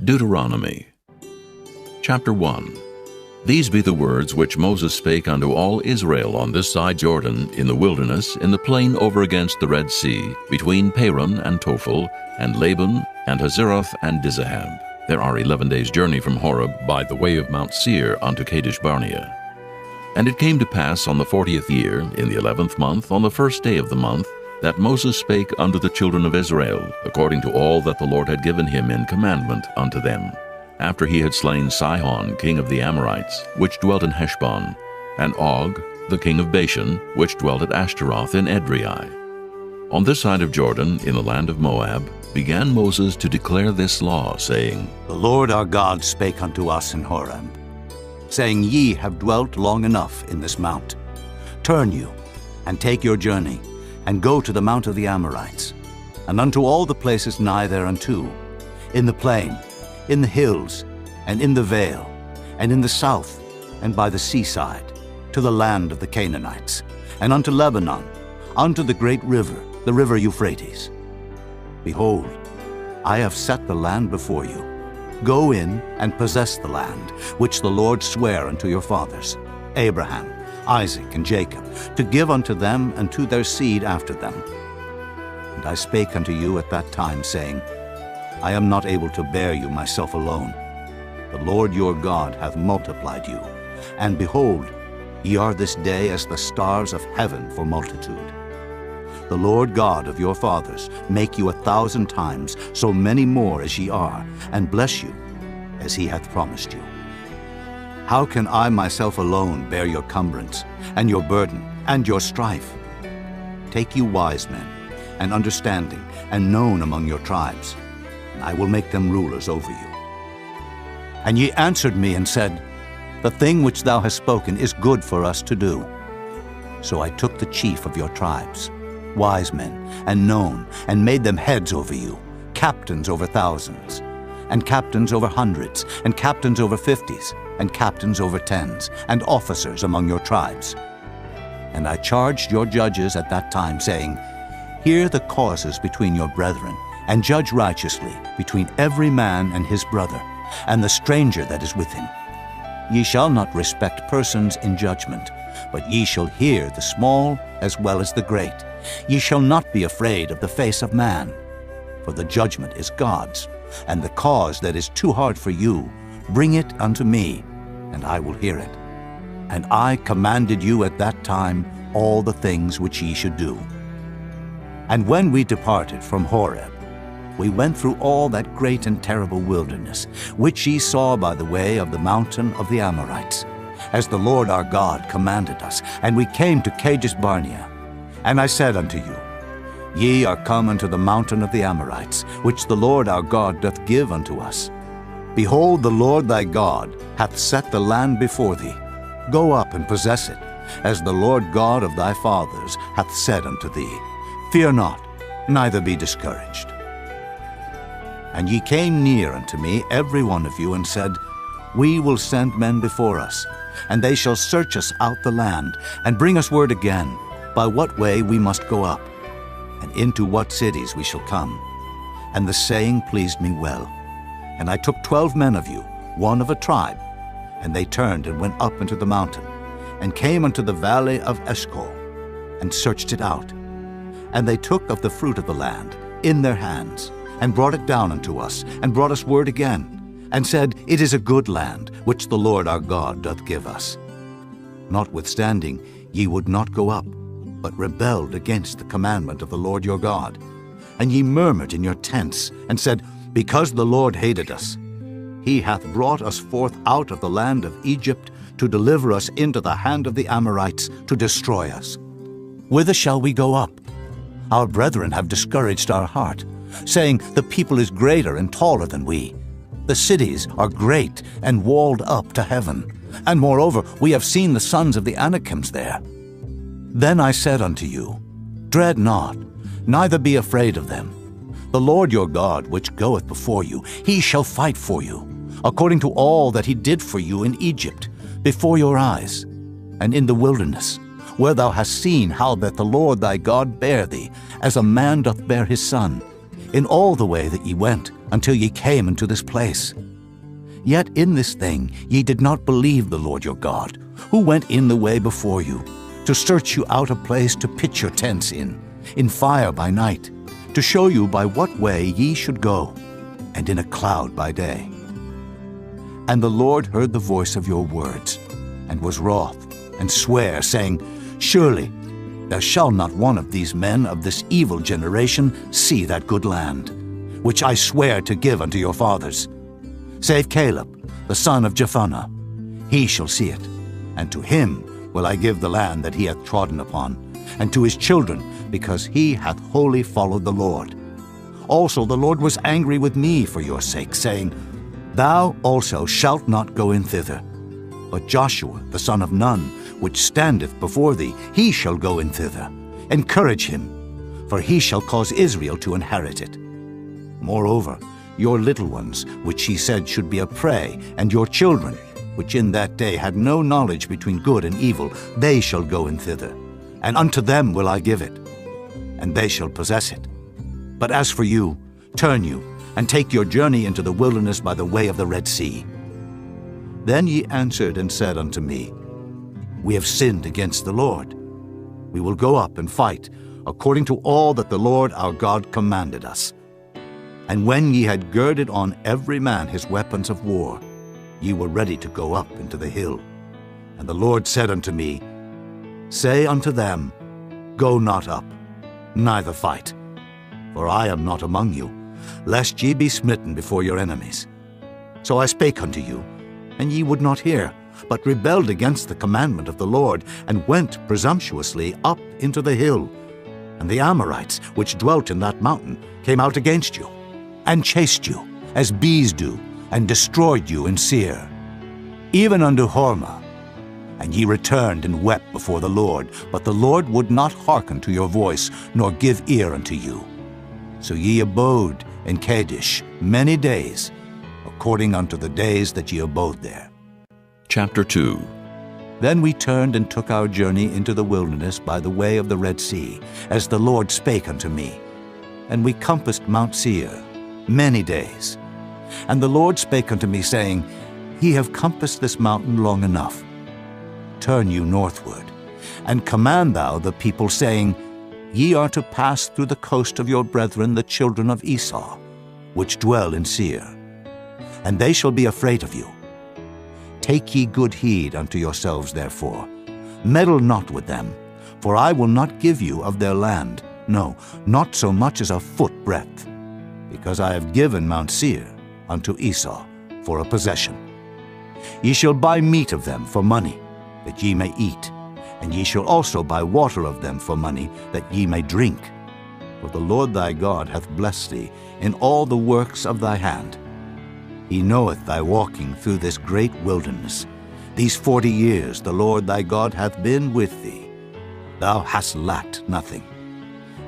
Deuteronomy. Chapter 1. These be the words which Moses spake unto all Israel on this side Jordan, in the wilderness, in the plain over against the Red Sea, between Paran and Tophel, and Laban, and Hazeroth, and Dizahab. There are 11 days' journey from Horeb by the way of Mount Seir unto Kadesh Barnea. And it came to pass on the 40th year, in the 11th month, on the first day of the month, that Moses spake unto the children of Israel, according to all that the Lord had given him in commandment unto them, after he had slain Sihon king of the Amorites, which dwelt in Heshbon, and Og the king of Bashan, which dwelt at Ashtaroth in Edrei. On this side of Jordan, in the land of Moab, began Moses to declare this law, saying, The Lord our God spake unto us in Horeb, saying, Ye have dwelt long enough in this mount. Turn you, and take your journey, and go to the mount of the Amorites, and unto all the places nigh thereunto, in the plain, in the hills, and in the vale, and in the south, and by the seaside, to the land of the Canaanites, and unto Lebanon, unto the great river, the river Euphrates. Behold, I have set the land before you. Go in and possess the land, which the Lord sware unto your fathers, Abraham, Isaac, and Jacob, to give unto them and to their seed after them. And I spake unto you at that time, saying, I am not able to bear you myself alone. The Lord your God hath multiplied you, and behold, ye are this day as the stars of heaven for multitude. The Lord God of your fathers make you 1,000 times so many more as ye are, and bless you as he hath promised you. How can I myself alone bear your cumbrance, and your burden, and your strife? Take you wise men, and understanding, and known among your tribes, and I will make them rulers over you. And ye answered me and said, The thing which thou hast spoken is good for us to do. So I took the chief of your tribes, wise men, and known, and made them heads over you, captains over thousands, and captains over hundreds, and captains over 50s, and captains over 10s, and officers among your tribes. And I charged your judges at that time, saying, Hear the causes between your brethren, and judge righteously between every man and his brother, and the stranger that is with him. Ye shall not respect persons in judgment, but ye shall hear the small as well as the great. Ye shall not be afraid of the face of man, for the judgment is God's, and the cause that is too hard for you, bring it unto me, and I will hear it. And I commanded you at that time all the things which ye should do. And when we departed from Horeb, we went through all that great and terrible wilderness, which ye saw by the way of the mountain of the Amorites, as the Lord our God commanded us, and we came to Kadesh Barnea. And I said unto you, Ye are come unto the mountain of the Amorites, which the Lord our God doth give unto us. Behold, the Lord thy God hath set the land before thee. Go up and possess it, as the Lord God of thy fathers hath said unto thee. Fear not, neither be discouraged. And ye came near unto me, every one of you, and said, We will send men before us, and they shall search us out the land, and bring us word again, by what way we must go up, and into what cities we shall come. And the saying pleased me well. And I took 12 men of you, one of a tribe, and they turned and went up into the mountain, and came unto the valley of Eshcol, and searched it out. And they took of the fruit of the land in their hands, and brought it down unto us, and brought us word again, and said, It is a good land, which the Lord our God doth give us. Notwithstanding, ye would not go up, but rebelled against the commandment of the Lord your God. And ye murmured in your tents, and said, Because the Lord hated us, he hath brought us forth out of the land of Egypt, to deliver us into the hand of the Amorites, to destroy us. Whither shall we go up? Our brethren have discouraged our heart, saying, The people is greater and taller than we. The cities are great and walled up to heaven. And moreover, we have seen the sons of the Anakims there. Then I said unto you, Dread not, neither be afraid of them. The Lord your God, which goeth before you, he shall fight for you, according to all that he did for you in Egypt, before your eyes, and in the wilderness, where thou hast seen how that the Lord thy God bare thee, as a man doth bear his son. in all the way that ye went, until ye came into this place. Yet in this thing ye did not believe the Lord your God, who went in the way before you, to search you out a place to pitch your tents in fire by night, to show you by what way ye should go, and in a cloud by day. And the Lord heard the voice of your words, and was wroth, and sware, saying, Surely there shall not one of these men of this evil generation see that good land, which I swear to give unto your fathers, save Caleb, the son of Jephunneh. He shall see it, and to him will I give the land that he hath trodden upon, and to his children, because he hath wholly followed the Lord. Also the Lord was angry with me for your sake, saying, Thou also shalt not go in thither. But Joshua the son of Nun, which standeth before thee, he shall go in thither. Encourage him, for he shall cause Israel to inherit it. Moreover, your little ones, which he said should be a prey, and your children, which in that day had no knowledge between good and evil, they shall go in thither, and unto them will I give it, and they shall possess it. But as for you, turn you, and take your journey into the wilderness by the way of the Red Sea. Then ye answered and said unto me, We have sinned against the Lord. We will go up and fight, according to all that the Lord our God commanded us. And when ye had girded on every man his weapons of war, ye were ready to go up into the hill. And the Lord said unto me, Say unto them, Go not up, neither fight, for I am not among you, lest ye be smitten before your enemies. So I spake unto you, and ye would not hear, but rebelled against the commandment of the Lord, and went presumptuously up into the hill. And the Amorites, which dwelt in that mountain, came out against you, and chased you, as bees do, and destroyed you in Seir, even unto Hormah. And ye returned and wept before the Lord, but the Lord would not hearken to your voice, nor give ear unto you. So ye abode in Kadesh many days, according unto the days that ye abode there. Chapter 2. Then we turned and took our journey into the wilderness by the way of the Red Sea, as the Lord spake unto me. And we compassed Mount Seir many days. And the Lord spake unto me, saying, Ye have compassed this mountain long enough. Turn you northward, and command thou the people, saying, Ye are to pass through the coast of your brethren the children of Esau, which dwell in Seir, and they shall be afraid of you. Take ye good heed unto yourselves, therefore. Meddle not with them, for I will not give you of their land, no, not so much as a foot breadth, because I have given Mount Seir unto Esau for a possession. Ye shall buy meat of them for money, that ye may eat, and ye shall also buy water of them for money, that ye may drink. For the Lord thy God hath blessed thee in all the works of thy hand. He knoweth thy walking through this great wilderness. These 40 years the Lord thy God hath been with thee. Thou hast lacked nothing.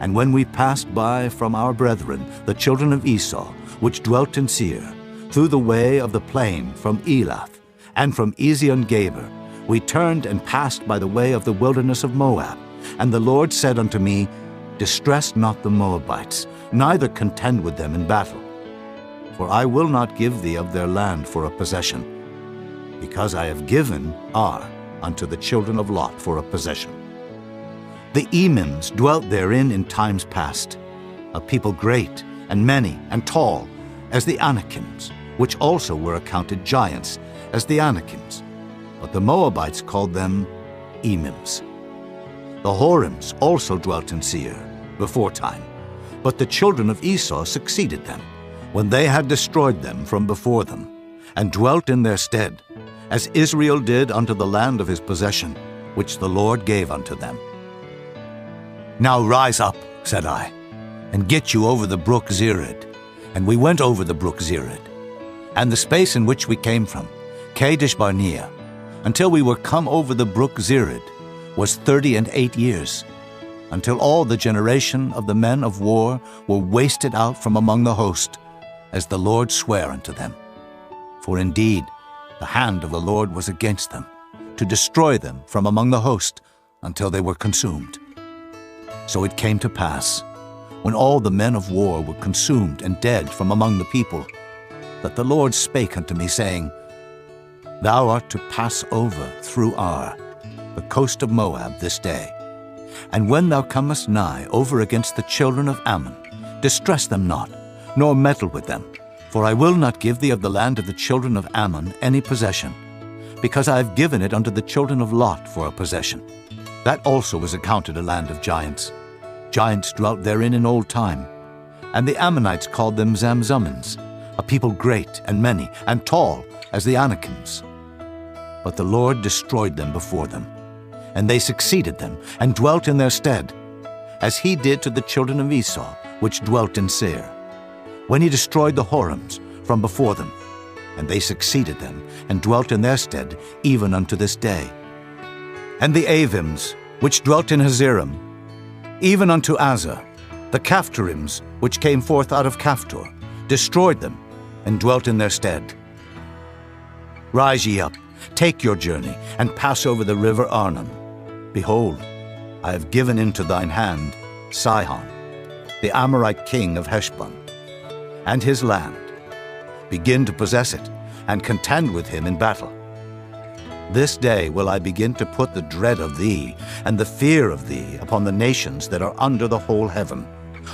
And when we passed by from our brethren, the children of Esau, which dwelt in Seir, through the way of the plain from Elath, and from Ezion-Geber, we turned and passed by the way of the wilderness of Moab. And the Lord said unto me, Distress not the Moabites, neither contend with them in battle. For I will not give thee of their land for a possession, because I have given Ar unto the children of Lot for a possession. The Emims dwelt therein in times past, a people great and many and tall, as the Anakims, which also were accounted giants, as the Anakims. But the Moabites called them Emims. The Horims also dwelt in Seir beforetime, but the children of Esau succeeded them, when they had destroyed them from before them, and dwelt in their stead, as Israel did unto the land of his possession, which the Lord gave unto them. Now rise up, said I, and get you over the brook Zered. And we went over the brook Zered, and the space in which we came from, Kadesh Barnea, until we were come over the brook Zered, was 38 years, until all the generation of the men of war were wasted out from among the host, as the Lord sware unto them. For indeed the hand of the Lord was against them, to destroy them from among the host, until they were consumed. So it came to pass, when all the men of war were consumed and dead from among the people, that the Lord spake unto me, saying, Thou art to pass over through Ar, the coast of Moab, this day. And when thou comest nigh over against the children of Ammon, distress them not, nor meddle with them, for I will not give thee of the land of the children of Ammon any possession, because I have given it unto the children of Lot for a possession. That also was accounted a land of giants. Giants dwelt therein in old time. And the Ammonites called them Zamzummins, a people great and many, and tall as the Anakims. But the Lord destroyed them before them, and they succeeded them, and dwelt in their stead, as he did to the children of Esau, which dwelt in Seir, when he destroyed the Horims from before them, and they succeeded them, and dwelt in their stead, even unto this day. And the Avims, which dwelt in Hazerim, even unto Azza, the Caphtorims, which came forth out of Caphtor, destroyed them, and dwelt in their stead. Rise ye up, take your journey, and pass over the river Arnon. Behold, I have given into thine hand Sihon, the Amorite king of Heshbon, and his land. Begin to possess it, and contend with him in battle. This day will I begin to put the dread of thee and the fear of thee upon the nations that are under the whole heaven,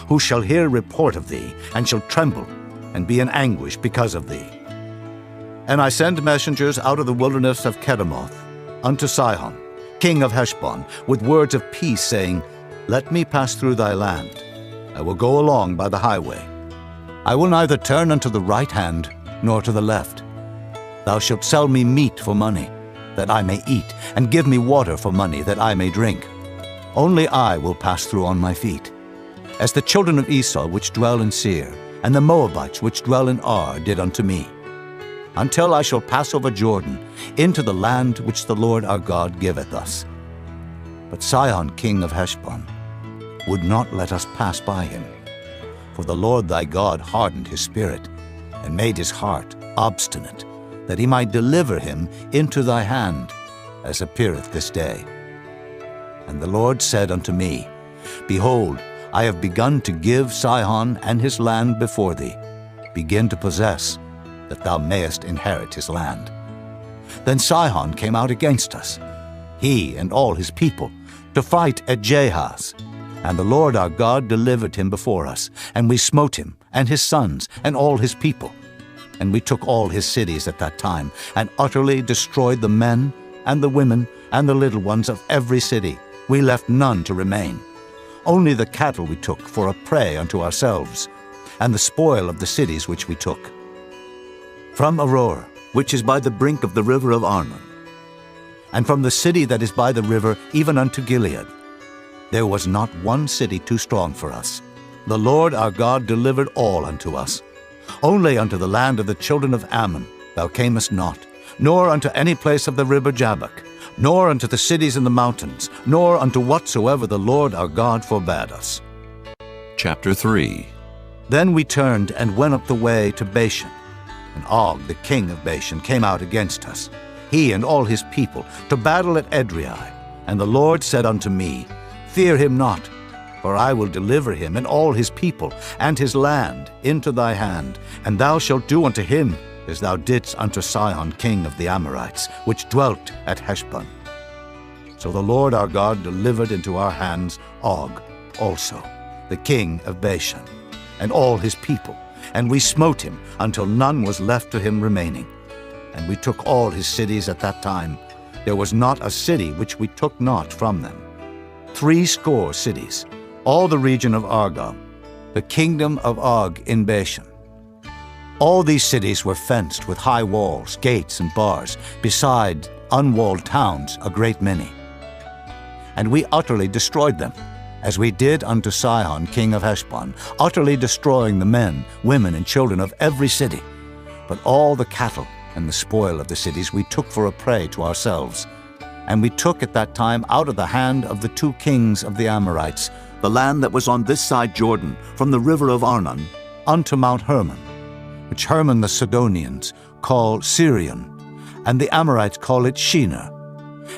who shall hear report of thee, and shall tremble, and be in anguish because of thee. And I send messengers out of the wilderness of Kedemoth unto Sihon, king of Heshbon, with words of peace, saying, Let me pass through thy land. I will go along by the highway. I will neither turn unto the right hand nor to the left. Thou shalt sell me meat for money, that I may eat, and give me water for money, that I may drink. Only I will pass through on my feet, as the children of Esau which dwell in Seir, and the Moabites which dwell in Ar did unto me, until I shall pass over Jordan into the land which the Lord our God giveth us. But Sihon king of Heshbon would not let us pass by him, for the Lord thy God hardened his spirit, and made his heart obstinate, that he might deliver him into thy hand, as appeareth this day. And the Lord said unto me, Behold, I have begun to give Sihon and his land before thee. Begin to possess, that thou mayest inherit his land. Then Sihon came out against us, he and all his people, to fight at Jahaz. And the Lord our God delivered him before us, and we smote him, and his sons, and all his people. And we took all his cities at that time, and utterly destroyed the men, and the women, and the little ones of every city. We left none to remain. Only the cattle we took for a prey unto ourselves, and the spoil of the cities which we took. From Aroer, which is by the brink of the river of Arnon, and from the city that is by the river even unto Gilead, there was not one city too strong for us. The Lord our God delivered all unto us. Only unto the land of the children of Ammon thou camest not, nor unto any place of the river Jabbok, nor unto the cities in the mountains, nor unto whatsoever the Lord our God forbade us. Chapter 3. Then we turned and went up the way to Bashan. And Og, the king of Bashan, came out against us, he and all his people, to battle at Edrei. And the Lord said unto me, Fear him not, for I will deliver him and all his people and his land into thy hand, and thou shalt do unto him as thou didst unto Sihon king of the Amorites, which dwelt at Heshbon. So the Lord our God delivered into our hands Og also, the king of Bashan, and all his people, and we smote him until none was left to him remaining. And we took all his cities at that time. There was not a city which we took not from them. 80 cities, all the region of Argob, the kingdom of Og in Bashan. All these cities were fenced with high walls, gates, and bars, beside unwalled towns a great many. And we utterly destroyed them, as we did unto Sihon king of Heshbon, utterly destroying the men, women, and children of every city. But all the cattle and the spoil of the cities we took for a prey to ourselves. And we took at that time out of the hand of the 2 kings of the Amorites the land that was on this side Jordan, from the river of Arnon unto Mount Hermon, which Hermon the Sidonians call Sirion, and the Amorites call it Shinar,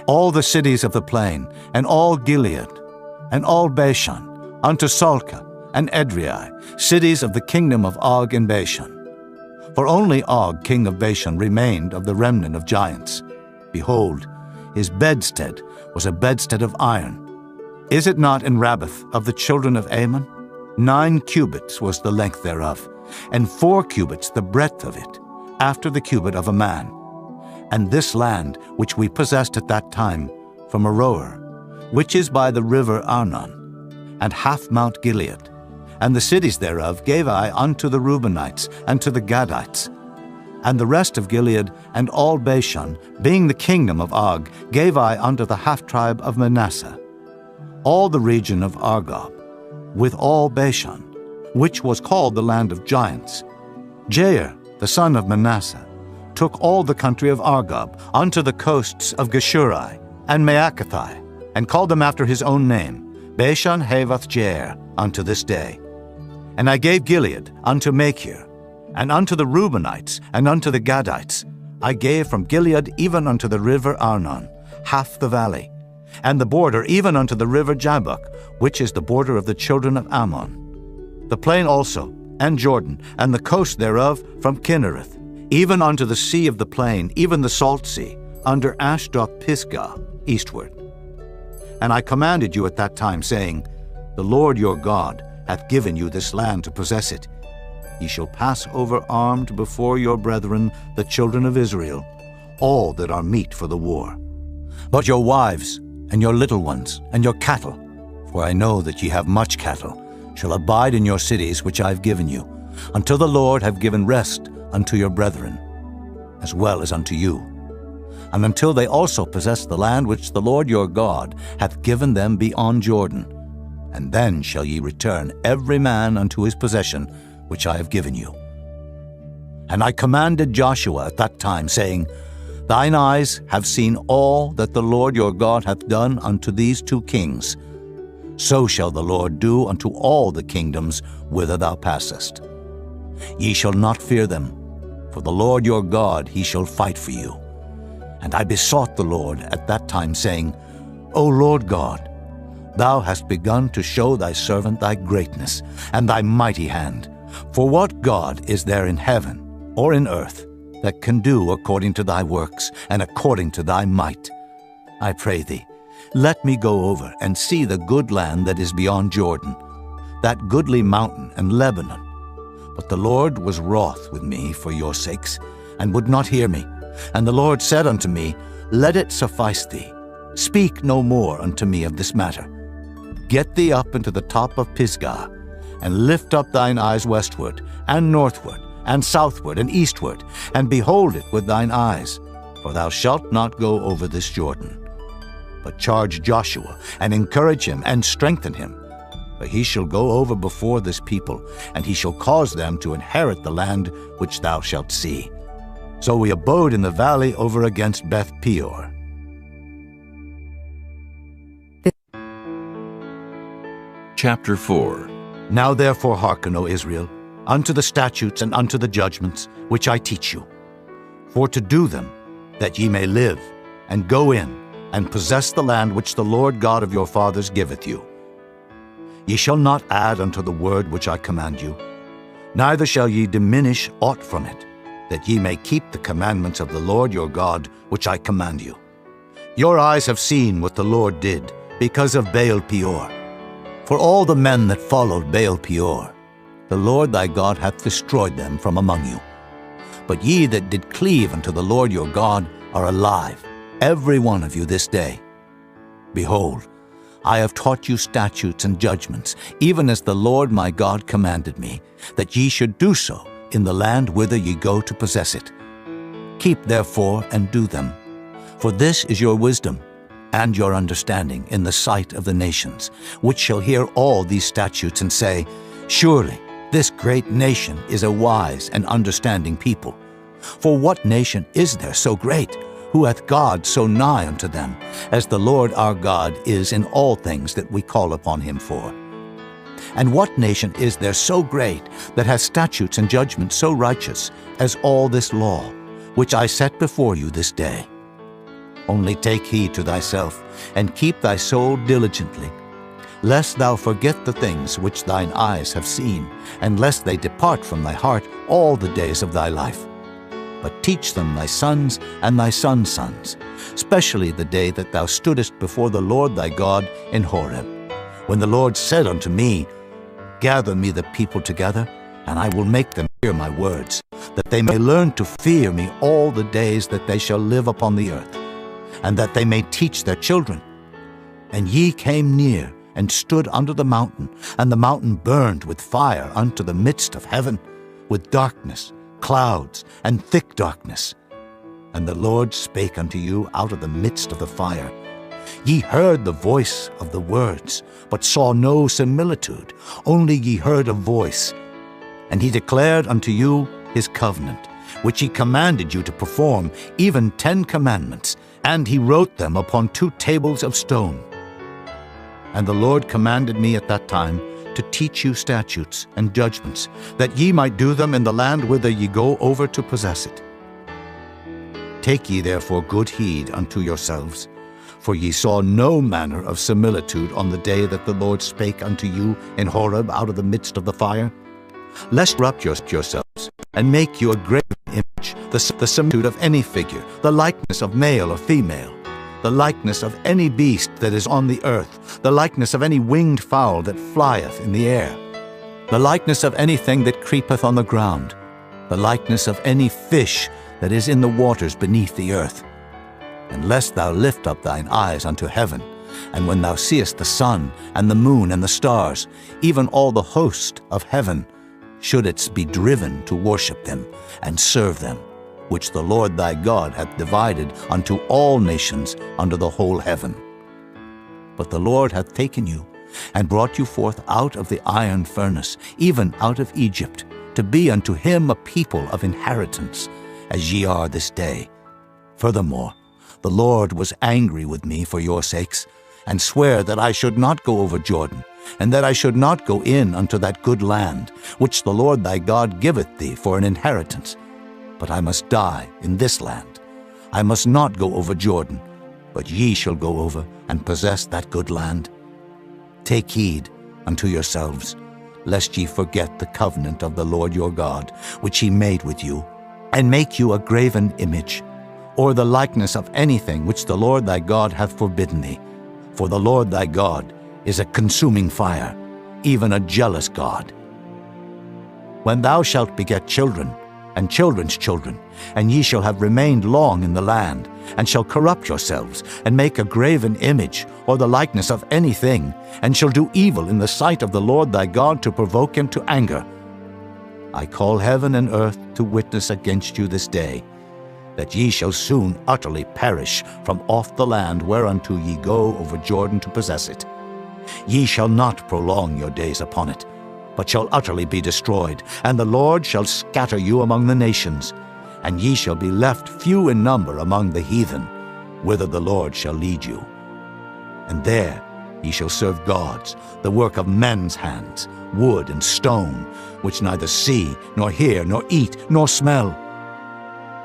all the cities of the plain, and all Gilead, and all Bashan, unto Salcah, and Edrei, cities of the kingdom of Og in Bashan. For only Og, king of Bashan, remained of the remnant of giants. Behold, his bedstead was a bedstead of iron. Is it not in Rabbath of the children of Ammon? 9 cubits was the length thereof, and 4 cubits the breadth of it, after the cubit of a man. And this land which we possessed at that time from Aroer, which is by the river Arnon, and half Mount Gilead, and the cities thereof gave I unto the Reubenites and to the Gadites. And the rest of Gilead and all Bashan, being the kingdom of Og, gave I unto the half-tribe of Manasseh. All the region of Argob, with all Bashan, which was called the land of giants. Jair, the son of Manasseh, took all the country of Argob unto the coasts of Geshuri and Maacathai, and called them after his own name, Bashan Havoth Jair, unto this day. And I gave Gilead unto Machir, and unto the Reubenites, and unto the Gadites. I gave from Gilead even unto the river Arnon, half the valley, and the border even unto the river Jabbok, which is the border of the children of Ammon. The plain also, and Jordan, and the coast thereof from Kinnereth, even unto the sea of the plain, even the salt sea, under Ashdod Pisgah, eastward. And I commanded you at that time, saying, The Lord your God hath given you this land to possess it. Ye shall pass over armed before your brethren, the children of Israel, all that are meet for the war. But your wives, and your little ones, and your cattle, for I know that ye have much cattle, shall abide in your cities which I have given you, until the Lord have given rest unto your brethren, as well as unto you, and until they also possess the land which the Lord your God hath given them beyond Jordan. And then shall ye return every man unto his possession, which I have given you. And I commanded Joshua at that time, saying, Thine eyes have seen all that the Lord your God hath done unto these 2 kings. So shall the Lord do unto all the kingdoms whither thou passest. Ye shall not fear them, for the Lord your God, he shall fight for you. And I besought the Lord at that time, saying, O Lord God, thou hast begun to show thy servant thy greatness and thy mighty hand. For what God is there in heaven or in earth that can do according to thy works and according to thy might? I pray thee, let me go over and see the good land that is beyond Jordan, that goodly mountain and Lebanon. But the Lord was wroth with me for your sakes, and would not hear me. And the Lord said unto me, Let it suffice thee. Speak no more unto me of this matter. Get thee up into the top of Pisgah, and lift up thine eyes westward, and northward, and southward, and eastward, and behold it with thine eyes. For thou shalt not go over this Jordan. But charge Joshua, and encourage him, and strengthen him. For he shall go over before this people, and he shall cause them to inherit the land which thou shalt see. So we abode in the valley over against Beth Peor. Chapter 4. Now therefore hearken, O Israel, unto the statutes and unto the judgments which I teach you, for to do them, that ye may live, and go in, and possess the land which the Lord God of your fathers giveth you. Ye shall not add unto the word which I command you, neither shall ye diminish aught from it, that ye may keep the commandments of the Lord your God which I command you. Your eyes have seen what the Lord did because of Baal Peor. For all the men that followed Baal Peor, the Lord thy God hath destroyed them from among you. But ye that did cleave unto the Lord your God are alive, every one of you this day. Behold, I have taught you statutes and judgments, even as the Lord my God commanded me, that ye should do so in the land whither ye go to possess it. Keep therefore and do them, for this is your wisdom and your understanding in the sight of the nations, which shall hear all these statutes and say, Surely this great nation is a wise and understanding people. For what nation is there so great, who hath God so nigh unto them, as the Lord our God is in all things that we call upon him for? And what nation is there so great, that hath statutes and judgments so righteous, as all this law, which I set before you this day? Only take heed to thyself, and keep thy soul diligently, lest thou forget the things which thine eyes have seen, and lest they depart from thy heart all the days of thy life. But teach them thy sons and thy sons' sons, especially the day that thou stoodest before the Lord thy God in Horeb, when the Lord said unto me, Gather me the people together, and I will make them hear my words, that they may learn to fear me all the days that they shall live upon the earth, and that they may teach their children. And ye came near, and stood under the mountain, and the mountain burned with fire unto the midst of heaven, with darkness, clouds, and thick darkness. And the Lord spake unto you out of the midst of the fire. Ye heard the voice of the words, but saw no similitude, only ye heard a voice. And he declared unto you his covenant, which he commanded you to perform, even 10 commandments, and he wrote them upon 2 tables of stone. And the Lord commanded me at that time to teach you statutes and judgments, that ye might do them in the land whither ye go over to possess it. Take ye therefore good heed unto yourselves, for ye saw no manner of similitude on the day that the Lord spake unto you in Horeb out of the midst of the fire, lest corrupt yourselves, and make you a graven image, the similitude of any figure, the likeness of male or female, the likeness of any beast that is on the earth, the likeness of any winged fowl that flieth in the air, the likeness of anything that creepeth on the ground, the likeness of any fish that is in the waters beneath the earth. And lest thou lift up thine eyes unto heaven, and when thou seest the sun and the moon and the stars, even all the host of heaven, shouldest be driven to worship them and serve them, which the Lord thy God hath divided unto all nations under the whole heaven. But the Lord hath taken you, and brought you forth out of the iron furnace, even out of Egypt, to be unto him a people of inheritance, as ye are this day. Furthermore, the Lord was angry with me for your sakes, and sware that I should not go over Jordan, and that I should not go in unto that good land, which the Lord thy God giveth thee for an inheritance. But I must die in this land. I must not go over Jordan, but ye shall go over and possess that good land. Take heed unto yourselves, lest ye forget the covenant of the Lord your God, which he made with you, and make you a graven image, or the likeness of anything which the Lord thy God hath forbidden thee. For the Lord thy God is a consuming fire, even a jealous God. When thou shalt beget children, and children's children, and ye shall have remained long in the land, and shall corrupt yourselves, and make a graven image, or the likeness of anything, and shall do evil in the sight of the Lord thy God to provoke him to anger. I call heaven and earth to witness against you this day, that ye shall soon utterly perish from off the land whereunto ye go over Jordan to possess it. Ye shall not prolong your days upon it, but shall utterly be destroyed, and the Lord shall scatter you among the nations, and ye shall be left few in number among the heathen, whither the Lord shall lead you. And there ye shall serve gods, the work of men's hands, wood and stone, which neither see, nor hear, nor eat, nor smell.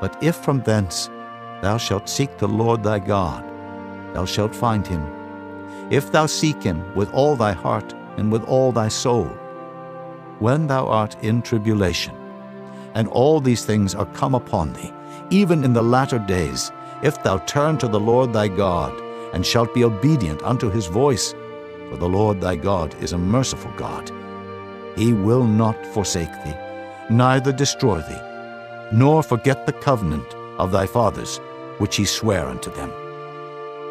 But if from thence thou shalt seek the Lord thy God, thou shalt find him, if thou seek him with all thy heart and with all thy soul. When thou art in tribulation, and all these things are come upon thee, even in the latter days, if thou turn to the Lord thy God, and shalt be obedient unto his voice, for the Lord thy God is a merciful God. He will not forsake thee, neither destroy thee, nor forget the covenant of thy fathers, which he sware unto them.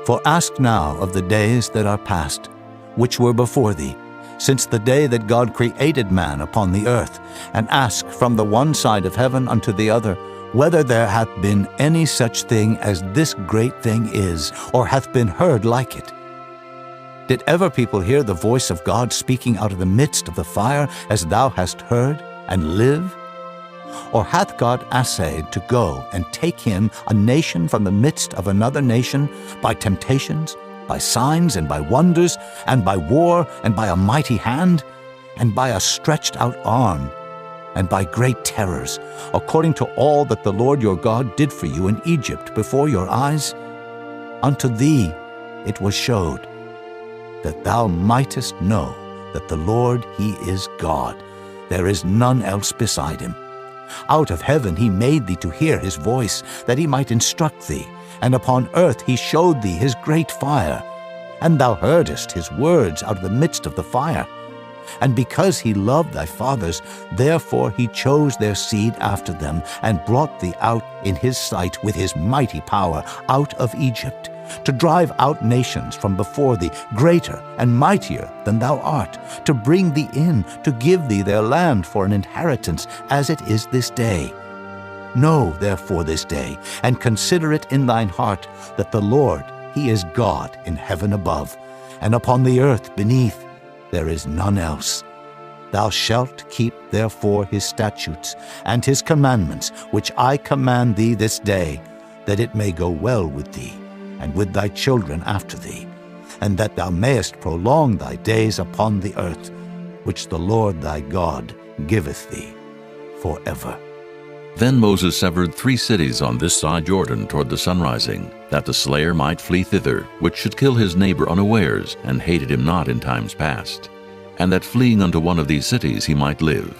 For ask now of the days that are past, which were before thee, since the day that God created man upon the earth, and ask from the one side of heaven unto the other, whether there hath been any such thing as this great thing is, or hath been heard like it. Did ever people hear the voice of God speaking out of the midst of the fire, as thou hast heard, and live? Or hath God assayed to go and take him, a nation from the midst of another nation, by temptations, by signs and by wonders, and by war, and by a mighty hand, and by a stretched out arm, and by great terrors, according to all that the Lord your God did for you in Egypt before your eyes? Unto thee it was showed. that thou mightest know that the Lord, he is God. There is none else beside him. Out of heaven he made thee to hear his voice, that he might instruct thee, and upon earth he showed thee his great fire. And thou heardest his words out of the midst of the fire. And because he loved thy fathers, therefore he chose their seed after them, and brought thee out in his sight with his mighty power out of Egypt, to drive out nations from before thee, greater and mightier than thou art, to bring thee in, to give thee their land for an inheritance, as it is this day. Know therefore this day, and consider it in thine heart, that the Lord, he is God in heaven above, and upon the earth beneath. There is none else. Thou shalt keep therefore his statutes and his commandments, which I command thee this day, that it may go well with thee, and with thy children after thee, and that thou mayest prolong thy days upon the earth, which the Lord thy God giveth thee forever. Then Moses severed 3 cities on this side Jordan toward the sunrising, that the slayer might flee thither, which should kill his neighbor unawares, and hated him not in times past, and that fleeing unto one of these cities he might live,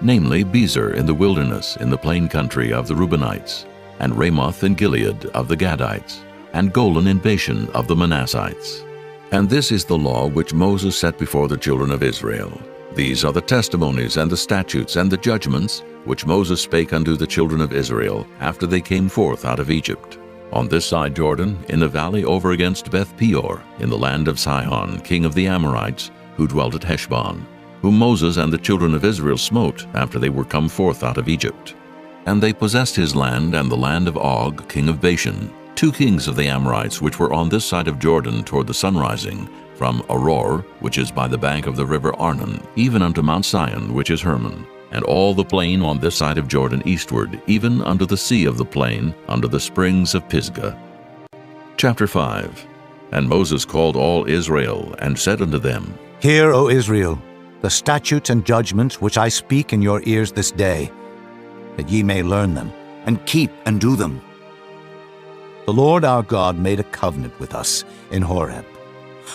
namely Bezer in the wilderness in the plain country of the Reubenites, and Ramoth in Gilead of the Gadites, and Golan in Bashan of the Manassites. And this is the law which Moses set before the children of Israel. These are the testimonies and the statutes and the judgments which Moses spake unto the children of Israel after they came forth out of Egypt, on this side Jordan, in the valley over against Beth Peor, in the land of Sihon, king of the Amorites, who dwelt at Heshbon, whom Moses and the children of Israel smote after they were come forth out of Egypt. And they possessed his land and the land of Og, king of Bashan, 2 kings of the Amorites which were on this side of Jordan toward the sunrising, from Aror, which is by the bank of the river Arnon, even unto Mount Sion, which is Hermon, and all the plain on this side of Jordan eastward, even unto the sea of the plain, under the springs of Pisgah. Chapter 5. And Moses called all Israel, and said unto them, Hear, O Israel, the statutes and judgments which I speak in your ears this day, that ye may learn them, and keep and do them. The Lord our God made a covenant with us in Horeb.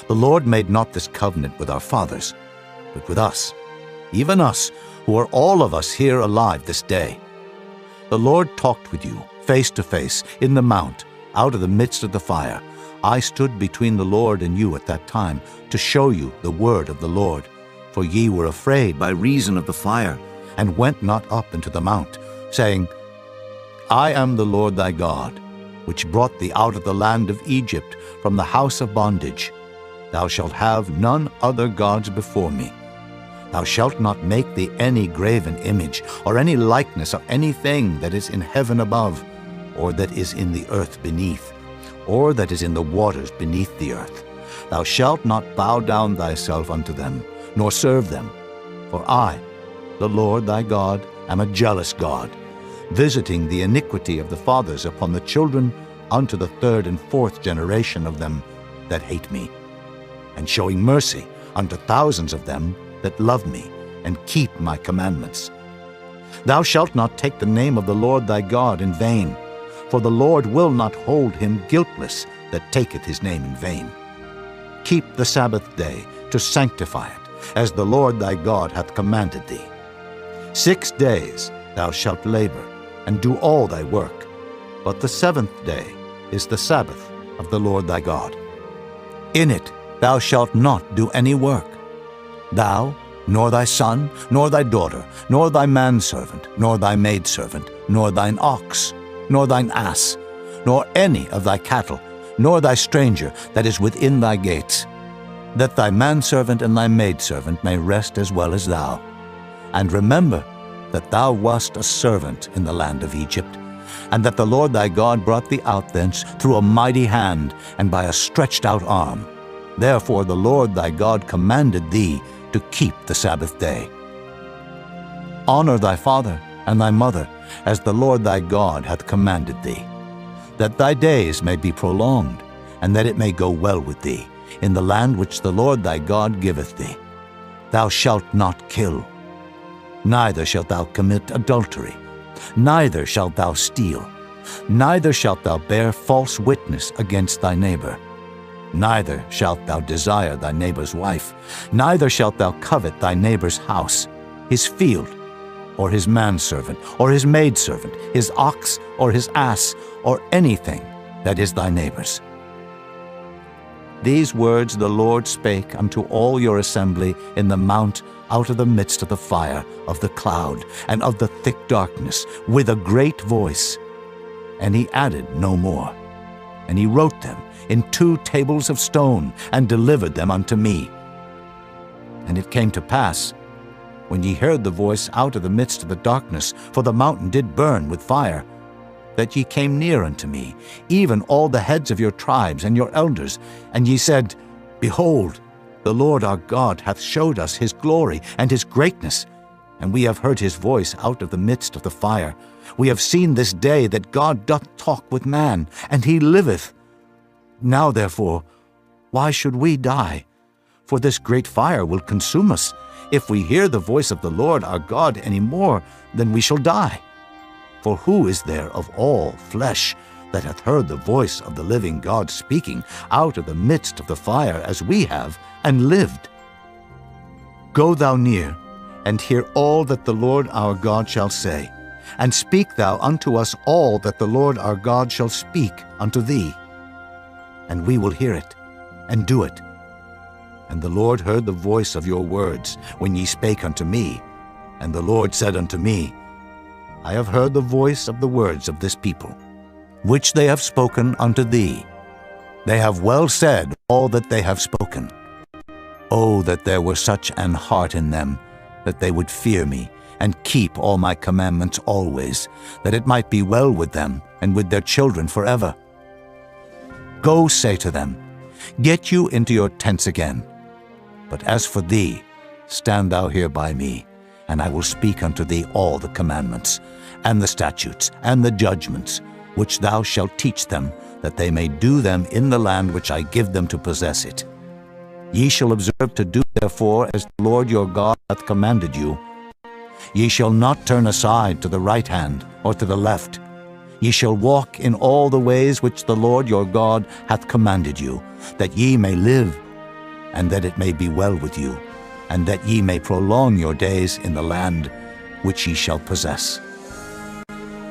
The Lord made not this covenant with our fathers, but with us, even us, who are all of us here alive this day. The Lord talked with you face to face in the mount, out of the midst of the fire. I stood between the Lord and you at that time, to show you the word of the Lord. For ye were afraid by reason of the fire, and went not up into the mount, saying, I am the Lord thy God, which brought thee out of the land of Egypt, from the house of bondage. Thou shalt have none other gods before me. Thou shalt not make thee any graven image, or any likeness of anything that is in heaven above, or that is in the earth beneath, or that is in the waters beneath the earth. Thou shalt not bow down thyself unto them, nor serve them. For I, the Lord thy God, am a jealous God, visiting the iniquity of the fathers upon the children unto the 3rd and 4th generation of them that hate me, and showing mercy unto thousands of them that love me and keep my commandments. Thou shalt not take the name of the Lord thy God in vain, for the Lord will not hold him guiltless that taketh his name in vain. Keep the Sabbath day to sanctify it, as the Lord thy God hath commanded thee. 6 days thou shalt labor, and do all thy work, but the 7th day is the Sabbath of the Lord thy God. In it thou shalt not do any work, thou, nor thy son, nor thy daughter, nor thy manservant, nor thy maidservant, nor thine ox, nor thine ass, nor any of thy cattle, nor thy stranger that is within thy gates, that thy manservant and thy maidservant may rest as well as thou. And remember that thou wast a servant in the land of Egypt, and that the Lord thy God brought thee out thence through a mighty hand and by a stretched out arm. Therefore the Lord thy God commanded thee to keep the Sabbath day. Honor thy father and thy mother, as the Lord thy God hath commanded thee, that thy days may be prolonged, and that it may go well with thee, in the land which the Lord thy God giveth thee. Thou shalt not kill, neither shalt thou commit adultery, neither shalt thou steal, neither shalt thou bear false witness against thy neighbor. Neither shalt thou desire thy neighbor's wife, neither shalt thou covet thy neighbor's house, his field, or his manservant, or his maidservant, his ox, or his ass, or anything that is thy neighbor's. These words the Lord spake unto all your assembly in the mount out of the midst of the fire, of the cloud, and of the thick darkness, with a great voice. And he added no more. And he wrote them in 2 tables of stone, and delivered them unto me. And it came to pass, when ye heard the voice out of the midst of the darkness, for the mountain did burn with fire, that ye came near unto me, even all the heads of your tribes and your elders, and ye said, Behold, the Lord our God hath showed us his glory and his greatness, and we have heard his voice out of the midst of the fire. We have seen this day that God doth talk with man, and he liveth. Now therefore, why should we die? For this great fire will consume us. If we hear the voice of the Lord our God any more, then we shall die. For who is there of all flesh that hath heard the voice of the living God speaking out of the midst of the fire as we have, and lived? Go thou near, and hear all that the Lord our God shall say, and speak thou unto us all that the Lord our God shall speak unto thee. And we will hear it, and do it. And the Lord heard the voice of your words when ye spake unto me. And the Lord said unto me, I have heard the voice of the words of this people, which they have spoken unto thee. They have well said all that they have spoken. Oh, that there were such an heart in them, that they would fear me, and keep all my commandments always, that it might be well with them, and with their children forever. Go say to them, Get you into your tents again. But as for thee, stand thou here by me, and I will speak unto thee all the commandments, and the statutes, and the judgments, which thou shalt teach them, that they may do them in the land which I give them to possess it. Ye shall observe to do therefore as the Lord your God hath commanded you. Ye shall not turn aside to the right hand or to the left. Ye shall walk in all the ways which the Lord your God hath commanded you, that ye may live, and that it may be well with you, and that ye may prolong your days in the land which ye shall possess.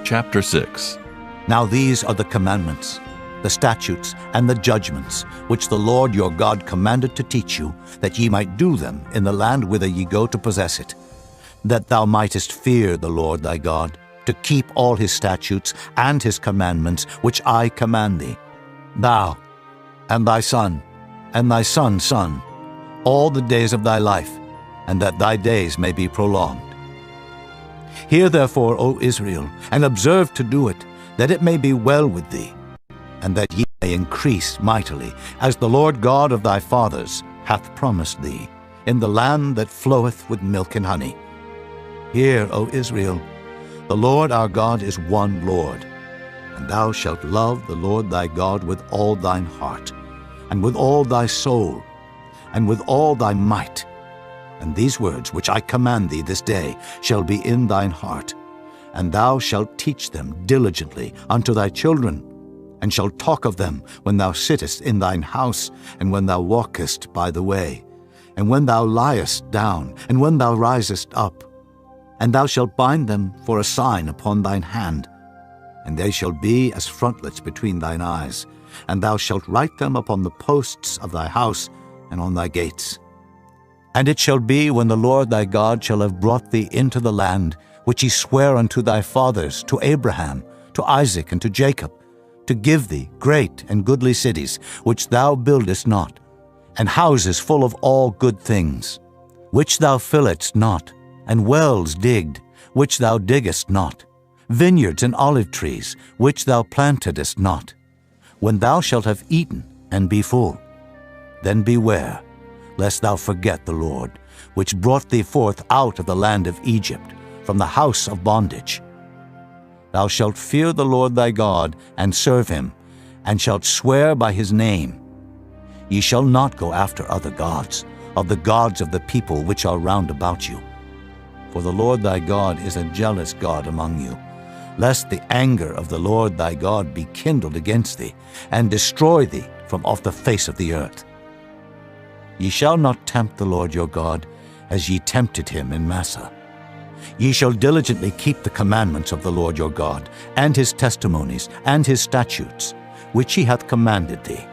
Chapter 6. Now these are the commandments, the statutes, and the judgments, which the Lord your God commanded to teach you, that ye might do them in the land whither ye go to possess it, that thou mightest fear the Lord thy God, to keep all his statutes and his commandments, which I command thee, thou, and thy son, and thy son's son, all the days of thy life, and that thy days may be prolonged. Hear therefore, O Israel, and observe to do it, that it may be well with thee, and that ye may increase mightily, as the Lord God of thy fathers hath promised thee, in the land that floweth with milk and honey. Hear, O Israel, the Lord our God is one Lord, and thou shalt love the Lord thy God with all thine heart, and with all thy soul, and with all thy might. And these words which I command thee this day shall be in thine heart, and thou shalt teach them diligently unto thy children, and shalt talk of them when thou sittest in thine house, and when thou walkest by the way, and when thou liest down, and when thou risest up. And thou shalt bind them for a sign upon thine hand, and they shall be as frontlets between thine eyes, and thou shalt write them upon the posts of thy house and on thy gates. And it shall be, when the Lord thy God shall have brought thee into the land which he sware unto thy fathers, to Abraham, to Isaac, and to Jacob, to give thee great and goodly cities, which thou buildest not, and houses full of all good things, which thou filledst not, and wells digged, which thou diggest not, vineyards and olive trees, which thou plantedest not. When thou shalt have eaten and be full, then beware, lest thou forget the Lord, which brought thee forth out of the land of Egypt, from the house of bondage. Thou shalt fear the Lord thy God, and serve him, and shalt swear by his name. Ye shall not go after other gods, of the gods of the people which are round about you. For the Lord thy God is a jealous God among you, lest the anger of the Lord thy God be kindled against thee, and destroy thee from off the face of the earth. Ye shall not tempt the Lord your God, as ye tempted him in Massah. Ye shall diligently keep the commandments of the Lord your God, and his testimonies, and his statutes, which he hath commanded thee.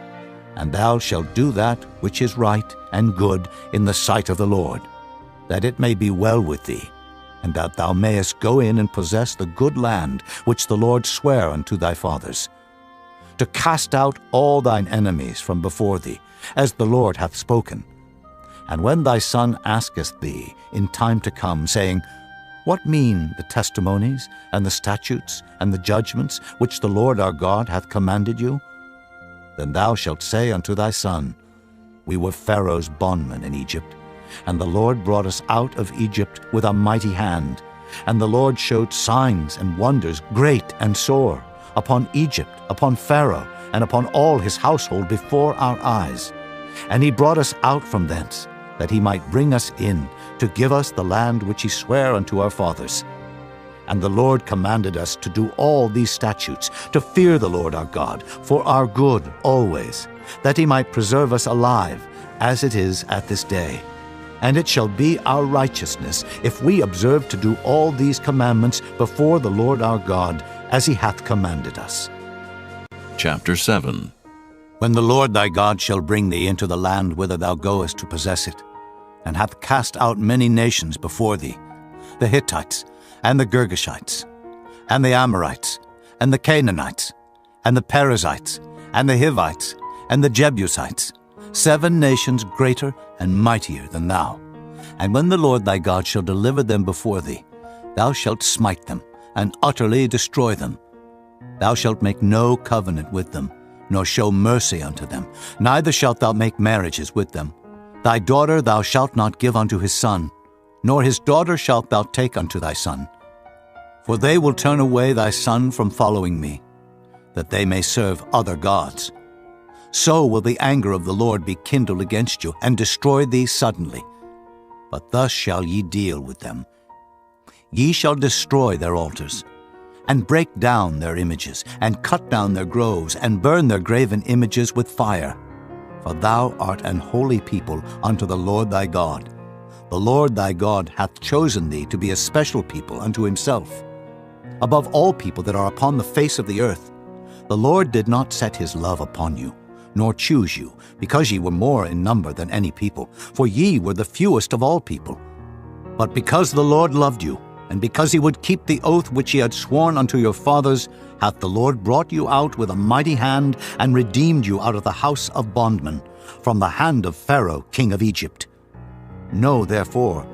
And thou shalt do that which is right and good in the sight of the Lord, that it may be well with thee, and that thou mayest go in and possess the good land which the Lord sware unto thy fathers, to cast out all thine enemies from before thee, as the Lord hath spoken. And when thy son asketh thee in time to come, saying, What mean the testimonies, and the statutes, and the judgments, which the Lord our God hath commanded you? Then thou shalt say unto thy son, We were Pharaoh's bondmen in Egypt, and the Lord brought us out of Egypt with a mighty hand. And the Lord showed signs and wonders great and sore upon Egypt, upon Pharaoh, and upon all his household before our eyes. And he brought us out from thence, that he might bring us in, to give us the land which he sware unto our fathers. And the Lord commanded us to do all these statutes, to fear the Lord our God, for our good always, that he might preserve us alive, as it is at this day. And it shall be our righteousness, if we observe to do all these commandments before the Lord our God, as he hath commanded us. Chapter 7. When the Lord thy God shall bring thee into the land whither thou goest to possess it, and hath cast out many nations before thee, the Hittites, and the Girgashites, and the Amorites, and the Canaanites, and the Perizzites, and the Hivites, and the Jebusites, 7 nations greater and mightier than thou. And when the Lord thy God shall deliver them before thee, thou shalt smite them, and utterly destroy them. Thou shalt make no covenant with them, nor show mercy unto them, neither shalt thou make marriages with them. Thy daughter thou shalt not give unto his son, nor his daughter shalt thou take unto thy son. For they will turn away thy son from following me, that they may serve other gods. So will the anger of the Lord be kindled against you, and destroy thee suddenly. But thus shall ye deal with them. Ye shall destroy their altars, and break down their images, and cut down their groves, and burn their graven images with fire. For thou art an holy people unto the Lord thy God. The Lord thy God hath chosen thee to be a special people unto himself, above all people that are upon the face of the earth. The Lord did not set his love upon you, nor choose you, because ye were more in number than any people, for ye were the fewest of all people. But because the Lord loved you, and because he would keep the oath which he had sworn unto your fathers, hath the Lord brought you out with a mighty hand, and redeemed you out of the house of bondmen, from the hand of Pharaoh king of Egypt. Know therefore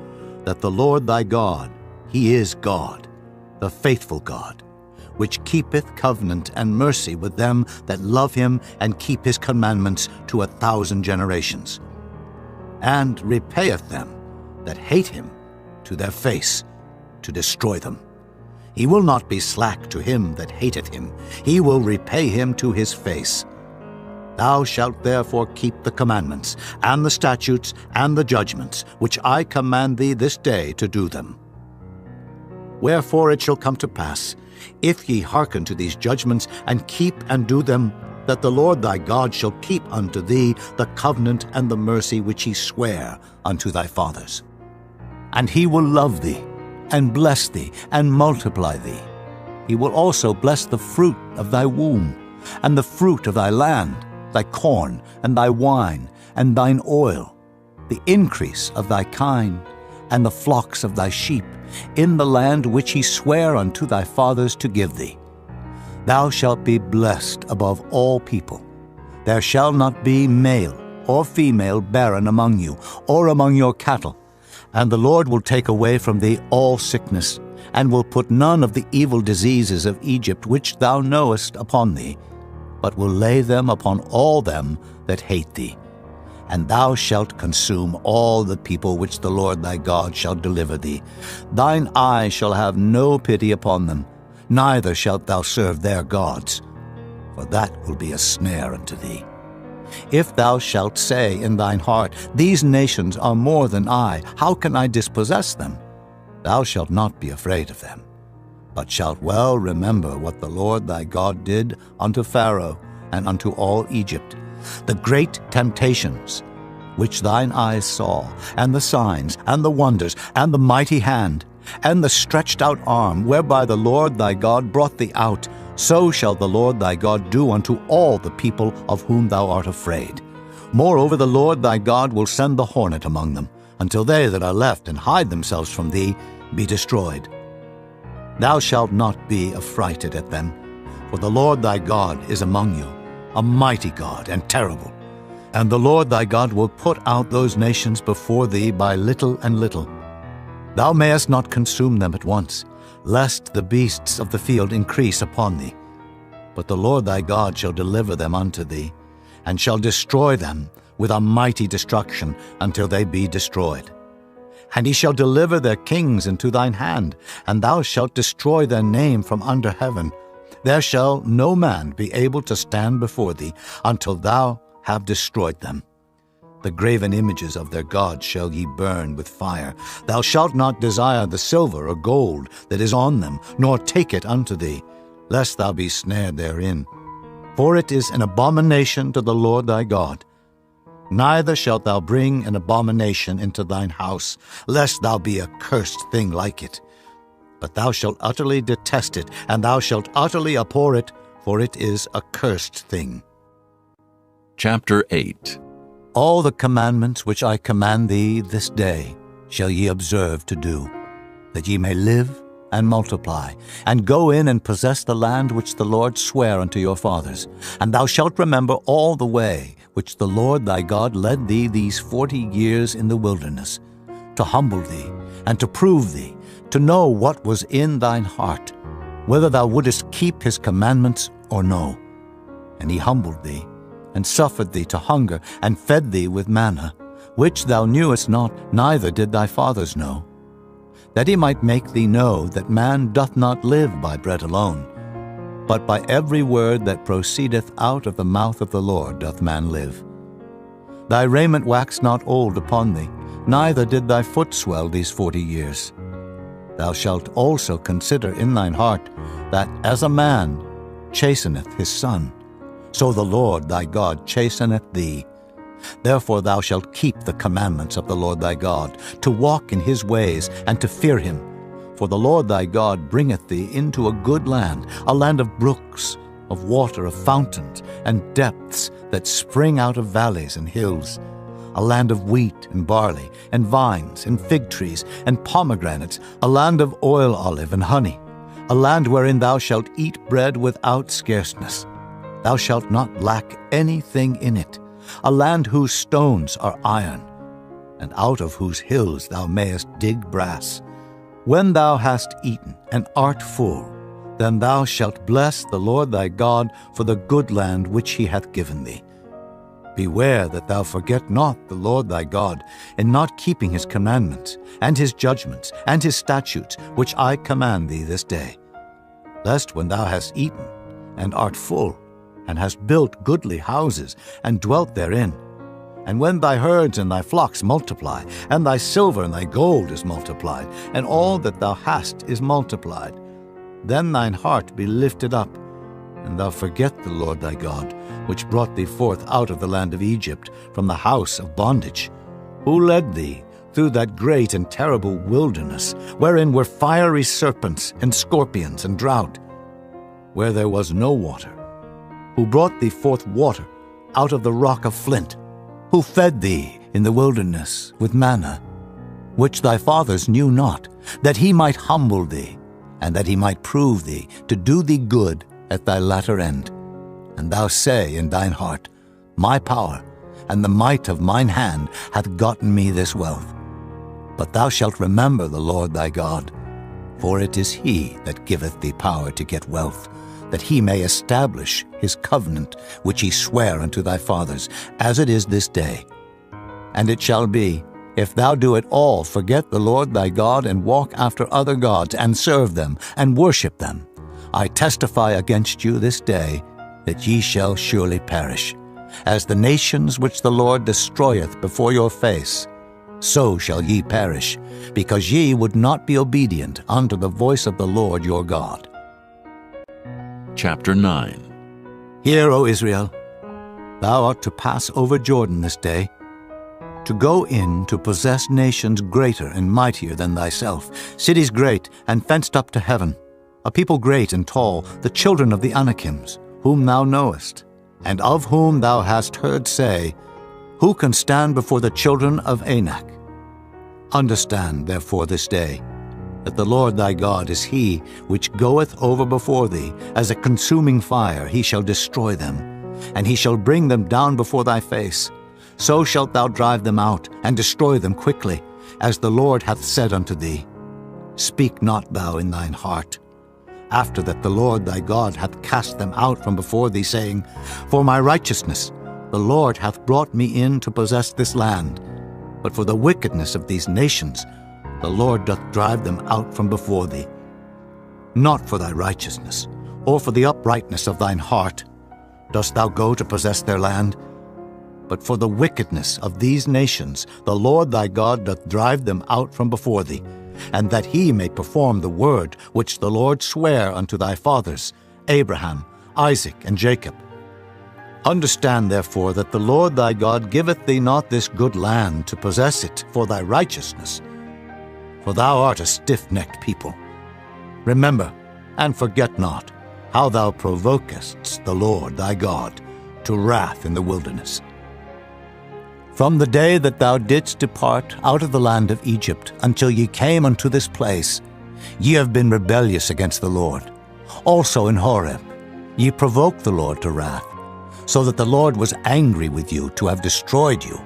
that the Lord thy God, he is God, the faithful God, which keepeth covenant and mercy with them that love him and keep his commandments to 1,000 generations, and repayeth them that hate him to their face, to destroy them. He will not be slack to him that hateth him. He will repay him to his face. Thou shalt therefore keep the commandments, and the statutes, and the judgments, which I command thee this day to do them. Wherefore it shall come to pass, if ye hearken to these judgments, and keep and do them, that the Lord thy God shall keep unto thee the covenant and the mercy which he sware unto thy fathers. And he will love thee, and bless thee, and multiply thee. He will also bless the fruit of thy womb, and the fruit of thy land, thy corn, and thy wine, and thine oil, the increase of thy kine, and the flocks of thy sheep, in the land which he sware unto thy fathers to give thee. Thou shalt be blessed above all people. There shall not be male or female barren among you, or among your cattle. And the Lord will take away from thee all sickness, and will put none of the evil diseases of Egypt which thou knowest upon thee, but will lay them upon all them that hate thee. And thou shalt consume all the people which the Lord thy God shall deliver thee. Thine eye shall have no pity upon them, neither shalt thou serve their gods, for that will be a snare unto thee. If thou shalt say in thine heart, These nations are more than I, how can I dispossess them? Thou shalt not be afraid of them, but shalt well remember what the Lord thy God did unto Pharaoh and unto all Egypt, the great temptations which thine eyes saw, and the signs, and the wonders, and the mighty hand, and the stretched out arm, whereby the Lord thy God brought thee out, so shall the Lord thy God do unto all the people of whom thou art afraid. Moreover, the Lord thy God will send the hornet among them, until they that are left and hide themselves from thee be destroyed. Thou shalt not be affrighted at them, for the Lord thy God is among you, a mighty God and terrible. And the Lord thy God will put out those nations before thee by little and little. Thou mayest not consume them at once, lest the beasts of the field increase upon thee. But the Lord thy God shall deliver them unto thee, and shall destroy them with a mighty destruction until they be destroyed. And he shall deliver their kings into thine hand, and thou shalt destroy their name from under heaven. There shall no man be able to stand before thee until thou have destroyed them. The graven images of their gods shall ye burn with fire. Thou shalt not desire the silver or gold that is on them, nor take it unto thee, lest thou be snared therein. For it is an abomination to the Lord thy God. Neither shalt thou bring an abomination into thine house, lest thou be a cursed thing like it. But thou shalt utterly detest it, and thou shalt utterly abhor it, for it is a cursed thing. Chapter 8. All the commandments which I command thee this day shall ye observe to do, that ye may live and multiply, and go in and possess the land which the Lord sware unto your fathers. And thou shalt remember all the way which the Lord thy God led thee these 40 years in the wilderness, to humble thee, and to prove thee, to know what was in thine heart, whether thou wouldest keep his commandments or no. And he humbled thee, and suffered thee to hunger, and fed thee with manna, which thou knewest not, neither did thy fathers know, that he might make thee know that man doth not live by bread alone, but by every word that proceedeth out of the mouth of the Lord doth man live. Thy raiment waxed not old upon thee, neither did thy foot swell these 40 years. Thou shalt also consider in thine heart that as a man chasteneth his son, so the Lord thy God chasteneth thee. Therefore thou shalt keep the commandments of the Lord thy God, to walk in his ways, and to fear him. For the Lord thy God bringeth thee into a good land, a land of brooks, of water, of fountains, and depths that spring out of valleys and hills, a land of wheat and barley, and vines, and fig trees, and pomegranates, a land of oil olive and honey, a land wherein thou shalt eat bread without scarceness. Thou shalt not lack anything in it, a land whose stones are iron, and out of whose hills thou mayest dig brass. When thou hast eaten and art full, then thou shalt bless the Lord thy God for the good land which he hath given thee. Beware that thou forget not the Lord thy God in not keeping his commandments, and his judgments, and his statutes, which I command thee this day, lest when thou hast eaten and art full, and hast built goodly houses, and dwelt therein, and when thy herds and thy flocks multiply, and thy silver and thy gold is multiplied, and all that thou hast is multiplied, then thine heart be lifted up, and thou forget the Lord thy God, which brought thee forth out of the land of Egypt, from the house of bondage, who led thee through that great and terrible wilderness, wherein were fiery serpents and scorpions and drought, where there was no water, who brought thee forth water out of the rock of flint, who fed thee in the wilderness with manna, which thy fathers knew not, that he might humble thee, and that he might prove thee, to do thee good at thy latter end. And thou say in thine heart, My power and the might of mine hand hath gotten me this wealth. But thou shalt remember the Lord thy God, for it is he that giveth thee power to get wealth, that he may establish his covenant which he sware unto thy fathers, as it is this day. And it shall be, if thou do at all forget the Lord thy God, and walk after other gods, and serve them, and worship them, I testify against you this day, that ye shall surely perish. As the nations which the Lord destroyeth before your face, so shall ye perish, because ye would not be obedient unto the voice of the Lord your God. Chapter 9. Hear, O Israel, Thou art to pass over Jordan this day, to go in to possess nations greater and mightier than thyself, cities great and fenced up to heaven, a people great and tall, the children of the Anakims, whom thou knowest, and of whom thou hast heard say, Who can stand before the children of Anak? Understand, therefore, this day, that the Lord thy God is he which goeth over before thee as a consuming fire. He shall destroy them, and he shall bring them down before thy face. So shalt thou drive them out, and destroy them quickly, as the Lord hath said unto thee. Speak not thou in thine heart, after that the Lord thy God hath cast them out from before thee, saying, For my righteousness the Lord hath brought me in to possess this land. But for the wickedness of these nations the Lord doth drive them out from before thee. Not for thy righteousness, or for the uprightness of thine heart, dost thou go to possess their land, but for the wickedness of these nations the Lord thy God doth drive them out from before thee, and that he may perform the word which the Lord sware unto thy fathers, Abraham, Isaac, and Jacob. Understand therefore that the Lord thy God giveth thee not this good land to possess it for thy righteousness, for thou art a stiff-necked people. Remember, and forget not, how thou provokest the Lord thy God to wrath in the wilderness. From the day that thou didst depart out of the land of Egypt until ye came unto this place, ye have been rebellious against the Lord. Also in Horeb ye provoked the Lord to wrath, so that the Lord was angry with you to have destroyed you.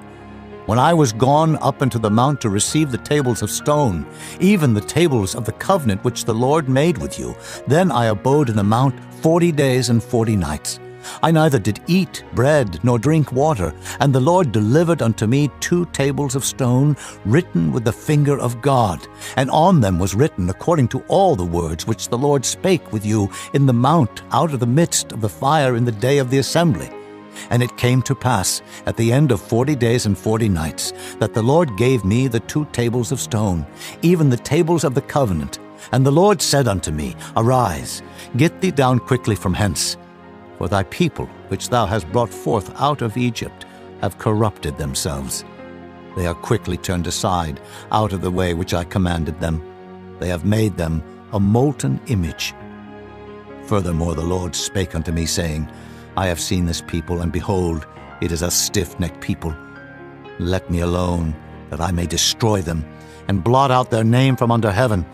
When I was gone up into the mount to receive the tables of stone, even the tables of the covenant which the Lord made with you, then I abode in the mount 40 days and 40 nights. I neither did eat bread nor drink water, and the Lord delivered unto me 2 tables of stone, written with the finger of God, and on them was written according to all the words which the Lord spake with you in the mount out of the midst of the fire in the day of the assembly. And it came to pass, at the end of 40 days and 40 nights, that the Lord gave me the 2 tables of stone, even the tables of the covenant. And the Lord said unto me, Arise, get thee down quickly from hence. For thy people, which thou hast brought forth out of Egypt, have corrupted themselves. They are quickly turned aside out of the way which I commanded them. They have made them a molten image. Furthermore the Lord spake unto me, saying, I have seen this people, and behold, it is a stiff-necked people. Let me alone, that I may destroy them, and blot out their name from under heaven.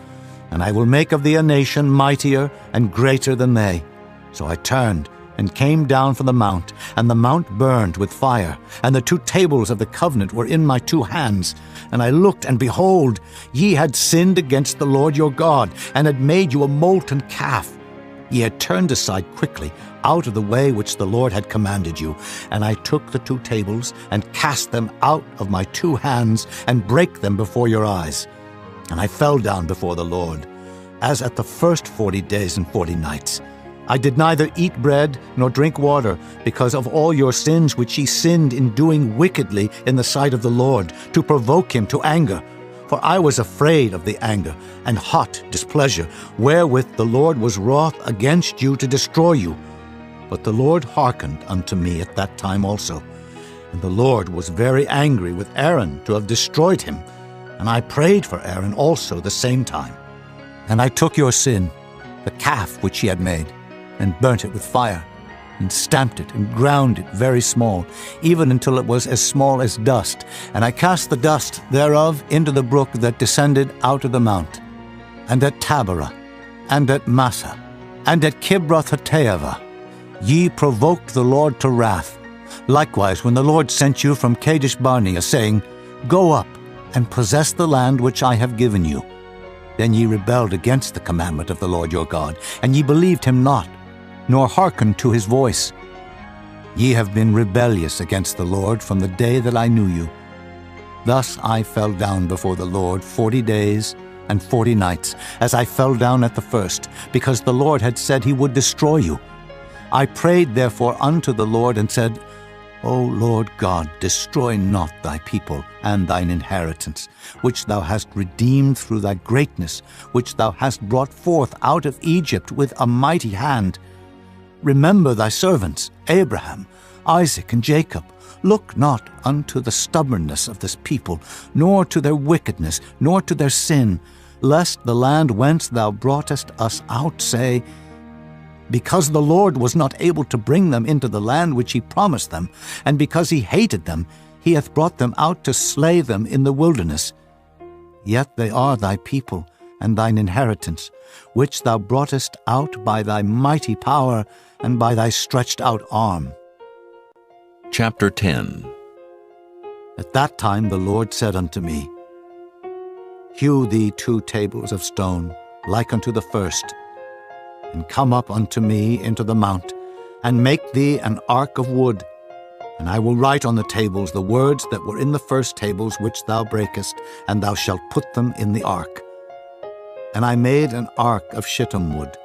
And I will make of thee a nation mightier and greater than they. So I turned, and came down from the mount, and the mount burned with fire, and the 2 tables of the covenant were in my 2 hands. And I looked, and behold, ye had sinned against the Lord your God, and had made you a molten calf. Ye had turned aside quickly out of the way which the Lord had commanded you. And I took the 2 tables, and cast them out of my 2 hands, and brake them before your eyes. And I fell down before the Lord, as at the first 40 days and 40 nights. I did neither eat bread nor drink water, because of all your sins which ye sinned in doing wickedly in the sight of the Lord, to provoke him to anger. For I was afraid of the anger and hot displeasure, wherewith the Lord was wroth against you to destroy you. But the Lord hearkened unto me at that time also. And the Lord was very angry with Aaron to have destroyed him. And I prayed for Aaron also the same time. And I took your sin, the calf which ye had made, and burnt it with fire, and stamped it, and ground it very small, even until it was as small as dust. And I cast the dust thereof into the brook that descended out of the mount. And at Taberah, and at Massah, and at Kibroth-hattaavah, ye provoked the Lord to wrath. Likewise, when the Lord sent you from Kadesh-barnea, saying, Go up, and possess the land which I have given you. Then ye rebelled against the commandment of the Lord your God, and ye believed him not, nor hearkened to his voice. Ye have been rebellious against the Lord from the day that I knew you. Thus I fell down before the Lord 40 days and 40 nights, as I fell down at the first, because the Lord had said he would destroy you. I prayed therefore unto the Lord, and said, O Lord God, destroy not thy people and thine inheritance, which thou hast redeemed through thy greatness, which thou hast brought forth out of Egypt with a mighty hand. Remember thy servants, Abraham, Isaac and Jacob, look not unto the stubbornness of this people, nor to their wickedness, nor to their sin, lest the land whence thou broughtest us out say, because the Lord was not able to bring them into the land which he promised them, and because he hated them, he hath brought them out to slay them in the wilderness. Yet they are thy people, and thine inheritance, which thou broughtest out by thy mighty power, and by thy stretched out arm. Chapter 10. At that time the Lord said unto me, Hew thee 2 tables of stone, like unto the first, and come up unto me into the mount, and make thee an ark of wood. And I will write on the tables the words that were in the first tables which thou breakest, and thou shalt put them in the ark. And I made an ark of shittim wood,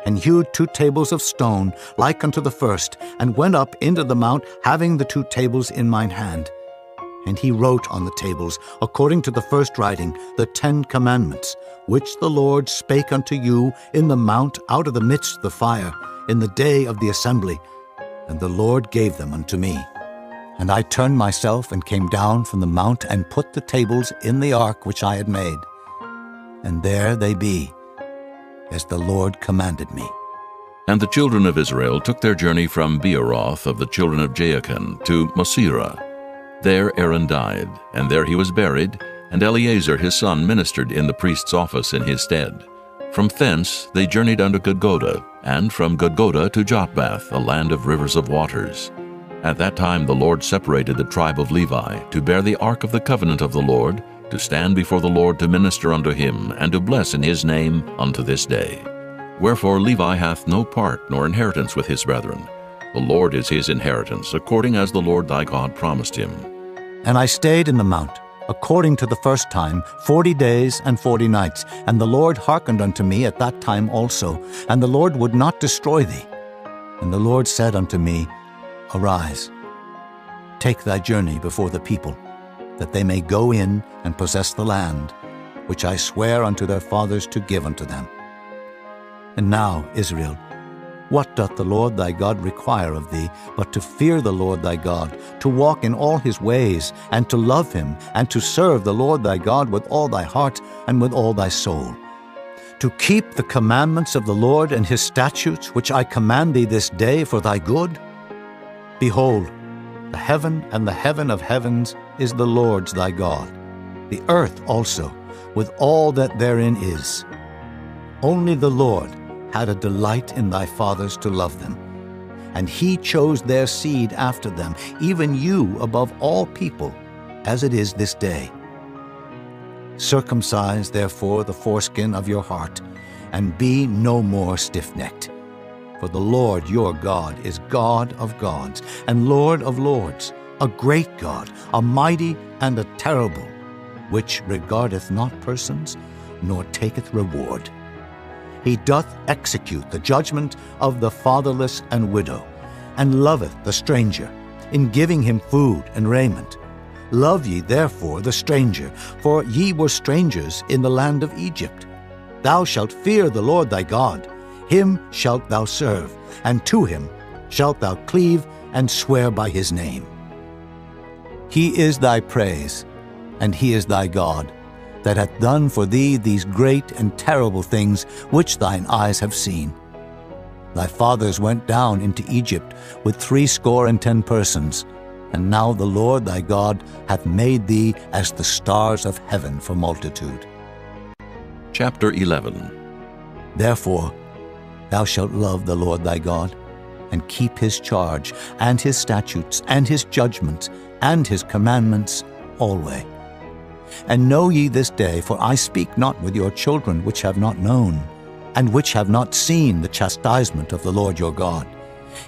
and hewed 2 tables of stone, like unto the first, and went up into the mount, having the 2 tables in mine hand. And he wrote on the tables, according to the first writing, the 10 commandments, which the Lord spake unto you in the mount out of the midst of the fire, in the day of the assembly. And the Lord gave them unto me. And I turned myself and came down from the mount, and put the tables in the ark which I had made. And there they be, as the Lord commanded me. And the children of Israel took their journey from Beeroth of the children of Jaachan to Mosera. There Aaron died, and there he was buried, and Eleazar his son ministered in the priest's office in his stead. From thence they journeyed unto Gudgoda, and from Gudgoda to Jotbath, a land of rivers of waters. At that time the Lord separated the tribe of Levi, to bear the ark of the covenant of the Lord, to stand before the Lord to minister unto him, and to bless in his name unto this day. Wherefore Levi hath no part nor inheritance with his brethren. The Lord is his inheritance, according as the Lord thy God promised him. And I stayed in the mount, according to the first time, 40 days and 40 nights. And the Lord hearkened unto me at that time also, and the Lord would not destroy thee. And the Lord said unto me, Arise, take thy journey before the people, that they may go in and possess the land, which I swear unto their fathers to give unto them. And now, Israel, what doth the Lord thy God require of thee, but to fear the Lord thy God, to walk in all his ways, and to love him, and to serve the Lord thy God with all thy heart and with all thy soul, to keep the commandments of the Lord and his statutes, which I command thee this day for thy good? Behold, the heaven and the heaven of heavens is the Lord's thy God, the earth also, with all that therein is. Only the Lord had a delight in thy fathers to love them, and he chose their seed after them, even you above all people, as it is this day. Circumcise therefore the foreskin of your heart, and be no more stiff-necked. For the Lord your God is God of gods, and Lord of lords, a great God, a mighty and a terrible, which regardeth not persons, nor taketh reward. He doth execute the judgment of the fatherless and widow, and loveth the stranger, in giving him food and raiment. Love ye therefore the stranger, for ye were strangers in the land of Egypt. Thou shalt fear the Lord thy God, him shalt thou serve, and to him shalt thou cleave and swear by his name. He is thy praise, and he is thy God, that hath done for thee these great and terrible things which thine eyes have seen. Thy fathers went down into Egypt with 70 persons, and now the Lord thy God hath made thee as the stars of heaven for multitude. Chapter 11. Therefore thou shalt love the Lord thy God, and keep his charge, and his statutes, and his judgments, and his commandments always. And know ye this day, for I speak not with your children which have not known, and which have not seen the chastisement of the Lord your God,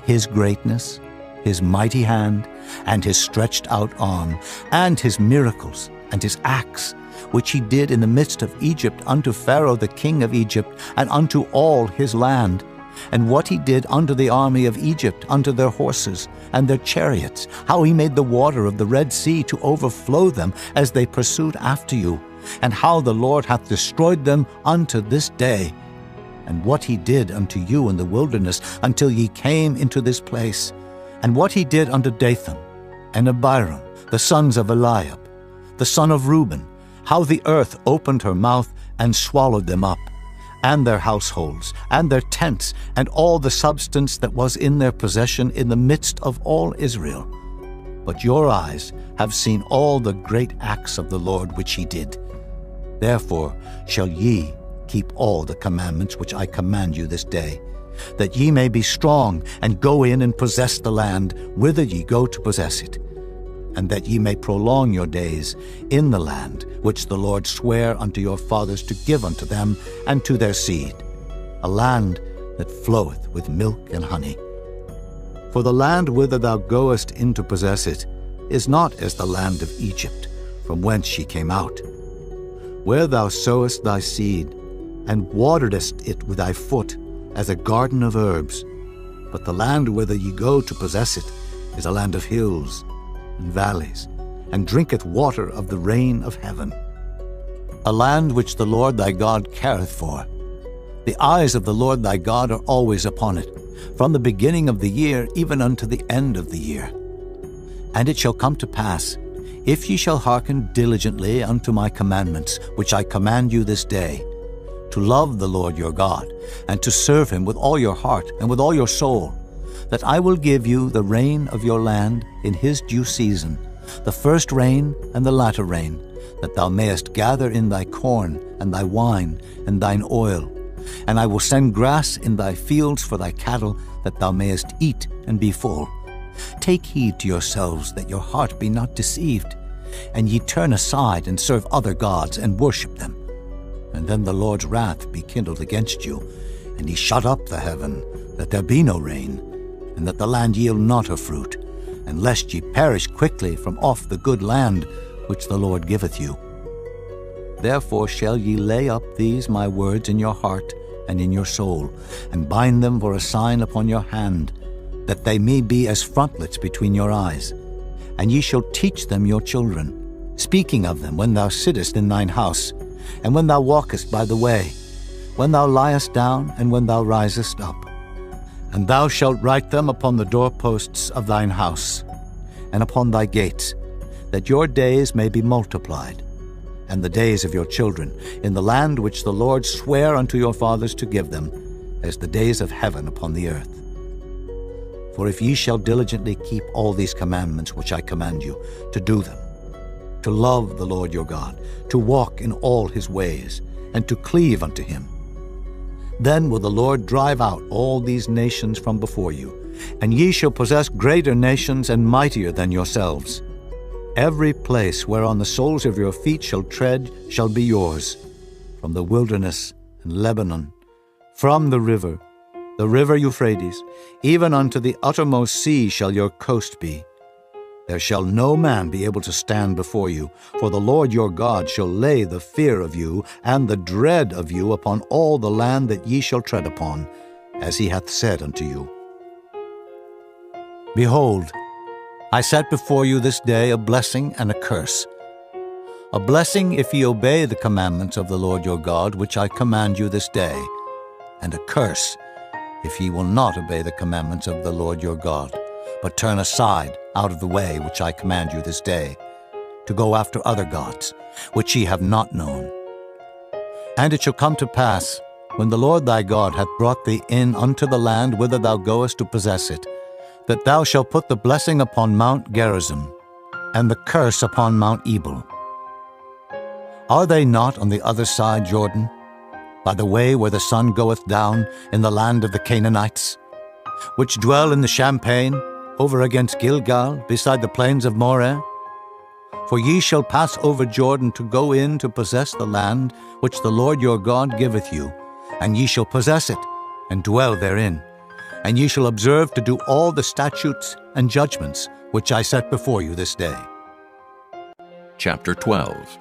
his greatness, his mighty hand, and his stretched out arm, and his miracles, and his acts, which he did in the midst of Egypt unto Pharaoh the king of Egypt, and unto all his land, and what he did unto the army of Egypt, unto their horses and their chariots, how he made the water of the Red Sea to overflow them as they pursued after you, and how the Lord hath destroyed them unto this day, and what he did unto you in the wilderness until ye came into this place, and what he did unto Dathan and Abiram, the sons of Eliab, the son of Reuben, how the earth opened her mouth and swallowed them up, and their households, and their tents, and all the substance that was in their possession in the midst of all Israel. But your eyes have seen all the great acts of the Lord which he did. Therefore shall ye keep all the commandments which I command you this day, that ye may be strong, and go in and possess the land whither ye go to possess it, and that ye may prolong your days in the land which the Lord sware unto your fathers to give unto them and to their seed, a land that floweth with milk and honey. For the land whither thou goest in to possess it is not as the land of Egypt, from whence ye came out, where thou sowest thy seed, and waterest it with thy foot, as a garden of herbs. But the land whither ye go to possess it is a land of hills and valleys, and drinketh water of the rain of heaven, a land which the Lord thy God careth for. The eyes of the Lord thy God are always upon it, from the beginning of the year even unto the end of the year. And it shall come to pass, if ye shall hearken diligently unto my commandments, which I command you this day, to love the Lord your God, and to serve him with all your heart and with all your soul, that I will give you the rain of your land in his due season, the first rain and the latter rain, that thou mayest gather in thy corn and thy wine and thine oil. And I will send grass in thy fields for thy cattle, that thou mayest eat and be full. Take heed to yourselves that your heart be not deceived, and ye turn aside and serve other gods and worship them. And then the Lord's wrath be kindled against you, and he shut up the heaven, that there be no rain, and that the land yield not her fruit, and lest ye perish quickly from off the good land which the Lord giveth you. Therefore shall ye lay up these my words in your heart and in your soul, and bind them for a sign upon your hand, that they may be as frontlets between your eyes. And ye shall teach them your children, speaking of them when thou sittest in thine house, and when thou walkest by the way, when thou liest down, and when thou risest up. And thou shalt write them upon the doorposts of thine house, and upon thy gates, that your days may be multiplied, and the days of your children, in the land which the Lord sware unto your fathers to give them, as the days of heaven upon the earth. For if ye shall diligently keep all these commandments which I command you, to do them, to love the Lord your God, to walk in all his ways, and to cleave unto him, then will the Lord drive out all these nations from before you, and ye shall possess greater nations and mightier than yourselves. Every place whereon the soles of your feet shall tread shall be yours, from the wilderness and Lebanon, from the river Euphrates, even unto the uttermost sea shall your coast be. There shall no man be able to stand before you, for the Lord your God shall lay the fear of you and the dread of you upon all the land that ye shall tread upon, as he hath said unto you. Behold, I set before you this day a blessing and a curse. A blessing if ye obey the commandments of the Lord your God, which I command you this day, and a curse if ye will not obey the commandments of the Lord your God, but turn aside out of the way which I command you this day, to go after other gods, which ye have not known. And it shall come to pass, when the Lord thy God hath brought thee in unto the land whither thou goest to possess it, that thou shalt put the blessing upon Mount Gerizim, and the curse upon Mount Ebal. Are they not on the other side Jordan, by the way where the sun goeth down, in the land of the Canaanites, which dwell in the champaign, over against Gilgal, beside the plains of Moreh? For ye shall pass over Jordan to go in to possess the land which the Lord your God giveth you, and ye shall possess it, and dwell therein. And ye shall observe to do all the statutes and judgments which I set before you this day. Chapter 12.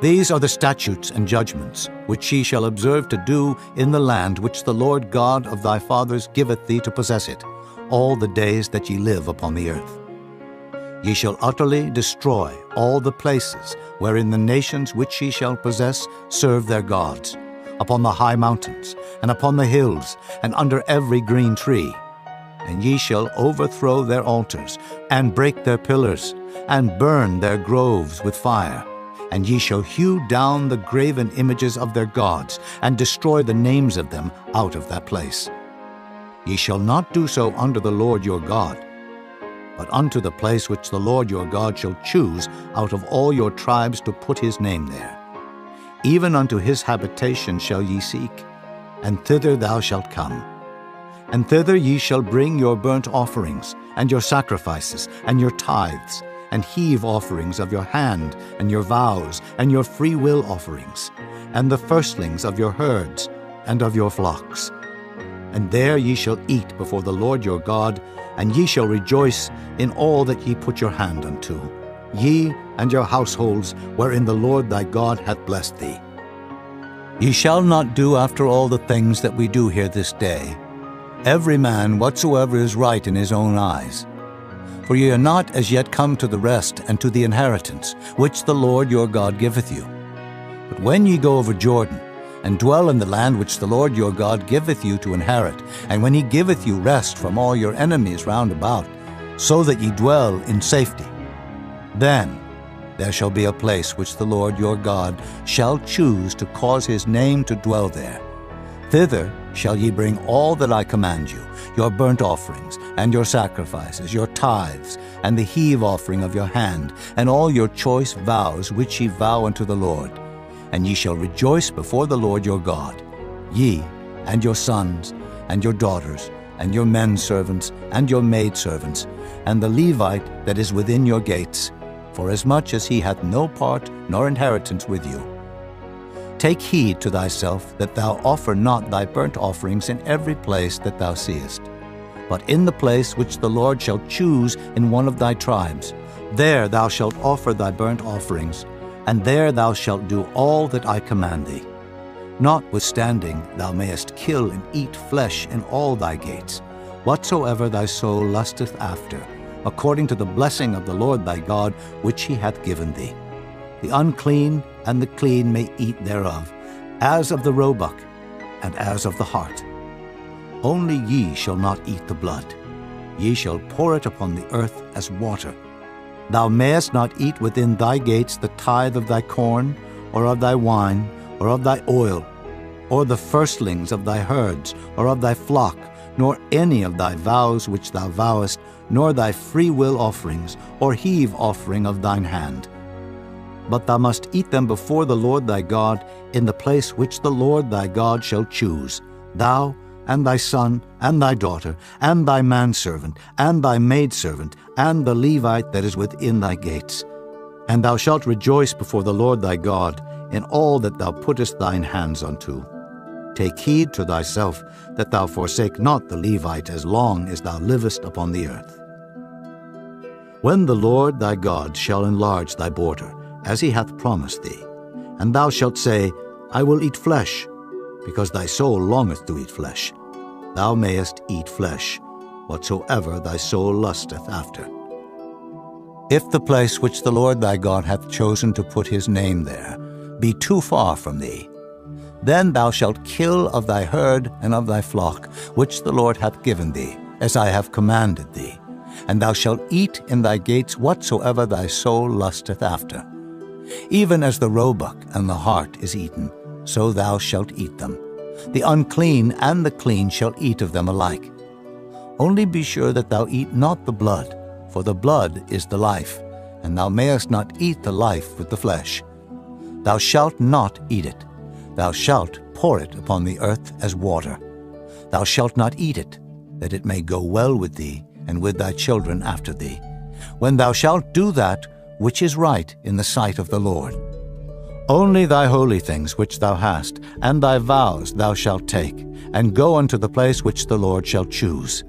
These are the statutes and judgments which ye shall observe to do in the land which the Lord God of thy fathers giveth thee to possess it, all the days that ye live upon the earth. Ye shall utterly destroy all the places wherein the nations which ye shall possess serve their gods, upon the high mountains, and upon the hills, and under every green tree. and ye shall overthrow their altars, and break their pillars, and burn their groves with fire. And ye shall hew down the graven images of their gods, and destroy the names of them out of that place. Ye shall not do so unto the Lord your God, but unto the place which the Lord your God shall choose out of all your tribes to put his name there. Even unto his habitation shall ye seek, and thither thou shalt come. And thither ye shall bring your burnt offerings, and your sacrifices, and your tithes, and heave offerings of your hand, and your vows, and your freewill offerings, and the firstlings of your herds, and of your flocks. And there ye shall eat before the Lord your God, and ye shall rejoice in all that ye put your hand unto, ye and your households wherein the Lord thy God hath blessed thee. Ye shall not do after all the things that we do here this day, every man whatsoever is right in his own eyes. For ye are not as yet come to the rest and to the inheritance, which the Lord your God giveth you. But when ye go over Jordan, and dwell in the land which the Lord your God giveth you to inherit, and when he giveth you rest from all your enemies round about, so that ye dwell in safety, then there shall be a place which the Lord your God shall choose to cause his name to dwell there. Thither shall ye bring all that I command you, your burnt offerings, and your sacrifices, your tithes, and the heave offering of your hand, and all your choice vows which ye vow unto the Lord. And ye shall rejoice before the Lord your God, ye, and your sons, and your daughters, and your men servants, and your maidservants, and the Levite that is within your gates, forasmuch as he hath no part nor inheritance with you. Take heed to thyself that thou offer not thy burnt offerings in every place that thou seest, but in the place which the Lord shall choose in one of thy tribes, there thou shalt offer thy burnt offerings, and there thou shalt do all that I command thee. Notwithstanding, thou mayest kill and eat flesh in all thy gates, whatsoever thy soul lusteth after, according to the blessing of the Lord thy God, which he hath given thee. The unclean and the clean may eat thereof, as of the roebuck, and as of the hart. Only ye shall not eat the blood. Ye shall pour it upon the earth as water. Thou mayest not eat within thy gates the tithe of thy corn, or of thy wine, or of thy oil, or the firstlings of thy herds, or of thy flock, nor any of thy vows which thou vowest, nor thy freewill offerings, or heave offering of thine hand. But thou must eat them before the Lord thy God in the place which the Lord thy God shall choose, thou, and thy son, and thy daughter, and thy manservant, and thy maidservant, and the Levite that is within thy gates. And thou shalt rejoice before the Lord thy God in all that thou puttest thine hands unto. Take heed to thyself that thou forsake not the Levite as long as thou livest upon the earth. When the Lord thy God shall enlarge thy border, as he hath promised thee, and thou shalt say, I will eat flesh, because thy soul longeth to eat flesh, thou mayest eat flesh, whatsoever thy soul lusteth after. If the place which the Lord thy God hath chosen to put his name there be too far from thee, then thou shalt kill of thy herd and of thy flock, which the Lord hath given thee, as I have commanded thee, and thou shalt eat in thy gates whatsoever thy soul lusteth after. Even as the roebuck and the hart is eaten, so thou shalt eat them. The unclean and the clean shall eat of them alike. Only be sure that thou eat not the blood, for the blood is the life, and thou mayest not eat the life with the flesh. Thou shalt not eat it. Thou shalt pour it upon the earth as water. Thou shalt not eat it, that it may go well with thee and with thy children after thee, when thou shalt do that which is right in the sight of the Lord. Only thy holy things which thou hast, and thy vows thou shalt take, and go unto the place which the Lord shall choose.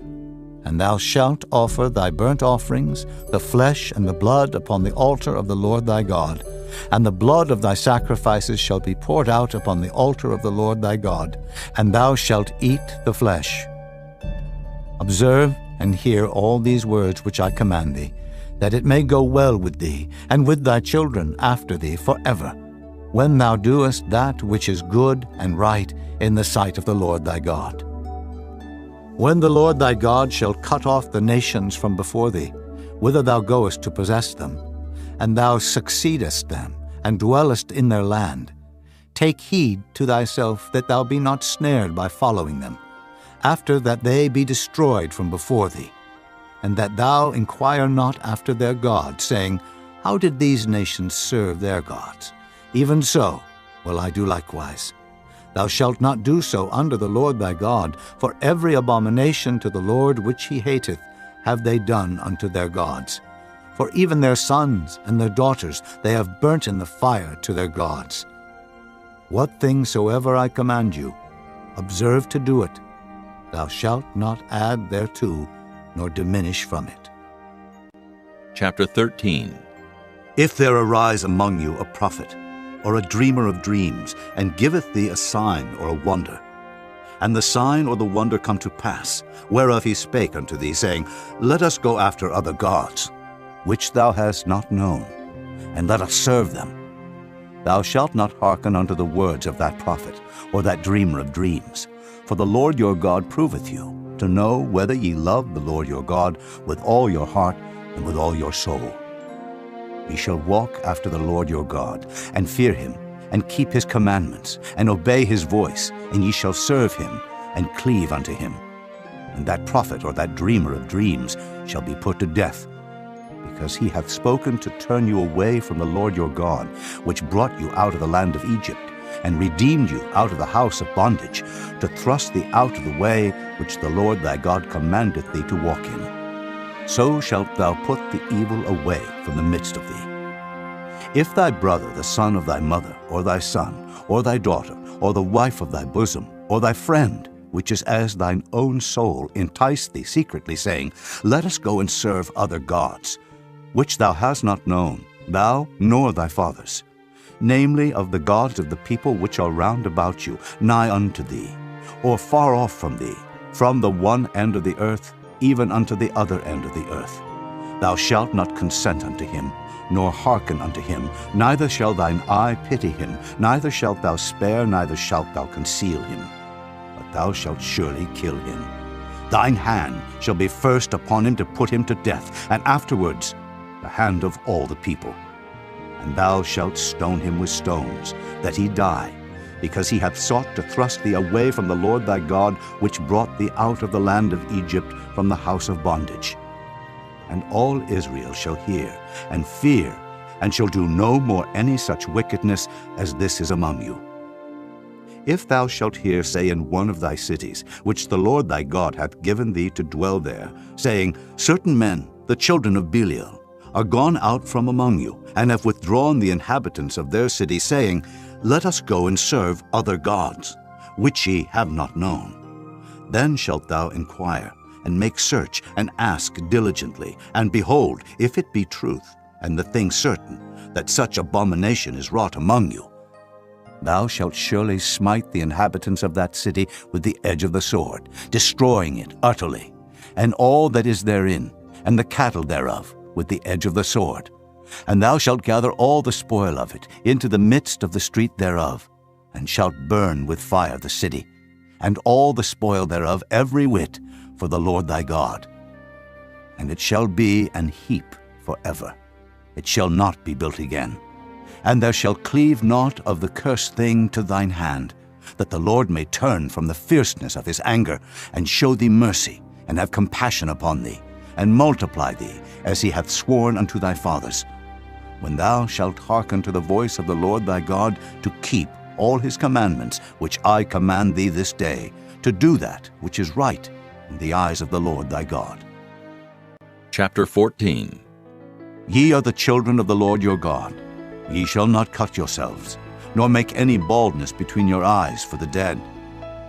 And thou shalt offer thy burnt offerings, the flesh and the blood upon the altar of the Lord thy God, and the blood of thy sacrifices shall be poured out upon the altar of the Lord thy God, and thou shalt eat the flesh. Observe and hear all these words which I command thee, that it may go well with thee, and with thy children after thee forever, when thou doest that which is good and right in the sight of the Lord thy God. When the Lord thy God shall cut off the nations from before thee, whither thou goest to possess them, and thou succeedest them, and dwellest in their land, take heed to thyself that thou be not snared by following them, after that they be destroyed from before thee, and that thou inquire not after their gods, saying, How did these nations serve their gods? Even so will I do likewise. Thou shalt not do so under the Lord thy God, for every abomination to the Lord which he hateth have they done unto their gods. For even their sons and their daughters they have burnt in the fire to their gods. What thing soever I command you, observe to do it. Thou shalt not add thereto, nor diminish from it. Chapter 13. If there arise among you a prophet, or a dreamer of dreams, and giveth thee a sign or a wonder, and the sign or the wonder come to pass, whereof he spake unto thee, saying, Let us go after other gods, which thou hast not known, and let us serve them. Thou shalt not hearken unto the words of that prophet, or that dreamer of dreams. For the Lord your God proveth you, to know whether ye love the Lord your God with all your heart and with all your soul. Ye shall walk after the Lord your God, and fear him, and keep his commandments, and obey his voice, and ye shall serve him, and cleave unto him. And that prophet or that dreamer of dreams shall be put to death, because he hath spoken to turn you away from the Lord your God, which brought you out of the land of Egypt, and redeemed you out of the house of bondage, to thrust thee out of the way which the Lord thy God commandeth thee to walk in. So shalt thou put the evil away from the midst of thee. If thy brother, the son of thy mother, or thy son, or thy daughter, or the wife of thy bosom, or thy friend, which is as thine own soul, entice thee secretly, saying, Let us go and serve other gods, which thou hast not known, thou nor thy fathers, namely of the gods of the people which are round about you, nigh unto thee, or far off from thee, from the one end of the earth even unto the other end of the earth. Thou shalt not consent unto him, nor hearken unto him, neither shall thine eye pity him, neither shalt thou spare, neither shalt thou conceal him, but thou shalt surely kill him. Thine hand shall be first upon him to put him to death, and afterwards the hand of all the people. And thou shalt stone him with stones, that he die, because he hath sought to thrust thee away from the Lord thy God, which brought thee out of the land of Egypt from the house of bondage. And all Israel shall hear and fear, and shall do no more any such wickedness as this is among you. If thou shalt hear say in one of thy cities, which the Lord thy God hath given thee to dwell there, saying, Certain men, the children of Belial, are gone out from among you, and have withdrawn the inhabitants of their city, saying, Let us go and serve other gods, which ye have not known. Then shalt thou inquire, and make search, and ask diligently, and behold, if it be truth, and the thing certain, that such abomination is wrought among you, thou shalt surely smite the inhabitants of that city with the edge of the sword, destroying it utterly, and all that is therein, and the cattle thereof, with the edge of the sword. And thou shalt gather all the spoil of it into the midst of the street thereof, and shalt burn with fire the city, and all the spoil thereof every whit, for the Lord thy God. And it shall be an heap forever. It shall not be built again. And there shall cleave naught of the cursed thing to thine hand, that the Lord may turn from the fierceness of his anger, and show thee mercy, and have compassion upon thee, and multiply thee, as he hath sworn unto thy fathers, when thou shalt hearken to the voice of the Lord thy God, to keep all his commandments which I command thee this day, to do that which is right in the eyes of the Lord thy God. Chapter 14. Ye are the children of the Lord your God. Ye shall not cut yourselves, nor make any baldness between your eyes for the dead.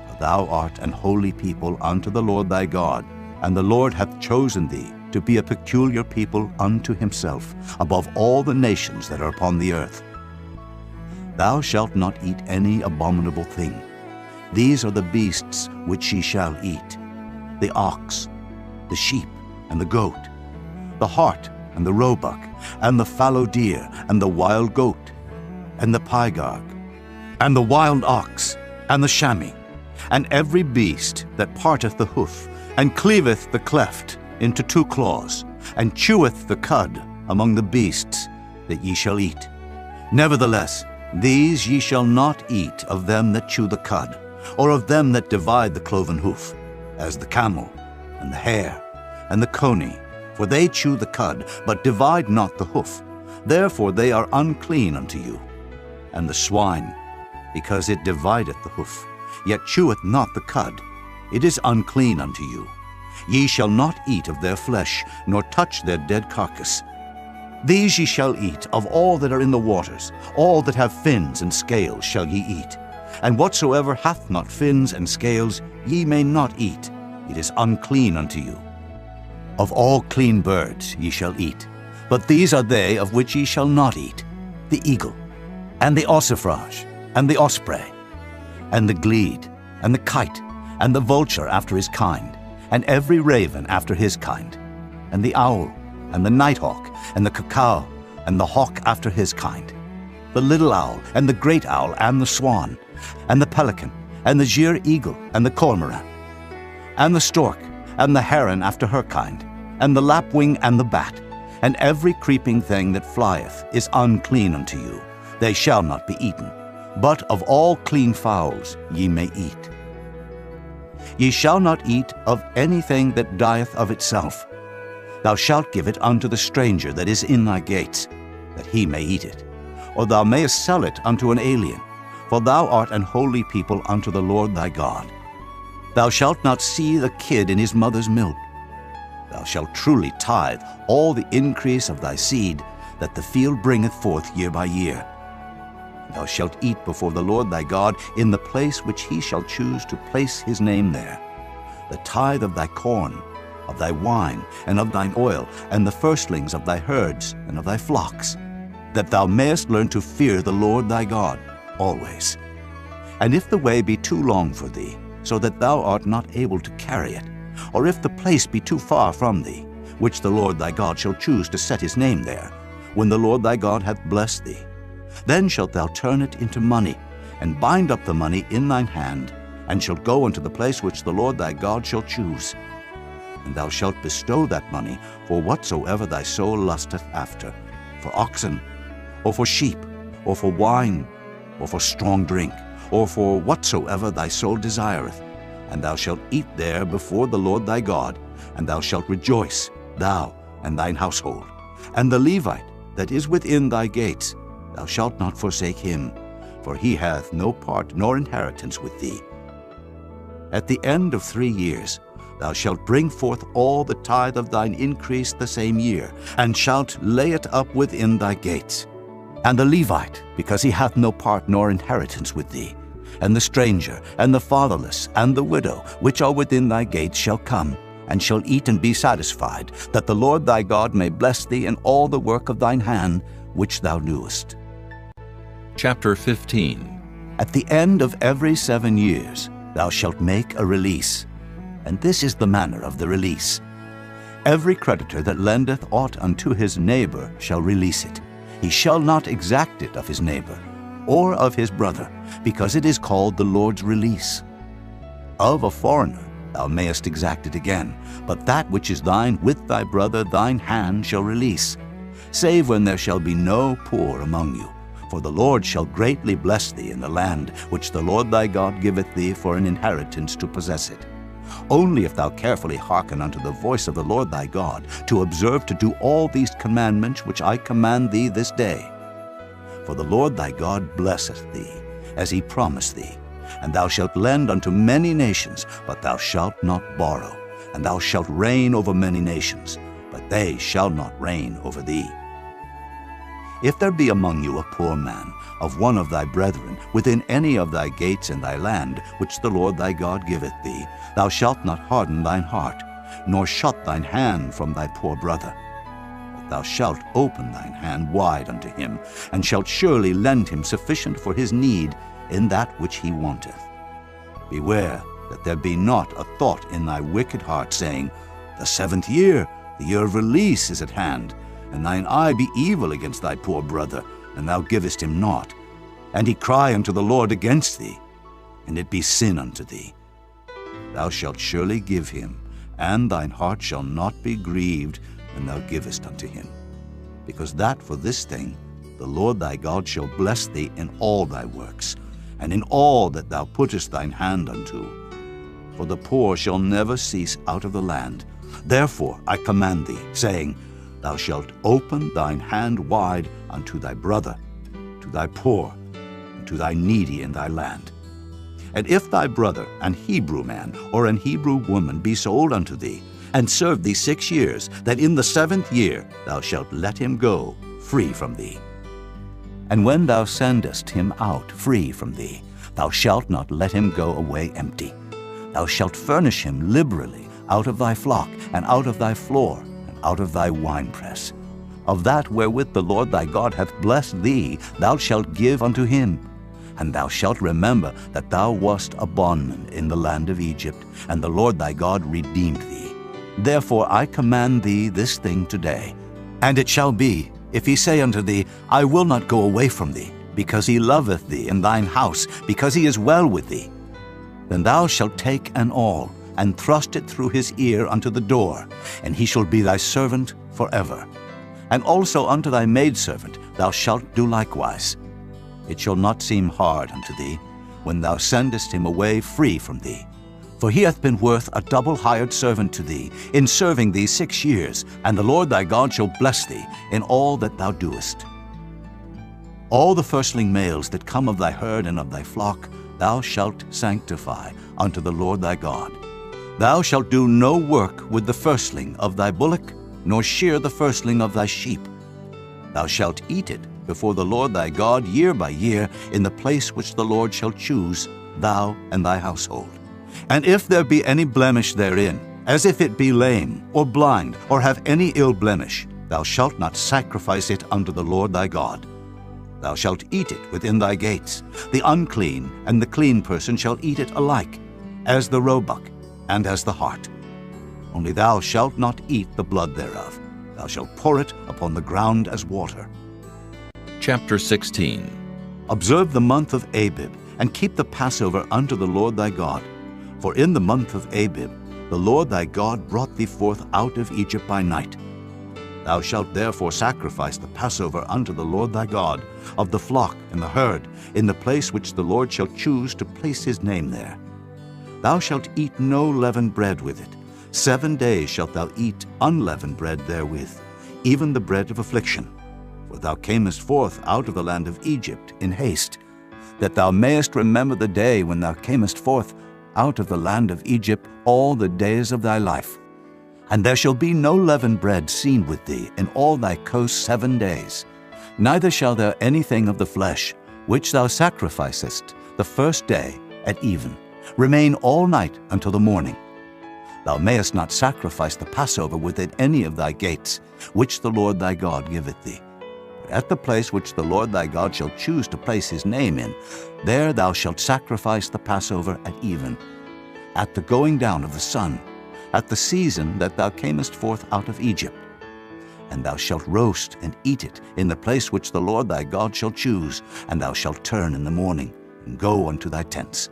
For thou art an holy people unto the Lord thy God, and the Lord hath chosen thee to be a peculiar people unto himself, above all the nations that are upon the earth. Thou shalt not eat any abominable thing. These are the beasts which ye shall eat: the ox, the sheep, and the goat, the hart, and the roebuck, and the fallow deer, and the wild goat, and the pygarg, and the wild ox, and the chamois, and every beast that parteth the hoof, and cleaveth the cleft into 2 claws, and cheweth the cud among the beasts that ye shall eat. Nevertheless, these ye shall not eat of them that chew the cud, or of them that divide the cloven hoof, as the camel, and the hare, and the coney, for they chew the cud, but divide not the hoof. Therefore they are unclean unto you. And the swine, because it divideth the hoof, yet cheweth not the cud, it is unclean unto you. Ye shall not eat of their flesh, nor touch their dead carcass. These ye shall eat of all that are in the waters, all that have fins and scales shall ye eat. And whatsoever hath not fins and scales ye may not eat, it is unclean unto you. Of all clean birds ye shall eat, but these are they of which ye shall not eat: the eagle, and the ossifrage, and the osprey, and the glede, and the kite, and the vulture after his kind, and every raven after his kind, and the owl, and the nighthawk, and the cuckoo, and the hawk after his kind, the little owl, and the great owl, and the swan, and the pelican, and the gier eagle, and the cormorant, and the stork, and the heron after her kind, and the lapwing, and the bat, and every creeping thing that flieth is unclean unto you. They shall not be eaten. But of all clean fowls ye may eat. Ye shall not eat of anything that dieth of itself. Thou shalt give it unto the stranger that is in thy gates, that he may eat it. Or thou mayest sell it unto an alien, for thou art an holy people unto the Lord thy God. Thou shalt not see the kid in his mother's milk. Thou shalt truly tithe all the increase of thy seed that the field bringeth forth year by year. Thou shalt eat before the Lord thy God in the place which he shall choose to place his name there. The tithe of thy corn, of thy wine, and of thine oil, and the firstlings of thy herds and of thy flocks, that thou mayest learn to fear the Lord thy God always. And if the way be too long for thee, so that thou art not able to carry it, or if the place be too far from thee, which the Lord thy God shall choose to set his name there, when the Lord thy God hath blessed thee, then shalt thou turn it into money, and bind up the money in thine hand, and shalt go unto the place which the Lord thy God shall choose. And thou shalt bestow that money for whatsoever thy soul lusteth after, for oxen, or for sheep, or for wine, or for strong drink, or for whatsoever thy soul desireth. And thou shalt eat there before the Lord thy God, and thou shalt rejoice, thou and thine household. And the Levite that is within thy gates, thou shalt not forsake him, for he hath no part nor inheritance with thee. At the end of 3 years thou shalt bring forth all the tithe of thine increase the same year, and shalt lay it up within thy gates. And the Levite, because he hath no part nor inheritance with thee, and the stranger, and the fatherless, and the widow, which are within thy gates, shall come, and shall eat and be satisfied, that the Lord thy God may bless thee in all the work of thine hand, which thou doest. Chapter 15. At the end of every 7 years thou shalt make a release, and this is the manner of the release. Every creditor that lendeth aught unto his neighbor shall release it. He shall not exact it of his neighbor, or of his brother, because it is called the Lord's release. Of a foreigner thou mayest exact it again, but that which is thine with thy brother thine hand shall release, save when there shall be no poor among you. For the Lord shall greatly bless thee in the land which the Lord thy God giveth thee for an inheritance to possess it. Only if thou carefully hearken unto the voice of the Lord thy God, to observe to do all these commandments which I command thee this day. For the Lord thy God blesseth thee, as he promised thee. And thou shalt lend unto many nations, but thou shalt not borrow. And thou shalt reign over many nations, but they shall not reign over thee. If there be among you a poor man, of one of thy brethren, within any of thy gates in thy land, which the Lord thy God giveth thee, thou shalt not harden thine heart, nor shut thine hand from thy poor brother. But thou shalt open thine hand wide unto him, and shalt surely lend him sufficient for his need in that which he wanteth. Beware that there be not a thought in thy wicked heart, saying, The 7th year, the year of release, is at hand, and thine eye be evil against thy poor brother, and thou givest him naught. And he cry unto the Lord against thee, and it be sin unto thee. Thou shalt surely give him, and thine heart shall not be grieved when thou givest unto him. Because that for this thing the Lord thy God shall bless thee in all thy works, and in all that thou puttest thine hand unto. For the poor shall never cease out of the land. Therefore I command thee, saying, Thou shalt open thine hand wide unto thy brother, to thy poor, and to thy needy in thy land. And if thy brother, an Hebrew man or an Hebrew woman, be sold unto thee, and serve thee 6 years, that in the 7th year thou shalt let him go free from thee. And when thou sendest him out free from thee, thou shalt not let him go away empty. Thou shalt furnish him liberally out of thy flock, and out of thy floor, and out of thy winepress. Of that wherewith the Lord thy God hath blessed thee, thou shalt give unto him. And thou shalt remember that thou wast a bondman in the land of Egypt, and the Lord thy God redeemed thee. Therefore I command thee this thing today. And it shall be, if he say unto thee, I will not go away from thee, because he loveth thee in thine house, because he is well with thee, then thou shalt take an awl, and thrust it through his ear unto the door, and he shall be thy servant forever. And also unto thy maidservant thou shalt do likewise. It shall not seem hard unto thee, when thou sendest him away free from thee. For he hath been worth a double hired servant to thee, in serving thee 6 years, and the Lord thy God shall bless thee in all that thou doest. All the firstling males that come of thy herd and of thy flock thou shalt sanctify unto the Lord thy God. Thou shalt do no work with the firstling of thy bullock, nor shear the firstling of thy sheep. Thou shalt eat it before the Lord thy God year by year in the place which the Lord shall choose, thou and thy household. And if there be any blemish therein, as if it be lame, or blind, or have any ill blemish, thou shalt not sacrifice it unto the Lord thy God. Thou shalt eat it within thy gates. The unclean and the clean person shall eat it alike, as the roebuck and as the hart. Only thou shalt not eat the blood thereof. Thou shalt pour it upon the ground as water. Chapter 16. Observe the month of Abib, and keep the Passover unto the Lord thy God. For in the month of Abib the Lord thy God brought thee forth out of Egypt by night. Thou shalt therefore sacrifice the Passover unto the Lord thy God, of the flock and the herd, in the place which the Lord shall choose to place his name there. Thou shalt eat no leavened bread with it. 7 days shalt thou eat unleavened bread therewith, even the bread of affliction. For thou camest forth out of the land of Egypt in haste, that thou mayest remember the day when thou camest forth out of the land of Egypt all the days of thy life. And there shall be no leavened bread seen with thee in all thy coasts 7 days. Neither shall there anything of the flesh, which thou sacrificest the first day at even, remain all night until the morning. Thou mayest not sacrifice the Passover within any of thy gates, which the Lord thy God giveth thee. But at the place which the Lord thy God shall choose to place his name in, there thou shalt sacrifice the Passover at even, at the going down of the sun, at the season that thou camest forth out of Egypt. And thou shalt roast and eat it in the place which the Lord thy God shall choose, and thou shalt turn in the morning, and go unto thy tents.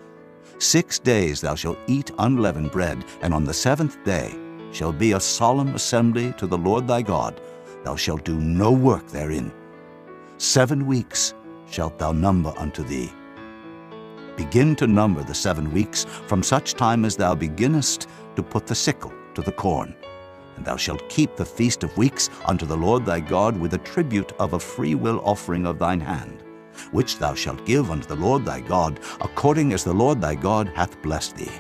6 days thou shalt eat unleavened bread, and on the 7th day shall be a solemn assembly to the Lord thy God. Thou shalt do no work therein. 7 weeks shalt thou number unto thee. Begin to number the 7 weeks from such time as thou beginnest to put the sickle to the corn. And thou shalt keep the feast of weeks unto the Lord thy God with a tribute of a freewill offering of thine hand, which thou shalt give unto the Lord thy God, according as the Lord thy God hath blessed thee.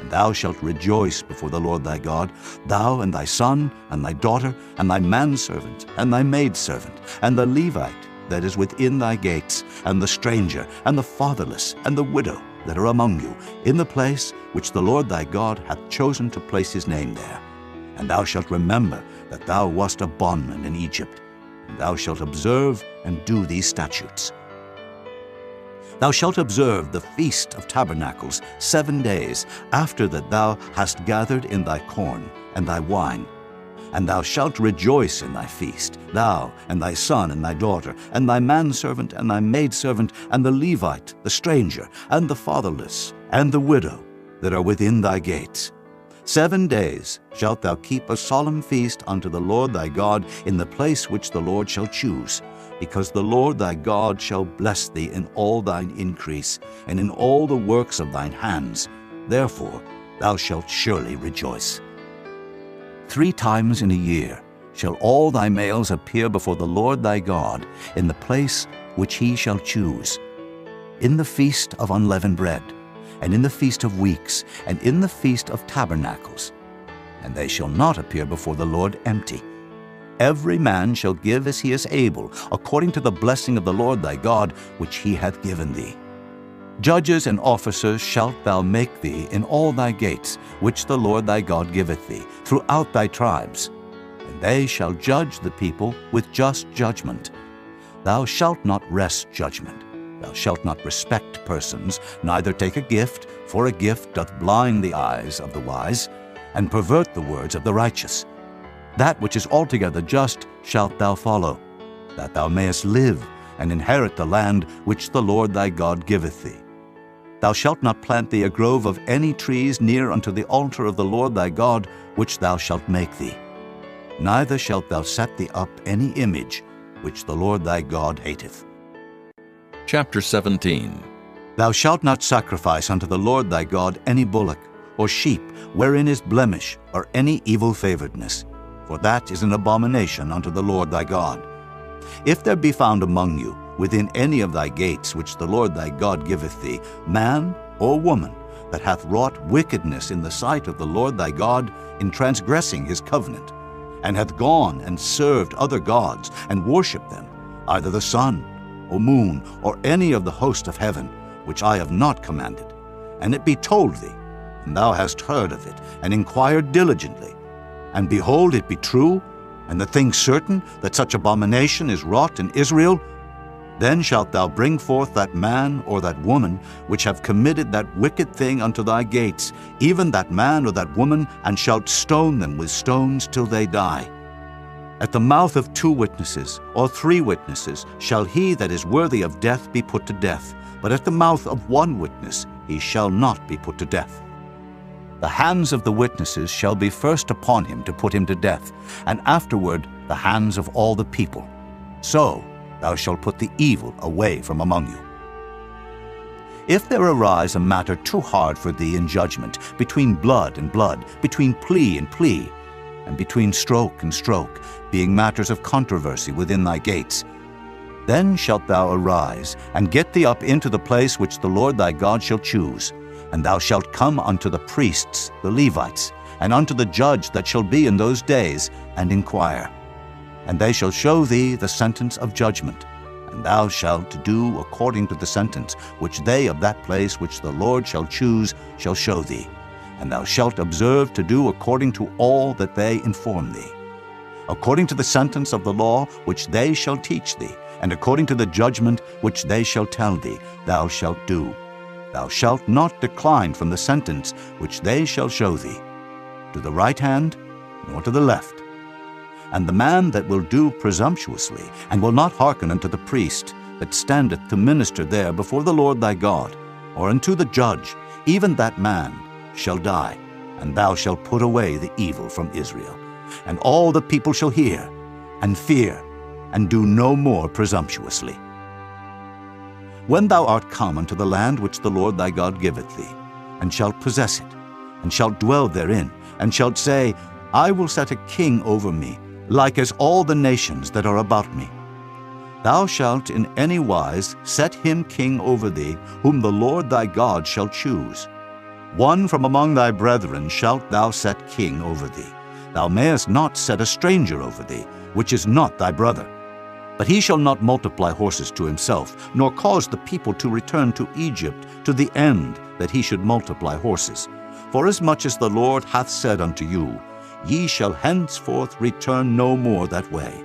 And thou shalt rejoice before the Lord thy God, thou and thy son, and thy daughter, and thy manservant, and thy maidservant, and the Levite that is within thy gates, and the stranger, and the fatherless, and the widow that are among you, in the place which the Lord thy God hath chosen to place his name there. And thou shalt remember that thou wast a bondman in Egypt, and thou shalt observe and do these statutes. Thou shalt observe the Feast of Tabernacles 7 days after that thou hast gathered in thy corn and thy wine. And thou shalt rejoice in thy feast, thou and thy son and thy daughter, and thy manservant and thy maidservant, and the Levite, the stranger, and the fatherless, and the widow that are within thy gates. 7 days shalt thou keep a solemn feast unto the Lord thy God in the place which the Lord shall choose, because the Lord thy God shall bless thee in all thine increase, and in all the works of thine hands. Therefore thou shalt surely rejoice. 3 times in a year shall all thy males appear before the Lord thy God in the place which he shall choose, in the feast of unleavened bread, and in the feast of weeks, and in the feast of tabernacles. And they shall not appear before the Lord empty. Every man shall give as he is able, according to the blessing of the Lord thy God, which he hath given thee. Judges and officers shalt thou make thee in all thy gates, which the Lord thy God giveth thee, throughout thy tribes. And they shall judge the people with just judgment. Thou shalt not wrest judgment. Thou shalt not respect persons, neither take a gift, for a gift doth blind the eyes of the wise, and pervert the words of the righteous. That which is altogether just shalt thou follow, that thou mayest live and inherit the land which the Lord thy God giveth thee. Thou shalt not plant thee a grove of any trees near unto the altar of the Lord thy God, which thou shalt make thee. Neither shalt thou set thee up any image, which the Lord thy God hateth. Chapter 17. Thou shalt not sacrifice unto the Lord thy God any bullock, or sheep, wherein is blemish, or any evil favoredness, for that is an abomination unto the Lord thy God. If there be found among you, within any of thy gates which the Lord thy God giveth thee, man or woman, that hath wrought wickedness in the sight of the Lord thy God, in transgressing his covenant, and hath gone and served other gods, and worshipped them, either the sun, or moon, or any of the host of heaven, which I have not commanded, and it be told thee, and thou hast heard of it, and inquired diligently, and behold, it be true, and the thing certain, that such abomination is wrought in Israel, then shalt thou bring forth that man or that woman which have committed that wicked thing unto thy gates, even that man or that woman, and shalt stone them with stones till they die. At the mouth of 2 witnesses or 3 witnesses shall he that is worthy of death be put to death, but at the mouth of 1 witness he shall not be put to death. The hands of the witnesses shall be first upon him to put him to death, and afterward the hands of all the people. So thou shalt put the evil away from among you. If there arise a matter too hard for thee in judgment, between blood and blood, between plea and plea, and between stroke and stroke, being matters of controversy within thy gates, then shalt thou arise, and get thee up into the place which the Lord thy God shall choose, and thou shalt come unto the priests, the Levites, and unto the judge that shall be in those days, and inquire. And they shall show thee the sentence of judgment, and thou shalt do according to the sentence which they of that place which the Lord shall choose shall show thee, and thou shalt observe to do according to all that they inform thee. According to the sentence of the law which they shall teach thee, and according to the judgment which they shall tell thee, thou shalt do. Thou shalt not decline from the sentence which they shall show thee, to the right hand, nor to the left. And the man that will do presumptuously, and will not hearken unto the priest that standeth to minister there before the Lord thy God, or unto the judge, even that man shall die, and thou shalt put away the evil from Israel. And all the people shall hear, and fear, and do no more presumptuously. When thou art come unto the land which the Lord thy God giveth thee, and shalt possess it, and shalt dwell therein, and shalt say, I will set a king over me, like as all the nations that are about me. Thou shalt in any wise set him king over thee, whom the Lord thy God shall choose. One from among thy brethren shalt thou set king over thee. Thou mayest not set a stranger over thee, which is not thy brother. But he shall not multiply horses to himself, nor cause the people to return to Egypt, to the end that he should multiply horses. Forasmuch as the Lord hath said unto you, Ye shall henceforth return no more that way.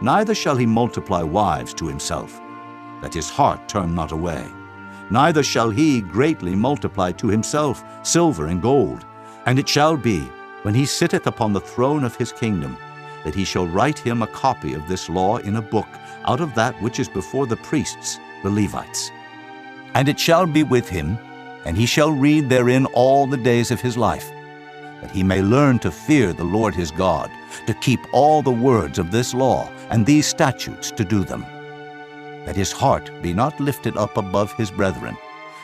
Neither shall he multiply wives to himself, that his heart turn not away. Neither shall he greatly multiply to himself silver and gold. And it shall be, when he sitteth upon the throne of his kingdom, that he shall write him a copy of this law in a book, out of that which is before the priests, the Levites. And it shall be with him, and he shall read therein all the days of his life, that he may learn to fear the Lord his God, to keep all the words of this law and these statutes to do them, that his heart be not lifted up above his brethren,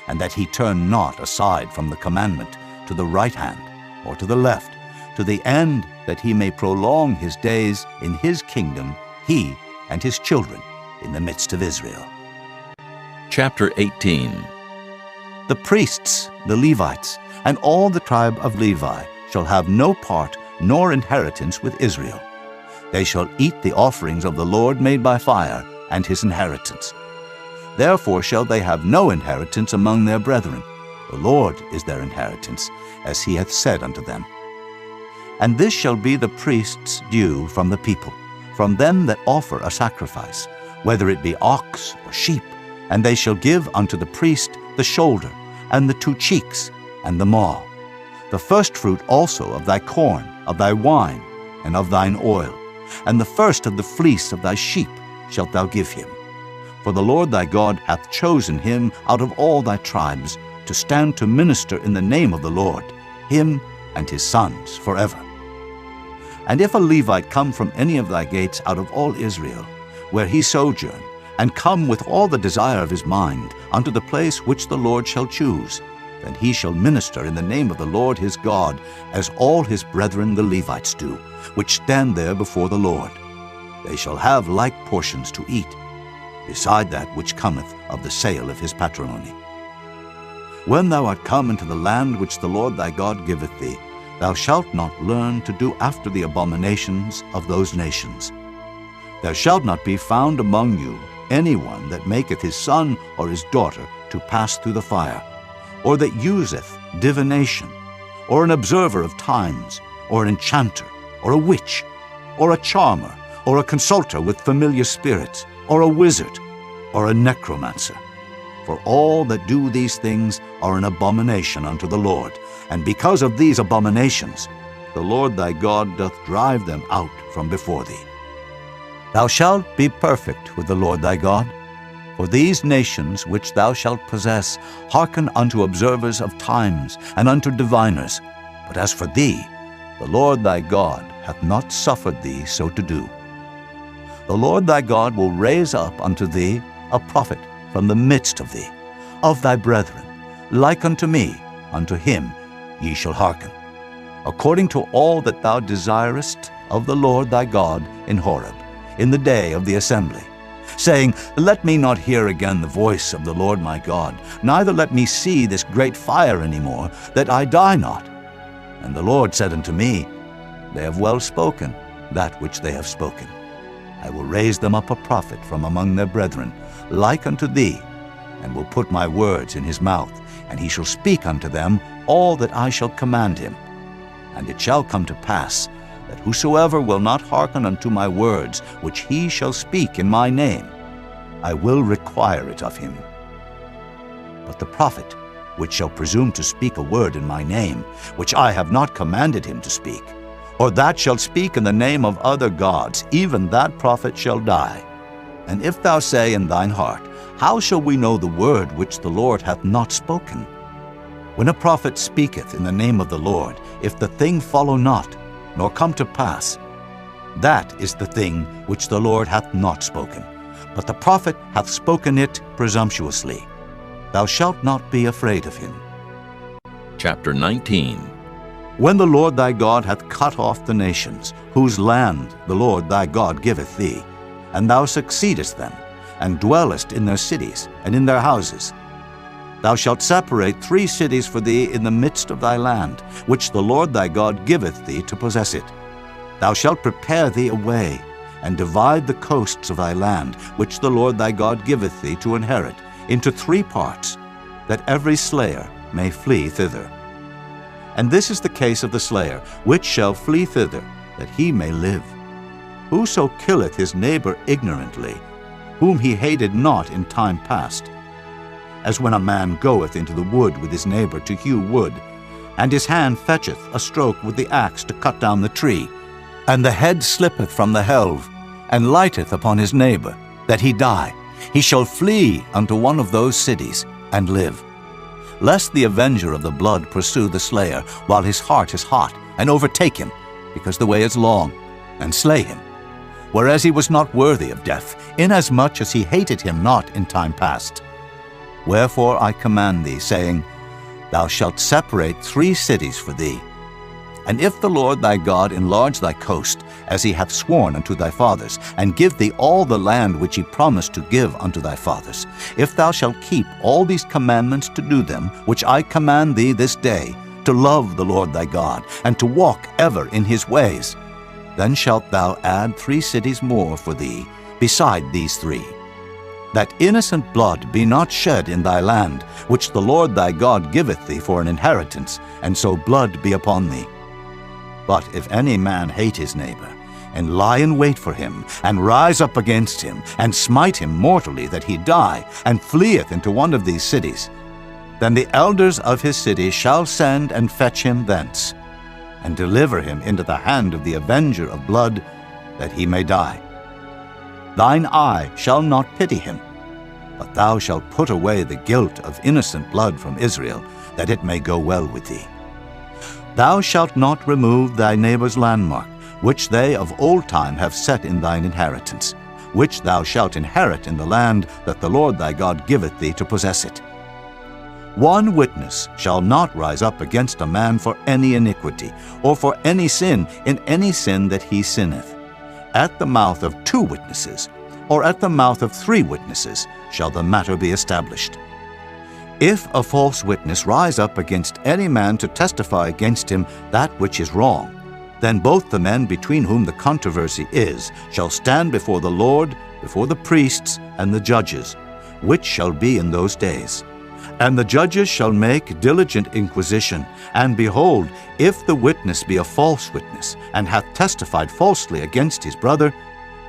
and that he turn not aside from the commandment to the right hand or to the left, to the end that he may prolong his days in his kingdom, he and his children in the midst of Israel. Chapter 18. The priests, the Levites, and all the tribe of Levi shall have no part nor inheritance with Israel. They shall eat the offerings of the Lord made by fire, and his inheritance. Therefore shall they have no inheritance among their brethren. The Lord is their inheritance, as he hath said unto them. And this shall be the priest's due from the people, from them that offer a sacrifice, whether it be ox or sheep, and they shall give unto the priest the shoulder, and the 2 cheeks, and the maw. The firstfruit also of thy corn, of thy wine, and of thine oil, and the first of the fleece of thy sheep shalt thou give him. For the Lord thy God hath chosen him out of all thy tribes, to stand to minister in the name of the Lord, him and his sons forever. And if a Levite come from any of thy gates out of all Israel, where he sojourn, and come with all the desire of his mind unto the place which the Lord shall choose, then he shall minister in the name of the Lord his God, as all his brethren the Levites do, which stand there before the Lord. They shall have like portions to eat, beside that which cometh of the sale of his patrimony. When thou art come into the land which the Lord thy God giveth thee, thou shalt not learn to do after the abominations of those nations. There shall not be found among you any one that maketh his son or his daughter to pass through the fire, or that useth divination, or an observer of times, or an enchanter, or a witch, or a charmer, or a consulter with familiar spirits, or a wizard, or a necromancer. For all that do these things are an abomination unto the Lord, and because of these abominations the Lord thy God doth drive them out from before thee. Thou shalt be perfect with the Lord thy God, for these nations which thou shalt possess hearken unto observers of times and unto diviners. But as for thee, the Lord thy God hath not suffered thee so to do. The Lord thy God will raise up unto thee a prophet from the midst of thee, of thy brethren, like unto me, unto him ye shall hearken, according to all that thou desirest of the Lord thy God in Horeb, in the day of the assembly, saying, Let me not hear again the voice of the Lord my God, neither let me see this great fire any more, that I die not. And the Lord said unto me, They have well spoken that which they have spoken. I will raise them up a prophet from among their brethren, like unto thee, and will put my words in his mouth, and he shall speak unto them all that I shall command him. And it shall come to pass, that whosoever will not hearken unto my words, which he shall speak in my name, I will require it of him. But the prophet, which shall presume to speak a word in my name, which I have not commanded him to speak, or that shall speak in the name of other gods, even that prophet shall die. And if thou say in thine heart, How shall we know the word which the Lord hath not spoken? When a prophet speaketh in the name of the Lord, if the thing follow not, nor come to pass, that is the thing which the Lord hath not spoken. But the prophet hath spoken it presumptuously. Thou shalt not be afraid of him. Chapter 19. When the Lord thy God hath cut off the nations, whose land the Lord thy God giveth thee, and thou succeedest them, and dwellest in their cities and in their houses, thou shalt separate 3 cities for thee in the midst of thy land, which the Lord thy God giveth thee to possess it. Thou shalt prepare thee a way, and divide the coasts of thy land, which the Lord thy God giveth thee to inherit, into 3 parts, that every slayer may flee thither. And this is the case of the slayer, which shall flee thither, that he may live. Whoso killeth his neighbor ignorantly, whom he hated not in time past, as when a man goeth into the wood with his neighbor to hew wood, and his hand fetcheth a stroke with the axe to cut down the tree, and the head slippeth from the helve, and lighteth upon his neighbor, that he die, he shall flee unto one of those cities, and live. Lest the avenger of the blood pursue the slayer, while his heart is hot, and overtake him, because the way is long, and slay him, whereas he was not worthy of death, inasmuch as he hated him not in time past. Wherefore I command thee, saying, Thou shalt separate 3 cities for thee. And if the Lord thy God enlarge thy coast, as he hath sworn unto thy fathers, and give thee all the land which he promised to give unto thy fathers, if thou shalt keep all these commandments to do them, which I command thee this day, to love the Lord thy God, and to walk ever in his ways, then shalt thou add 3 cities more for thee, beside these 3, that innocent blood be not shed in thy land, which the Lord thy God giveth thee for an inheritance, and so blood be upon thee. But if any man hate his neighbor, and lie in wait for him, and rise up against him, and smite him mortally that he die, and fleeth into one of these cities, then the elders of his city shall send and fetch him thence, and deliver him into the hand of the avenger of blood, that he may die. Thine eye shall not pity him, but thou shalt put away the guilt of innocent blood from Israel, that it may go well with thee. Thou shalt not remove thy neighbor's landmark, which they of old time have set in thine inheritance, which thou shalt inherit in the land that the Lord thy God giveth thee to possess it. One witness shall not rise up against a man for any iniquity, or for any sin in any sin that he sinneth. At the mouth of 2 witnesses, or at the mouth of 3 witnesses, shall the matter be established. If a false witness rise up against any man to testify against him that which is wrong, then both the men between whom the controversy is shall stand before the Lord, before the priests and the judges, which shall be in those days. And the judges shall make diligent inquisition, and behold, if the witness be a false witness, and hath testified falsely against his brother,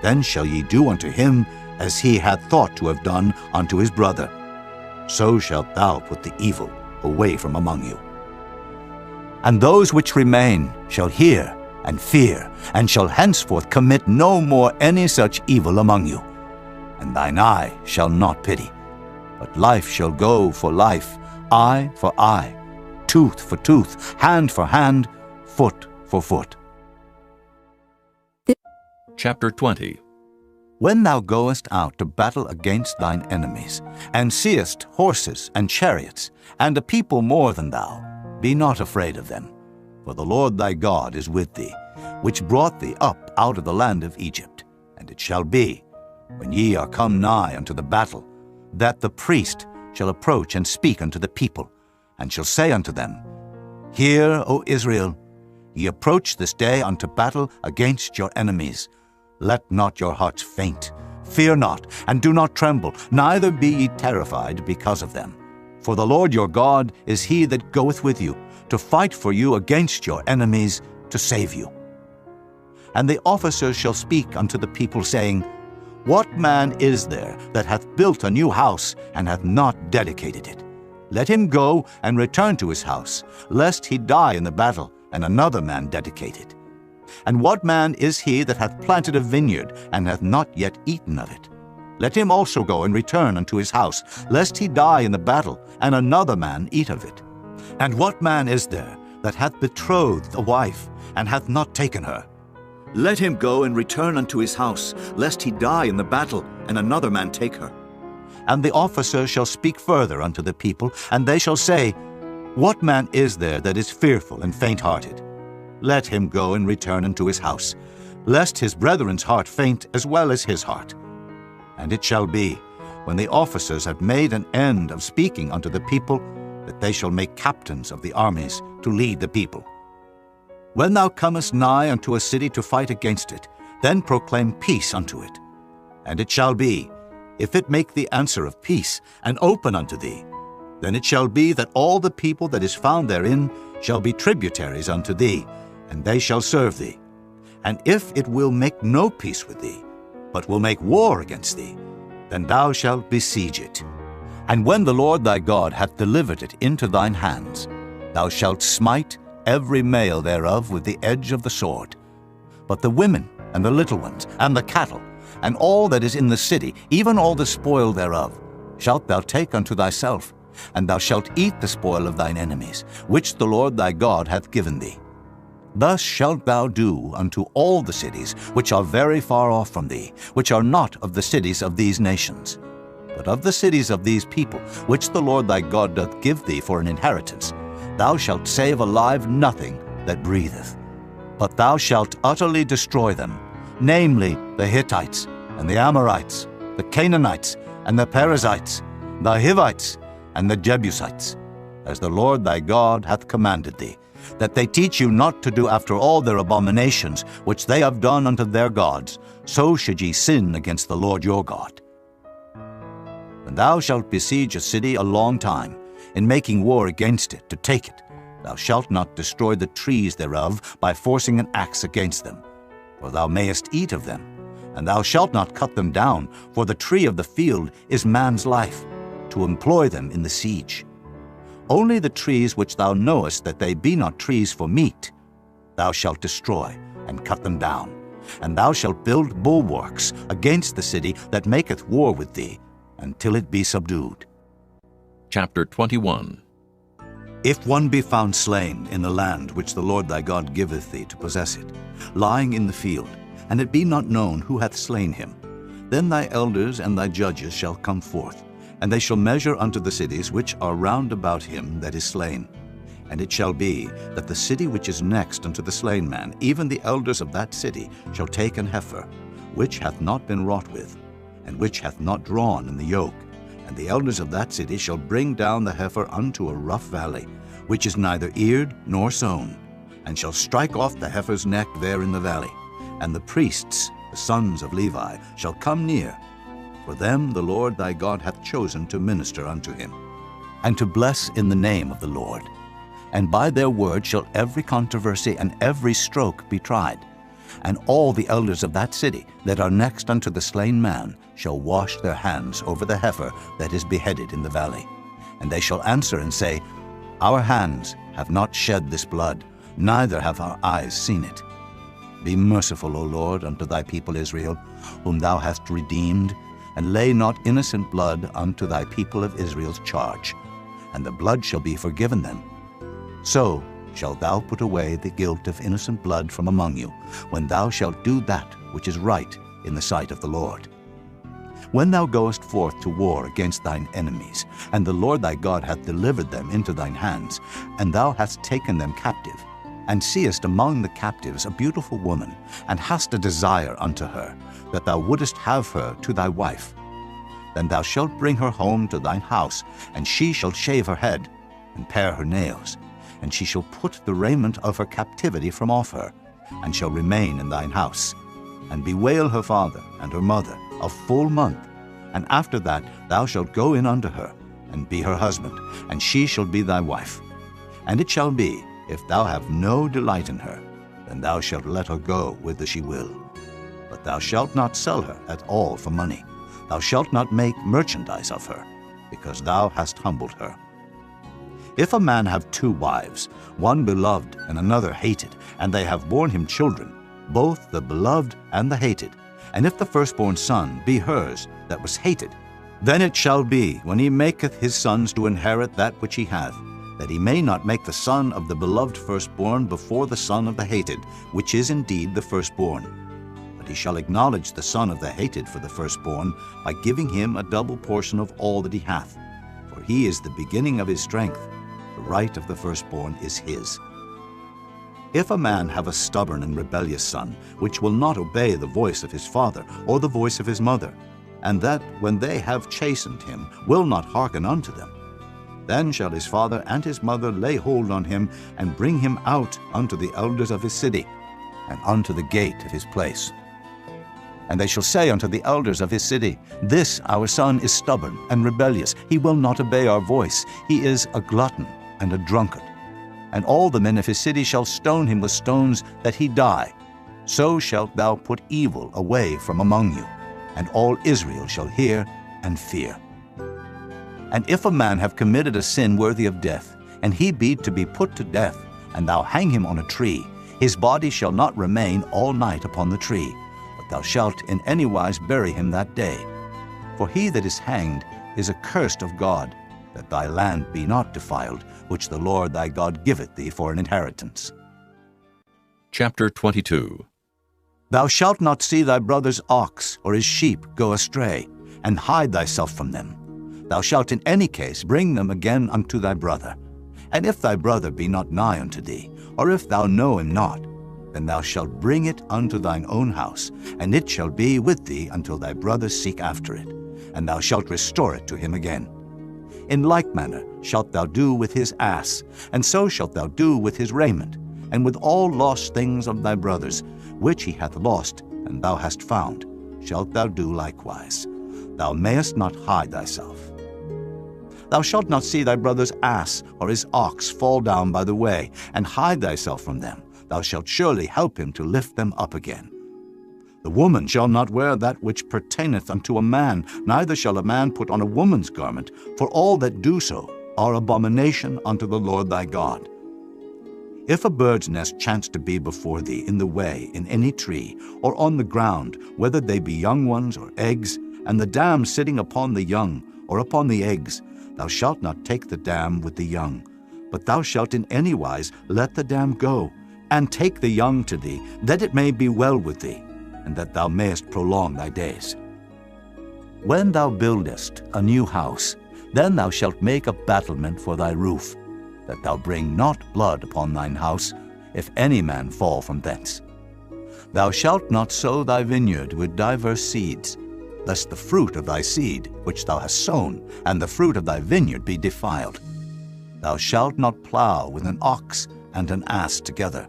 then shall ye do unto him as he hath thought to have done unto his brother. So shalt thou put the evil away from among you. And those which remain shall hear and fear, and shall henceforth commit no more any such evil among you. And thine eye shall not pity, but life shall go for life, eye for eye, tooth for tooth, hand for hand, foot for foot. Chapter 20. When thou goest out to battle against thine enemies, and seest horses and chariots, and a people more than thou, be not afraid of them. For the Lord thy God is with thee, which brought thee up out of the land of Egypt. And it shall be, when ye are come nigh unto the battle, that the priest shall approach and speak unto the people, and shall say unto them, Hear, O Israel, ye approach this day unto battle against your enemies. Let not your hearts faint, fear not, and do not tremble, neither be ye terrified because of them. For the Lord your God is he that goeth with you, to fight for you against your enemies, to save you. And the officers shall speak unto the people, saying, What man is there that hath built a new house, and hath not dedicated it? Let him go and return to his house, lest he die in the battle, and another man dedicate it. And what man is he that hath planted a vineyard, and hath not yet eaten of it? Let him also go and return unto his house, lest he die in the battle, and another man eat of it. And what man is there that hath betrothed a wife, and hath not taken her? Let him go and return unto his house, lest he die in the battle, and another man take her. And the officer shall speak further unto the people, and they shall say, What man is there that is fearful and faint-hearted? Let him go and return unto his house, lest his brethren's heart faint as well as his heart. And it shall be, when the officers have made an end of speaking unto the people, that they shall make captains of the armies to lead the people. When thou comest nigh unto a city to fight against it, then proclaim peace unto it. And it shall be, if it make the answer of peace, and open unto thee, then it shall be that all the people that is found therein shall be tributaries unto thee, and they shall serve thee. And if it will make no peace with thee, but will make war against thee, then thou shalt besiege it. And when the Lord thy God hath delivered it into thine hands, thou shalt smite every male thereof with the edge of the sword. But the women, and the little ones, and the cattle, and all that is in the city, even all the spoil thereof, shalt thou take unto thyself, and thou shalt eat the spoil of thine enemies, which the Lord thy God hath given thee. Thus shalt thou do unto all the cities which are very far off from thee, which are not of the cities of these nations. But of the cities of these people, which the Lord thy God doth give thee for an inheritance, thou shalt save alive nothing that breatheth. But thou shalt utterly destroy them, namely the Hittites, and the Amorites, the Canaanites, and the Perizzites, the Hivites, and the Jebusites, as the Lord thy God hath commanded thee, that they teach you not to do after all their abominations which they have done unto their gods, so should ye sin against the Lord your God. When thou shalt besiege a city a long time, in making war against it to take it, thou shalt not destroy the trees thereof by forcing an axe against them, for thou mayest eat of them. And thou shalt not cut them down, for the tree of the field is man's life, to employ them in the siege. Only the trees which thou knowest that they be not trees for meat, thou shalt destroy and cut them down. And thou shalt build bulwarks against the city that maketh war with thee, until it be subdued. Chapter 21. If one be found slain in the land which the Lord thy God giveth thee to possess it, lying in the field, and it be not known who hath slain him, then thy elders and thy judges shall come forth, and they shall measure unto the cities which are round about him that is slain. And it shall be that the city which is next unto the slain man, even the elders of that city, shall take an heifer, which hath not been wrought with, and which hath not drawn in the yoke. And the elders of that city shall bring down the heifer unto a rough valley, which is neither eared nor sown, and shall strike off the heifer's neck there in the valley. And the priests, the sons of Levi, shall come near, for them the Lord thy God hath chosen to minister unto him, and to bless in the name of the Lord. And by their word shall every controversy and every stroke be tried. And all the elders of that city that are next unto the slain man shall wash their hands over the heifer that is beheaded in the valley. And they shall answer and say, Our hands have not shed this blood, neither have our eyes seen it. Be merciful, O Lord, unto thy people Israel, whom thou hast redeemed, and lay not innocent blood unto thy people of Israel's charge, and the blood shall be forgiven them. So shalt thou put away the guilt of innocent blood from among you, when thou shalt do that which is right in the sight of the Lord. When thou goest forth to war against thine enemies, and the Lord thy God hath delivered them into thine hands, and thou hast taken them captive, and seest among the captives a beautiful woman, and hast a desire unto her, that thou wouldest have her to thy wife, then thou shalt bring her home to thine house, and she shall shave her head, and pare her nails, and she shall put the raiment of her captivity from off her, and shall remain in thine house, and bewail her father and her mother a full month. And after that thou shalt go in unto her, and be her husband, and she shall be thy wife. And it shall be, if thou have no delight in her, then thou shalt let her go whither she will. But thou shalt not sell her at all for money. Thou shalt not make merchandise of her, because thou hast humbled her. If a man have 2 wives, one beloved and another hated, and they have borne him children, both the beloved and the hated, and if the firstborn son be hers that was hated, then it shall be, when he maketh his sons to inherit that which he hath, that he may not make the son of the beloved firstborn before the son of the hated, which is indeed the firstborn. But he shall acknowledge the son of the hated for the firstborn, by giving him a double portion of all that he hath. For he is the beginning of his strength, the right of the firstborn is his. If a man have a stubborn and rebellious son, which will not obey the voice of his father or the voice of his mother, and that, when they have chastened him, will not hearken unto them, then shall his father and his mother lay hold on him, and bring him out unto the elders of his city, and unto the gate of his place. And they shall say unto the elders of his city, This our son is stubborn and rebellious, he will not obey our voice, he is a glutton and a drunkard. And all the men of his city shall stone him with stones, that he die. So shalt thou put evil away from among you, and all Israel shall hear and fear. And if a man have committed a sin worthy of death, and he be to be put to death, and thou hang him on a tree, his body shall not remain all night upon the tree, but thou shalt in any wise bury him that day. For he that is hanged is accursed of God, that thy land be not defiled, which the Lord thy God giveth thee for an inheritance. Chapter 22. Thou shalt not see thy brother's ox or his sheep go astray, and hide thyself from them. Thou shalt in any case bring them again unto thy brother. And if thy brother be not nigh unto thee, or if thou know him not, then thou shalt bring it unto thine own house, and it shall be with thee until thy brother seek after it, and thou shalt restore it to him again. In like manner shalt thou do with his ass, and so shalt thou do with his raiment, and with all lost things of thy brothers, which he hath lost, and thou hast found, shalt thou do likewise. Thou mayest not hide thyself. Thou shalt not see thy brother's ass or his ox fall down by the way, and hide thyself from them. Thou shalt surely help him to lift them up again. The woman shall not wear that which pertaineth unto a man, neither shall a man put on a woman's garment, for all that do so are abomination unto the Lord thy God. If a bird's nest chance to be before thee in the way, in any tree, or on the ground, whether they be young ones or eggs, and the dam sitting upon the young, or upon the eggs, thou shalt not take the dam with the young, but thou shalt in any wise let the dam go, and take the young to thee, that it may be well with thee, and that thou mayest prolong thy days. When thou buildest a new house, then thou shalt make a battlement for thy roof, that thou bring not blood upon thine house, if any man fall from thence. Thou shalt not sow thy vineyard with diverse seeds, lest the fruit of thy seed which thou hast sown, and the fruit of thy vineyard be defiled. Thou shalt not plow with an ox and an ass together.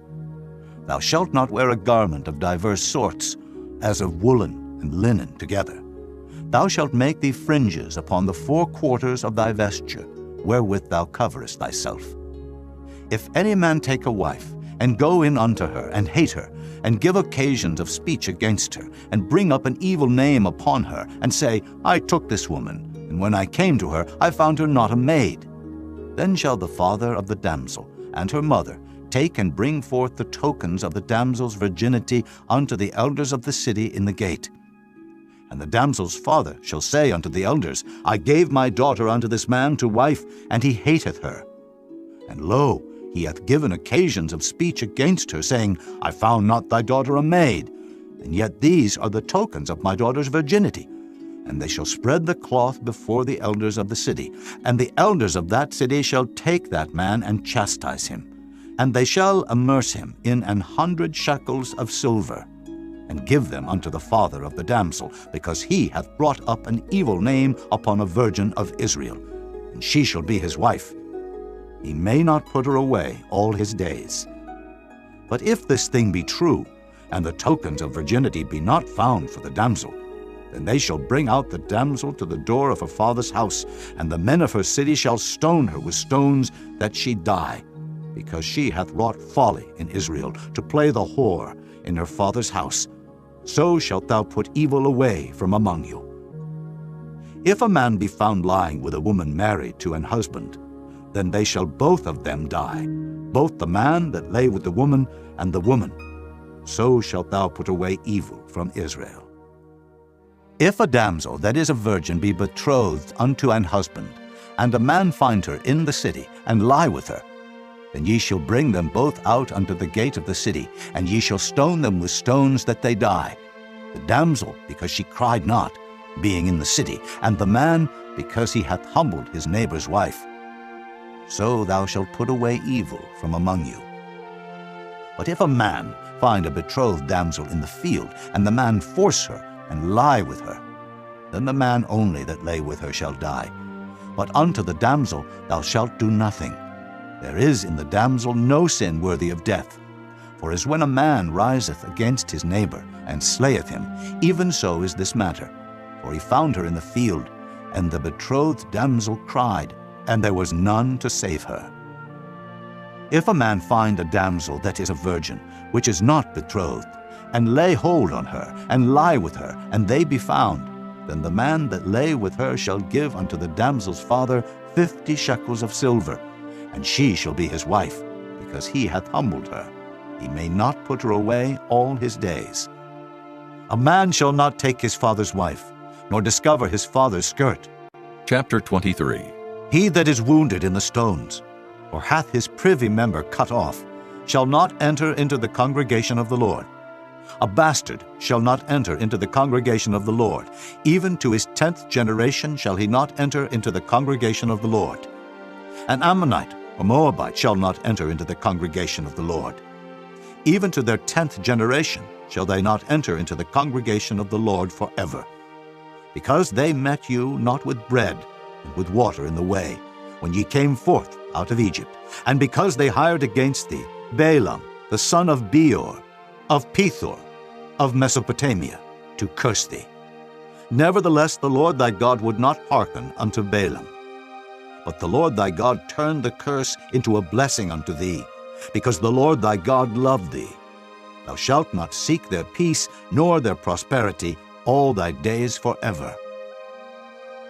Thou shalt not wear a garment of diverse sorts, as of woolen and linen together. Thou shalt make thee fringes upon the four quarters of thy vesture, wherewith thou coverest thyself. If any man take a wife, and go in unto her, and hate her, and give occasions of speech against her, and bring up an evil name upon her, and say, I took this woman, and when I came to her, I found her not a maid, then shall the father of the damsel and her mother take and bring forth the tokens of the damsel's virginity unto the elders of the city in the gate. And the damsel's father shall say unto the elders, I gave my daughter unto this man to wife, and he hateth her. And lo, he hath given occasions of speech against her, saying, I found not thy daughter a maid, and yet these are the tokens of my daughter's virginity. And they shall spread the cloth before the elders of the city, and the elders of that city shall take that man and chastise him. And they shall immerse him in 100 shekels of silver, and give them unto the father of the damsel, because he hath brought up an evil name upon a virgin of Israel, and she shall be his wife. He may not put her away all his days. But if this thing be true, and the tokens of virginity be not found for the damsel, then they shall bring out the damsel to the door of her father's house, and the men of her city shall stone her with stones, that she die, because she hath wrought folly in Israel, to play the whore in her father's house. So shalt thou put evil away from among you. If a man be found lying with a woman married to an husband, then they shall both of them die, both the man that lay with the woman, and the woman. So shalt thou put away evil from Israel. If a damsel that is a virgin be betrothed unto an husband, and a man find her in the city, and lie with her, then ye shall bring them both out unto the gate of the city, and ye shall stone them with stones that they die, the damsel because she cried not, being in the city, and the man because he hath humbled his neighbor's wife. So thou shalt put away evil from among you. But if a man find a betrothed damsel in the field, and the man force her, and lie with her, then the man only that lay with her shall die. But unto the damsel thou shalt do nothing. There is in the damsel no sin worthy of death. For as when a man riseth against his neighbor, and slayeth him, even so is this matter. For he found her in the field, and the betrothed damsel cried, and there was none to save her. If a man find a damsel that is a virgin, which is not betrothed, and lay hold on her, and lie with her, and they be found, then the man that lay with her shall give unto the damsel's father 50 shekels of silver, and she shall be his wife, because he hath humbled her. He may not put her away all his days. A man shall not take his father's wife, nor discover his father's skirt. Chapter 23. He that is wounded in the stones, or hath his privy member cut off, shall not enter into the congregation of the Lord. A bastard shall not enter into the congregation of the Lord. Even to his 10th generation shall he not enter into the congregation of the Lord. An Ammonite or Moabite shall not enter into the congregation of the Lord. Even to their 10th generation shall they not enter into the congregation of the Lord forever. Because they met you not with bread and with water in the way, when ye came forth out of Egypt, and because they hired against thee Balaam, the son of Beor, of Pethor, of Mesopotamia, to curse thee. Nevertheless the Lord thy God would not hearken unto Balaam. But the Lord thy God turned the curse into a blessing unto thee, because the Lord thy God loved thee. Thou shalt not seek their peace, nor their prosperity, all thy days forever.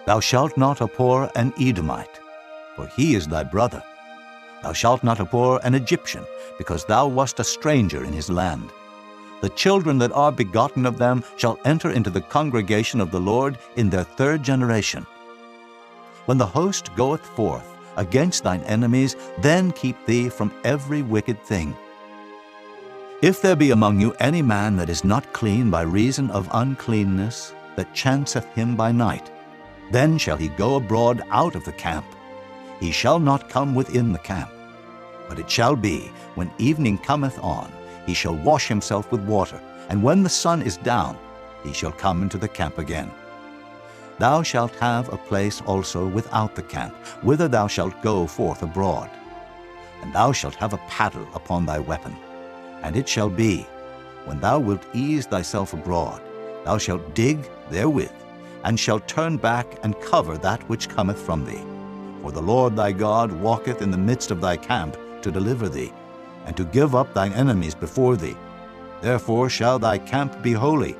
Thou shalt not abhor an Edomite, for he is thy brother. Thou shalt not abhor an Egyptian, because thou wast a stranger in his land. The children that are begotten of them shall enter into the congregation of the Lord in their 3rd generation. When the host goeth forth against thine enemies, then keep thee from every wicked thing. If there be among you any man that is not clean by reason of uncleanness, that chanceth him by night, then shall he go abroad out of the camp. He shall not come within the camp. But it shall be, when evening cometh on, he shall wash himself with water, and when the sun is down, he shall come into the camp again. Thou shalt have a place also without the camp, whither thou shalt go forth abroad. And thou shalt have a paddle upon thy weapon. And it shall be, when thou wilt ease thyself abroad, thou shalt dig therewith, and shalt turn back and cover that which cometh from thee. For the Lord thy God walketh in the midst of thy camp to deliver thee, and to give up thine enemies before thee. Therefore shall thy camp be holy,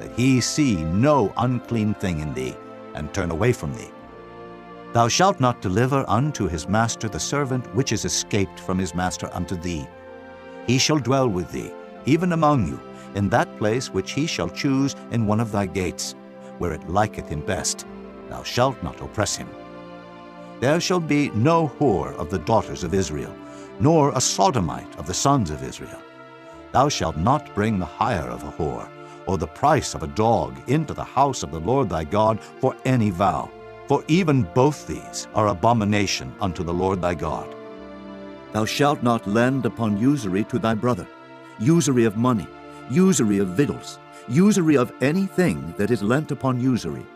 that he see no unclean thing in thee, and turn away from thee. Thou shalt not deliver unto his master the servant which is escaped from his master unto thee. He shall dwell with thee, even among you, in that place which he shall choose in one of thy gates, where it liketh him best. Thou shalt not oppress him. There shall be no whore of the daughters of Israel, nor a sodomite of the sons of Israel. Thou shalt not bring the hire of a whore, or the price of a dog into the house of the Lord thy God for any vow, for even both these are abomination unto the Lord thy God. Thou shalt not lend upon usury to thy brother, usury of money, usury of victuals, usury of anything that is lent upon usury.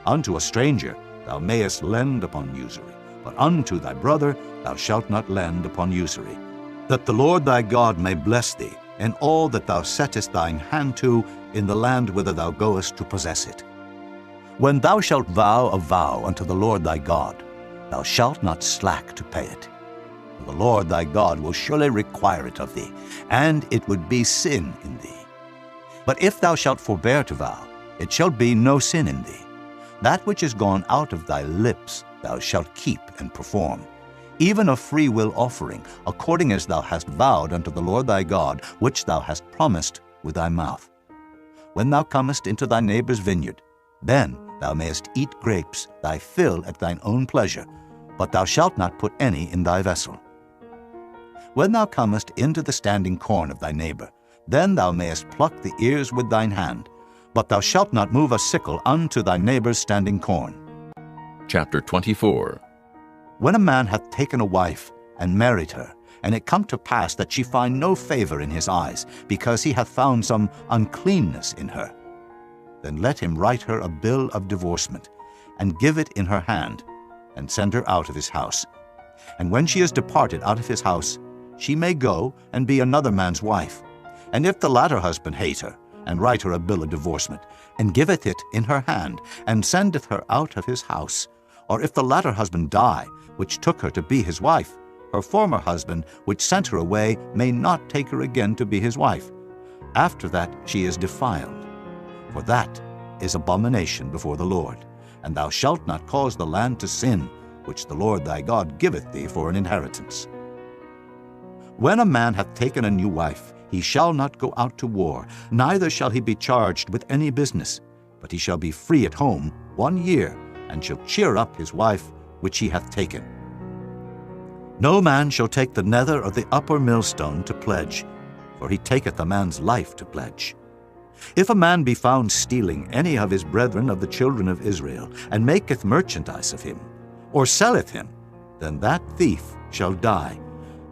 Unto a stranger thou mayest lend upon usury, but unto thy brother thou shalt not lend upon usury, that the Lord thy God may bless thee in all that thou settest thine hand to in the land whither thou goest to possess it. When thou shalt vow a vow unto the Lord thy God, thou shalt not slack to pay it. For the Lord thy God will surely require it of thee, and it would be sin in thee. But if thou shalt forbear to vow, it shall be no sin in thee. That which is gone out of thy lips thou shalt keep and perform, even a freewill offering, according as thou hast vowed unto the Lord thy God, which thou hast promised with thy mouth. When thou comest into thy neighbor's vineyard, then thou mayest eat grapes, thy fill at thine own pleasure, but thou shalt not put any in thy vessel. When thou comest into the standing corn of thy neighbor, then thou mayest pluck the ears with thine hand, but thou shalt not move a sickle unto thy neighbor's standing corn. Chapter 24. When a man hath taken a wife and married her, and it come to pass that she find no favor in his eyes, because he hath found some uncleanness in her, then let him write her a bill of divorcement, and give it in her hand, and send her out of his house. And when she is departed out of his house, she may go and be another man's wife. And if the latter husband hate her, and write her a bill of divorcement, and giveth it in her hand, and sendeth her out of his house, or if the latter husband die, which took her to be his wife, her former husband, which sent her away, may not take her again to be his wife. After that she is defiled. For that is abomination before the Lord. And thou shalt not cause the land to sin, which the Lord thy God giveth thee for an inheritance. When a man hath taken a new wife, he shall not go out to war, neither shall he be charged with any business, but he shall be free at home 1 year, and shall cheer up his wife which he hath taken. No man shall take the nether or the upper millstone to pledge, for he taketh a man's life to pledge. If a man be found stealing any of his brethren of the children of Israel, and maketh merchandise of him, or selleth him, then that thief shall die,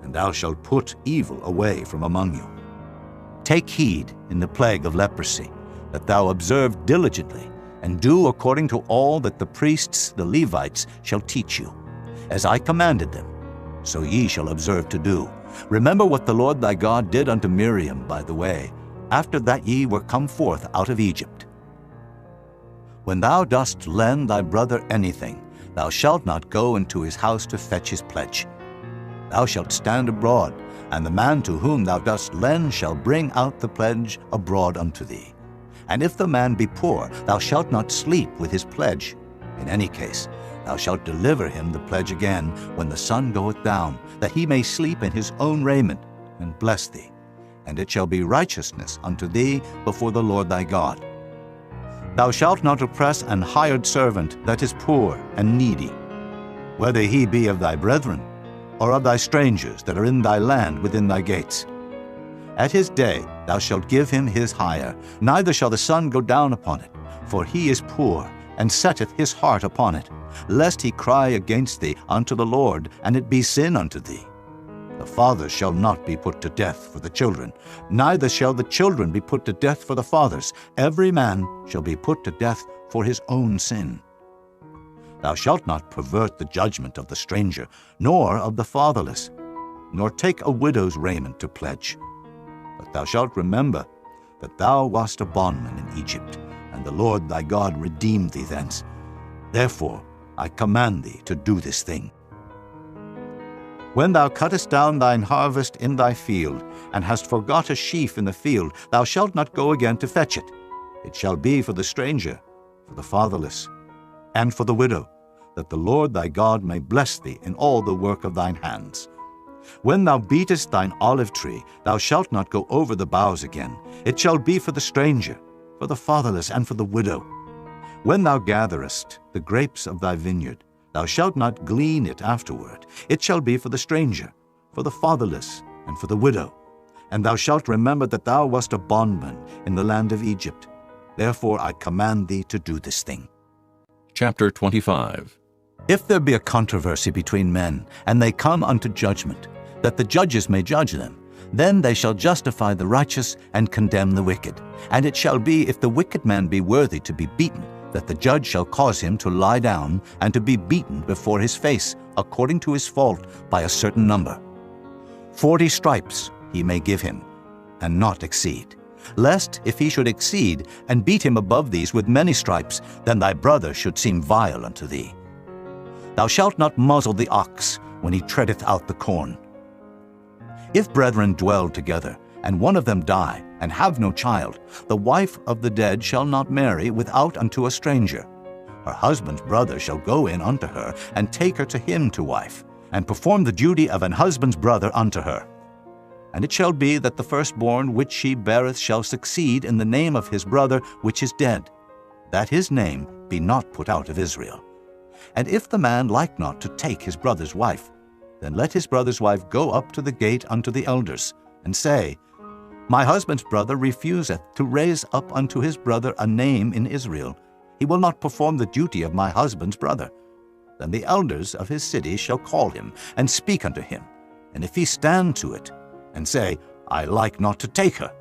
and thou shalt put evil away from among you. Take heed in the plague of leprosy, that thou observe diligently, and do according to all that the priests, the Levites, shall teach you. As I commanded them, so ye shall observe to do. Remember what the Lord thy God did unto Miriam by the way, after that ye were come forth out of Egypt. When thou dost lend thy brother anything, thou shalt not go into his house to fetch his pledge. Thou shalt stand abroad, and the man to whom thou dost lend shall bring out the pledge abroad unto thee. And if the man be poor, thou shalt not sleep with his pledge. In any case, thou shalt deliver him the pledge again when the sun goeth down, that he may sleep in his own raiment, and bless thee. And it shall be righteousness unto thee before the Lord thy God. Thou shalt not oppress an hired servant that is poor and needy, whether he be of thy brethren, or of thy strangers that are in thy land within thy gates. At his day thou shalt give him his hire, neither shall the sun go down upon it, for he is poor, and setteth his heart upon it, lest he cry against thee unto the Lord, and it be sin unto thee. The fathers shall not be put to death for the children, neither shall the children be put to death for the fathers. Every man shall be put to death for his own sin. Thou shalt not pervert the judgment of the stranger, nor of the fatherless, nor take a widow's raiment to pledge. But thou shalt remember that thou wast a bondman in Egypt, and the Lord thy God redeemed thee thence. Therefore I command thee to do this thing. When thou cuttest down thine harvest in thy field, and hast forgot a sheaf in the field, thou shalt not go again to fetch it. It shall be for the stranger, for the fatherless, and for the widow, that the Lord thy God may bless thee in all the work of thine hands. When thou beatest thine olive tree, thou shalt not go over the boughs again. It shall be for the stranger, for the fatherless, and for the widow. When thou gatherest the grapes of thy vineyard, thou shalt not glean it afterward. It shall be for the stranger, for the fatherless, and for the widow. And thou shalt remember that thou wast a bondman in the land of Egypt. Therefore I command thee to do this thing. Chapter 25. If there be a controversy between men, and they come unto judgment, that the judges may judge them, then they shall justify the righteous and condemn the wicked. And it shall be, if the wicked man be worthy to be beaten, that the judge shall cause him to lie down and to be beaten before his face, according to his fault, by a certain number. 40 stripes he may give him, and not exceed. Lest, if he should exceed, and beat him above these with many stripes, then thy brother should seem vile unto thee. Thou shalt not muzzle the ox when he treadeth out the corn. If brethren dwell together, and one of them die, and have no child, the wife of the dead shall not marry without unto a stranger. Her husband's brother shall go in unto her, and take her to him to wife, and perform the duty of an husband's brother unto her. And it shall be that the firstborn which she beareth shall succeed in the name of his brother which is dead, that his name be not put out of Israel. And if the man like not to take his brother's wife, then let his brother's wife go up to the gate unto the elders, and say, My husband's brother refuseth to raise up unto his brother a name in Israel. He will not perform the duty of my husband's brother. Then the elders of his city shall call him, and speak unto him. And if he stand to it, and say, I like not to take her,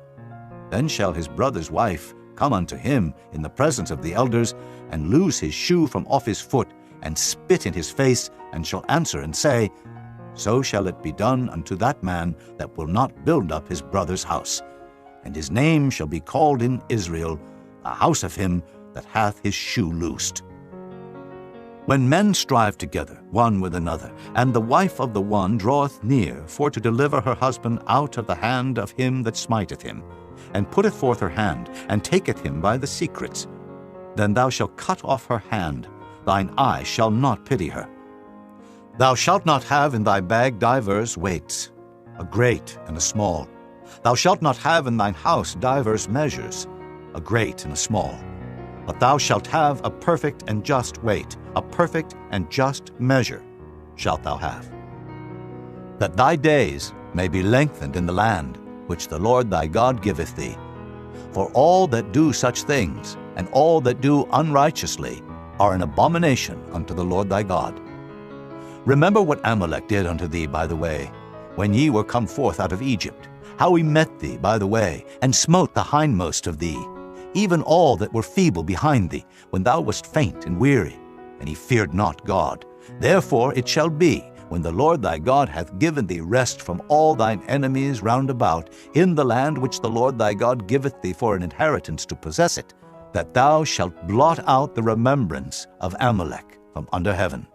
then shall his brother's wife come unto him in the presence of the elders, and loose his shoe from off his foot, and spit in his face, and shall answer and say, So shall it be done unto that man that will not build up his brother's house. And his name shall be called in Israel, a house of him that hath his shoe loosed. When men strive together one with another, and the wife of the one draweth near for to deliver her husband out of the hand of him that smiteth him, and putteth forth her hand, and taketh him by the secrets, then thou shalt cut off her hand, thine eye shall not pity her. Thou shalt not have in thy bag divers weights, a great and a small. Thou shalt not have in thine house divers measures, a great and a small. But thou shalt have a perfect and just weight, a perfect and just measure shalt thou have. that thy days may be lengthened in the land which the Lord thy God giveth thee. For all that do such things, and all that do unrighteously, are an abomination unto the Lord thy God. Remember what Amalek did unto thee by the way, when ye were come forth out of Egypt, how he met thee by the way, and smote the hindmost of thee, even all that were feeble behind thee, when thou wast faint and weary, and he feared not God. Therefore it shall be, when the Lord thy God hath given thee rest from all thine enemies round about, in the land which the Lord thy God giveth thee for an inheritance to possess it, that thou shalt blot out the remembrance of Amalek from under heaven.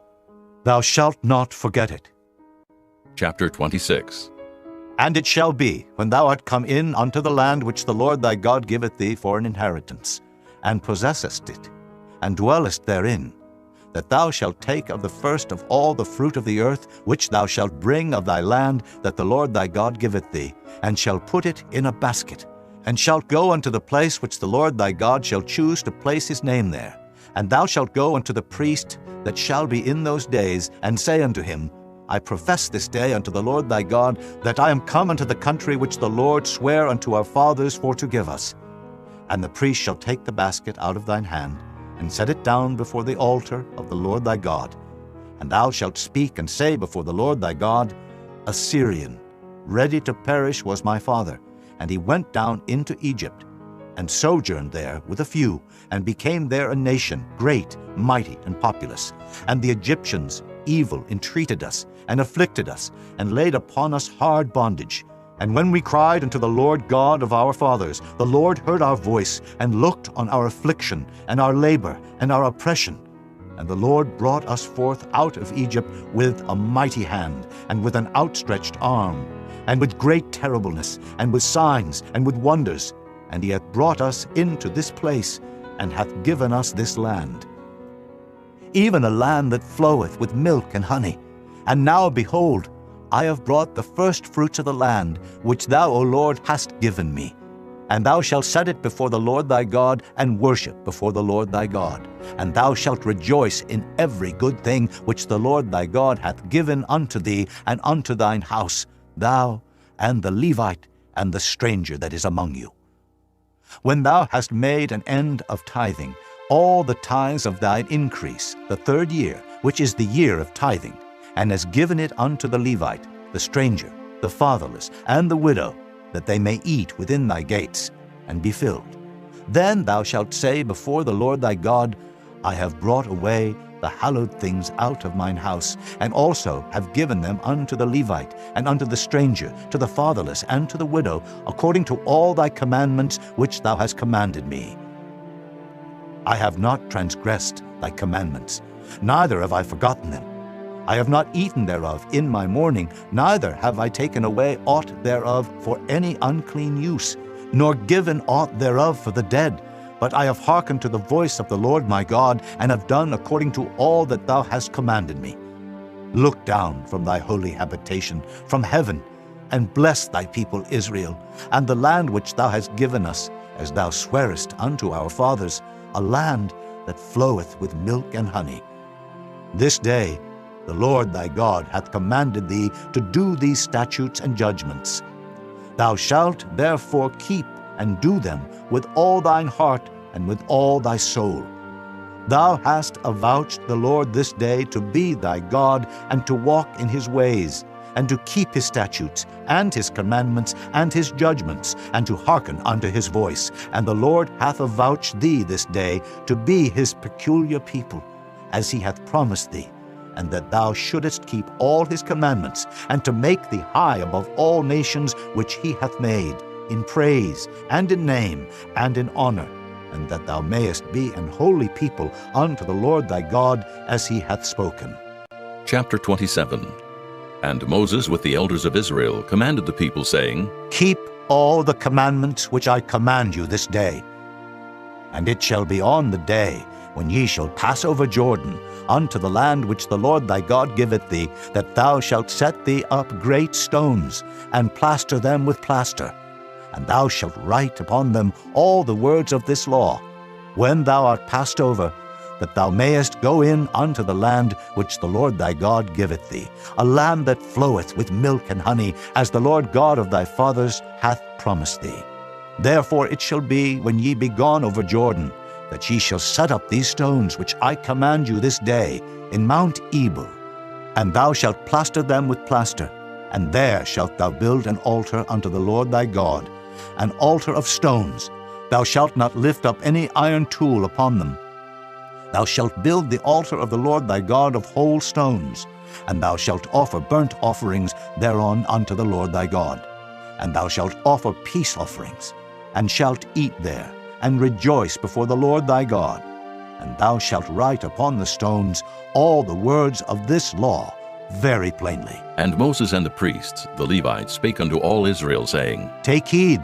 Thou shalt not forget it. Chapter 26. And it shall be, when thou art come in unto the land which the Lord thy God giveth thee for an inheritance, and possessest it, and dwellest therein, that thou shalt take of the first of all the fruit of the earth, which thou shalt bring of thy land that the Lord thy God giveth thee, and shalt put it in a basket, and shalt go unto the place which the Lord thy God shall choose to place his name there. And thou shalt go unto the priest that shall be in those days, and say unto him, I profess this day unto the Lord thy God, that I am come unto the country which the Lord sware unto our fathers for to give us. And the priest shall take the basket out of thine hand, and set it down before the altar of the Lord thy God. And thou shalt speak and say before the Lord thy God, A Syrian, ready to perish, was my father, and he went down into Egypt, and sojourned there with a few, and became there a nation, great, mighty, and populous. And the Egyptians evil entreated us, and afflicted us, and laid upon us hard bondage. And when we cried unto the Lord God of our fathers, the Lord heard our voice, and looked on our affliction, and our labor, and our oppression. And the Lord brought us forth out of Egypt with a mighty hand, and with an outstretched arm, and with great terribleness, and with signs, and with wonders. And he hath brought us into this place, and hath given us this land, even a land that floweth with milk and honey. And now, behold, I have brought the first fruits of the land, which thou, O Lord, hast given me. And thou shalt set it before the Lord thy God, and worship before the Lord thy God. And thou shalt rejoice in every good thing which the Lord thy God hath given unto thee and unto thine house, thou and the Levite and the stranger that is among you. When thou hast made an end of tithing, all the tithes of thine increase, the third year, which is the year of tithing, and hast given it unto the Levite, the stranger, the fatherless, and the widow, that they may eat within thy gates, and be filled. Then thou shalt say before the Lord thy God, I have brought away the hallowed things out of mine house, and also have given them unto the Levite, and unto the stranger, to the fatherless, and to the widow, according to all thy commandments which thou hast commanded me. I have not transgressed thy commandments, neither have I forgotten them. I have not eaten thereof in my mourning, neither have I taken away aught thereof for any unclean use, nor given aught thereof for the dead. But I have hearkened to the voice of the Lord my God, and have done according to all that thou hast commanded me. Look down from thy holy habitation, from heaven, and bless thy people Israel, and the land which thou hast given us, as thou swarest unto our fathers, a land that floweth with milk and honey. This day the Lord thy God hath commanded thee to do these statutes and judgments. Thou shalt therefore keep and do them with all thine heart and with all thy soul. Thou hast avouched the Lord this day to be thy God, and to walk in his ways, and to keep his statutes, and his commandments, and his judgments, and to hearken unto his voice. And the Lord hath avouched thee this day to be his peculiar people, as he hath promised thee, and that thou shouldest keep all his commandments, and to make thee high above all nations which he hath made, in praise, and in name, and in honor, and that thou mayest be an holy people unto the Lord thy God, as he hath spoken. Chapter 27. And Moses with the elders of Israel commanded the people, saying, Keep all the commandments which I command you this day. And it shall be on the day when ye shall pass over Jordan unto the land which the Lord thy God giveth thee, that thou shalt set thee up great stones, and plaster them with plaster. And thou shalt write upon them all the words of this law. When thou art passed over, that thou mayest go in unto the land which the Lord thy God giveth thee, a land that floweth with milk and honey, as the Lord God of thy fathers hath promised thee. Therefore it shall be, when ye be gone over Jordan, that ye shall set up these stones which I command you this day in Mount Ebal, and thou shalt plaster them with plaster, and there shalt thou build an altar unto the Lord thy God, an altar of stones. Thou shalt not lift up any iron tool upon them. Thou shalt build the altar of the Lord thy God of whole stones, and thou shalt offer burnt offerings thereon unto the Lord thy God. And thou shalt offer peace offerings, and shalt eat there, and rejoice before the Lord thy God. And thou shalt write upon the stones all the words of this law very plainly. And Moses and the priests, the Levites, spake unto all Israel, saying, Take heed,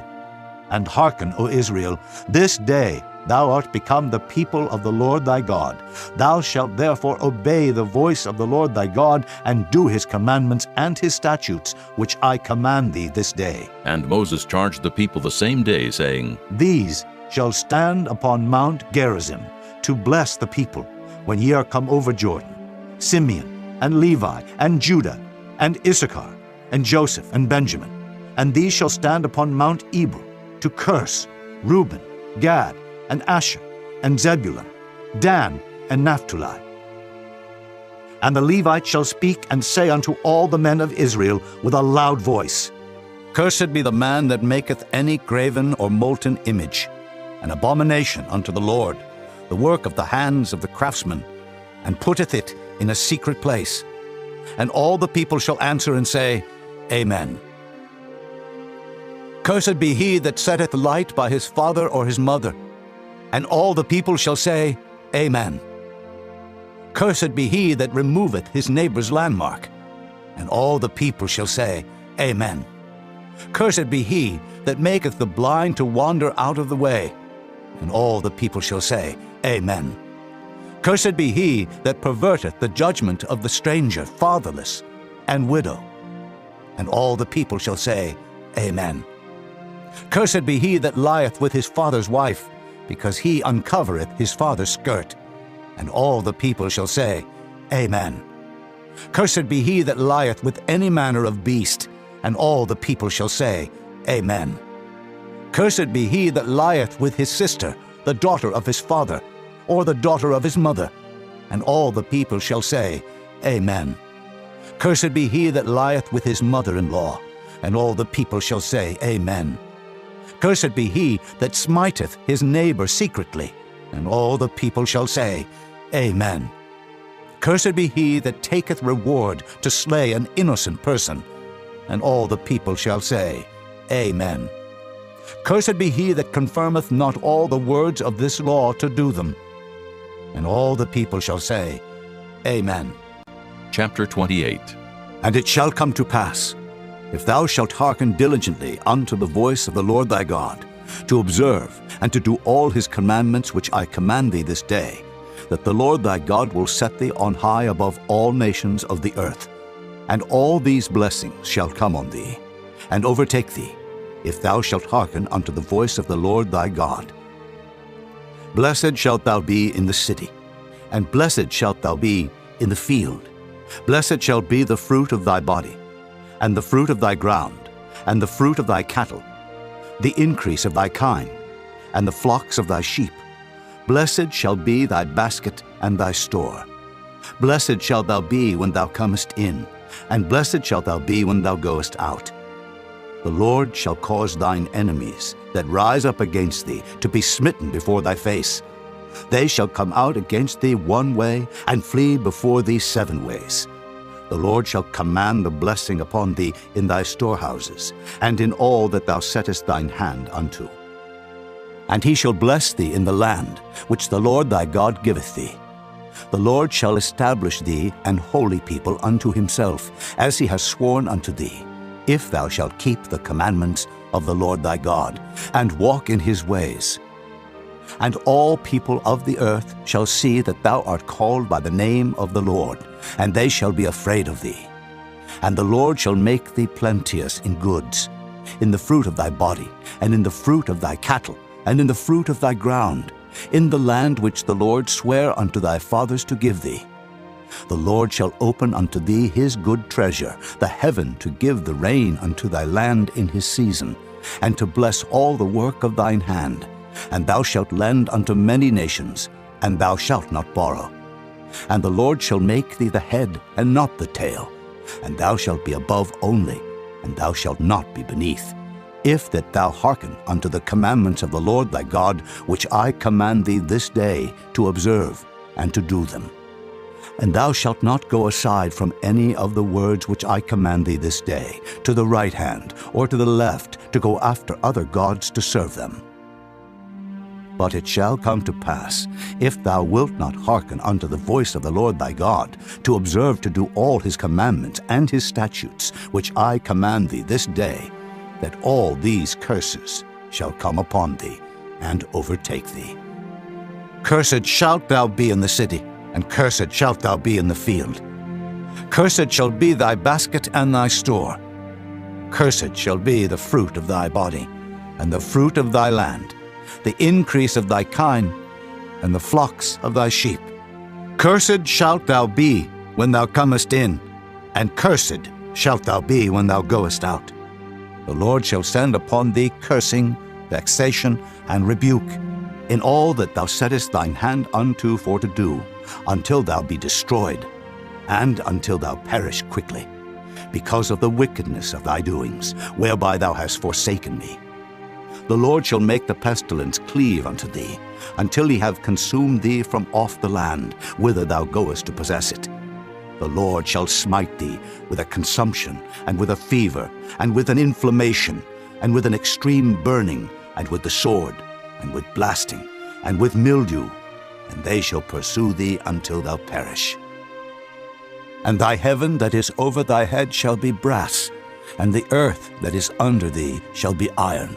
and hearken, O Israel, this day thou art become the people of the Lord thy God. Thou shalt therefore obey the voice of the Lord thy God, and do his commandments and his statutes, which I command thee this day. And Moses charged the people the same day, saying, These shall stand upon Mount Gerizim, to bless the people, when ye are come over Jordan, Simeon, and Levi, and Judah, and Issachar, and Joseph, and Benjamin. And these shall stand upon Mount Ebal, to curse Reuben, Gad, and Asher, and Zebulun, Dan, and Naphtali. And the Levites shall speak and say unto all the men of Israel with a loud voice, Cursed be the man that maketh any graven or molten image, an abomination unto the Lord, the work of the hands of the craftsman, and putteth it in a secret place. And all the people shall answer and say, Amen. Cursed be he that setteth light by his father or his mother. And all the people shall say, Amen. Cursed be he that removeth his neighbor's landmark. And all the people shall say, Amen. Cursed be he that maketh the blind to wander out of the way. And all the people shall say, Amen. Cursed be he that perverteth the judgment of the stranger, fatherless, and widow. And all the people shall say, Amen. Cursed be he that lieth with his father's wife, because he uncovereth his father's skirt. And all the people shall say, Amen. Cursed be he that lieth with any manner of beast, and all the people shall say, Amen. Cursed be he that lieth with his sister, the daughter of his father, or the daughter of his mother. And all the people shall say, Amen. Cursed be he that lieth with his mother-in-law, and all the people shall say, Amen. Cursed be he that smiteth his neighbor secretly, and all the people shall say, Amen. Cursed be he that taketh reward to slay an innocent person, and all the people shall say, Amen. Cursed be he that confirmeth not all the words of this law to do them. And all the people shall say, Amen. Chapter 28. And it shall come to pass, if thou shalt hearken diligently unto the voice of the Lord thy God, to observe and to do all his commandments which I command thee this day, that the Lord thy God will set thee on high above all nations of the earth. And all these blessings shall come on thee, and overtake thee, if thou shalt hearken unto the voice of the Lord thy God. Blessed shalt thou be in the city, and blessed shalt thou be in the field. Blessed shall be the fruit of thy body, and the fruit of thy ground, and the fruit of thy cattle, the increase of thy kine, and the flocks of thy sheep. Blessed shall be thy basket and thy store. Blessed shalt thou be when thou comest in, and blessed shalt thou be when thou goest out. The Lord shall cause thine enemies that rise up against thee to be smitten before thy face. They shall come out against thee one way, and flee before thee 7 ways. The Lord shall command the blessing upon thee in thy storehouses, and in all that thou settest thine hand unto. And he shall bless thee in the land which the Lord thy God giveth thee. The Lord shall establish thee an holy people unto himself, as he has sworn unto thee, if thou shalt keep the commandments of the Lord thy God, and walk in his ways. And all people of the earth shall see that thou art called by the name of the Lord, and they shall be afraid of thee. And the Lord shall make thee plenteous in goods, in the fruit of thy body, and in the fruit of thy cattle, and in the fruit of thy ground, in the land which the Lord sware unto thy fathers to give thee. The Lord shall open unto thee his good treasure, the heaven to give the rain unto thy land in his season, and to bless all the work of thine hand. And thou shalt lend unto many nations, and thou shalt not borrow. And the Lord shall make thee the head and not the tail, and thou shalt be above only, and thou shalt not be beneath, if that thou hearken unto the commandments of the Lord thy God, which I command thee this day to observe and to do them. And thou shalt not go aside from any of the words which I command thee this day, to the right hand or to the left, to go after other gods to serve them. But it shall come to pass, if thou wilt not hearken unto the voice of the Lord thy God, to observe to do all his commandments and his statutes, which I command thee this day, that all these curses shall come upon thee and overtake thee. Cursed shalt thou be in the city, and cursed shalt thou be in the field. Cursed shall be thy basket and thy store. Cursed shall be the fruit of thy body, and the fruit of thy land, the increase of thy kine, and the flocks of thy sheep. Cursed shalt thou be when thou comest in, and cursed shalt thou be when thou goest out. The Lord shall send upon thee cursing, vexation, and rebuke, in all that thou settest thine hand unto for to do, until thou be destroyed, and until thou perish quickly, because of the wickedness of thy doings, whereby thou hast forsaken me. The Lord shall make the pestilence cleave unto thee, until he have consumed thee from off the land, whither thou goest to possess it. The Lord shall smite thee with a consumption, and with a fever, and with an inflammation, and with an extreme burning, and with the sword, and with blasting, and with mildew, and they shall pursue thee until thou perish. And thy heaven that is over thy head shall be brass, and the earth that is under thee shall be iron.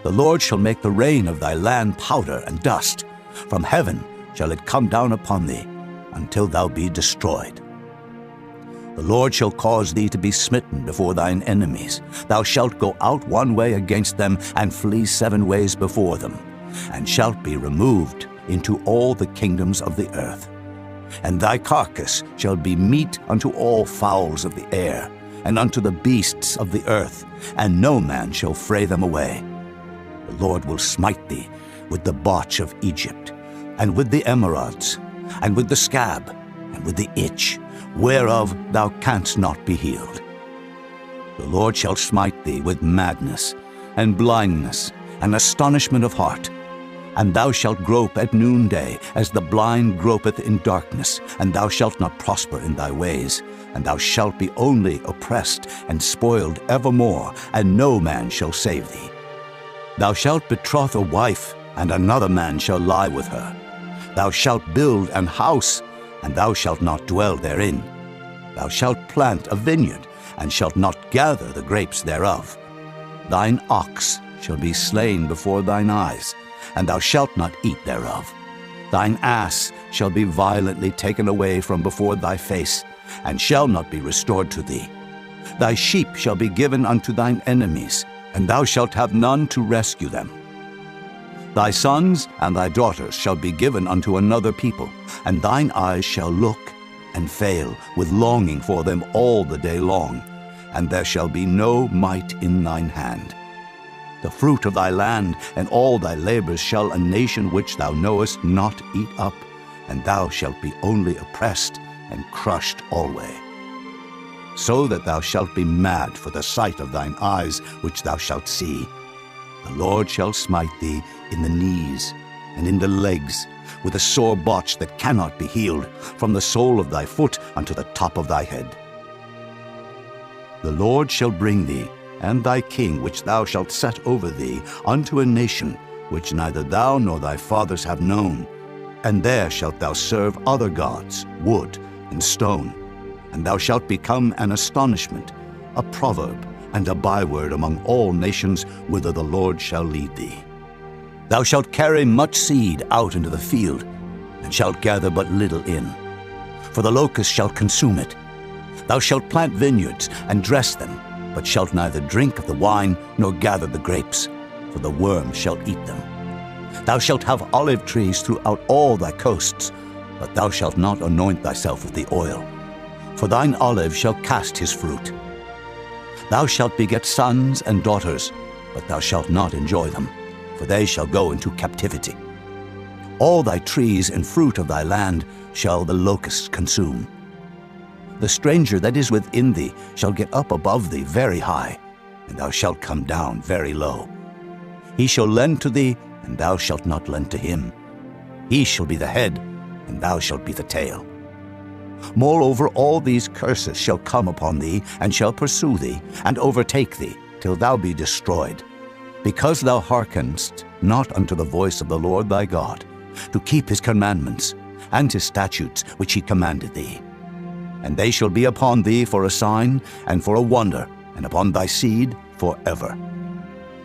The Lord shall make the rain of thy land powder and dust. From heaven shall it come down upon thee, until thou be destroyed. The Lord shall cause thee to be smitten before thine enemies. Thou shalt go out one way against them, and flee 7 ways before them, and shalt be removed into all the kingdoms of the earth. And thy carcass shall be meat unto all fowls of the air, and unto the beasts of the earth, and no man shall fray them away. The Lord will smite thee with the botch of Egypt, and with the emerods, and with the scab, and with the itch, whereof thou canst not be healed. The Lord shall smite thee with madness, and blindness, and astonishment of heart. And thou shalt grope at noonday, as the blind gropeth in darkness, and thou shalt not prosper in thy ways, and thou shalt be only oppressed and spoiled evermore, and no man shall save thee. Thou shalt betroth a wife, and another man shall lie with her. Thou shalt build an house, and thou shalt not dwell therein. Thou shalt plant a vineyard, and shalt not gather the grapes thereof. Thine ox shall be slain before thine eyes, and thou shalt not eat thereof. Thine ass shall be violently taken away from before thy face, and shall not be restored to thee. Thy sheep shall be given unto thine enemies, and thou shalt have none to rescue them. Thy sons and thy daughters shall be given unto another people, and thine eyes shall look and fail with longing for them all the day long, and there shall be no might in thine hand. The fruit of thy land and all thy labors shall a nation which thou knowest not eat up, and thou shalt be only oppressed and crushed alway. So that thou shalt be mad for the sight of thine eyes which thou shalt see. The Lord shall smite thee in the knees and in the legs, with a sore botch that cannot be healed, from the sole of thy foot unto the top of thy head. The Lord shall bring thee, and thy king which thou shalt set over thee, unto a nation which neither thou nor thy fathers have known. And there shalt thou serve other gods, wood and stone, and thou shalt become an astonishment, a proverb, and a byword among all nations whither the Lord shall lead thee. Thou shalt carry much seed out into the field, and shalt gather but little in, for the locust shall consume it. Thou shalt plant vineyards and dress them, but shalt neither drink of the wine nor gather the grapes, for the worm shall eat them. Thou shalt have olive trees throughout all thy coasts, but thou shalt not anoint thyself with the oil, for thine olive shall cast his fruit. Thou shalt beget sons and daughters, but thou shalt not enjoy them, for they shall go into captivity. All thy trees and fruit of thy land shall the locusts consume. The stranger that is within thee shall get up above thee very high, and thou shalt come down very low. He shall lend to thee, and thou shalt not lend to him. He shall be the head, and thou shalt be the tail. Moreover, all these curses shall come upon thee, and shall pursue thee, and overtake thee, till thou be destroyed, because thou hearkenest not unto the voice of the Lord thy God, to keep his commandments, and his statutes which he commanded thee. And they shall be upon thee for a sign, and for a wonder, and upon thy seed forever.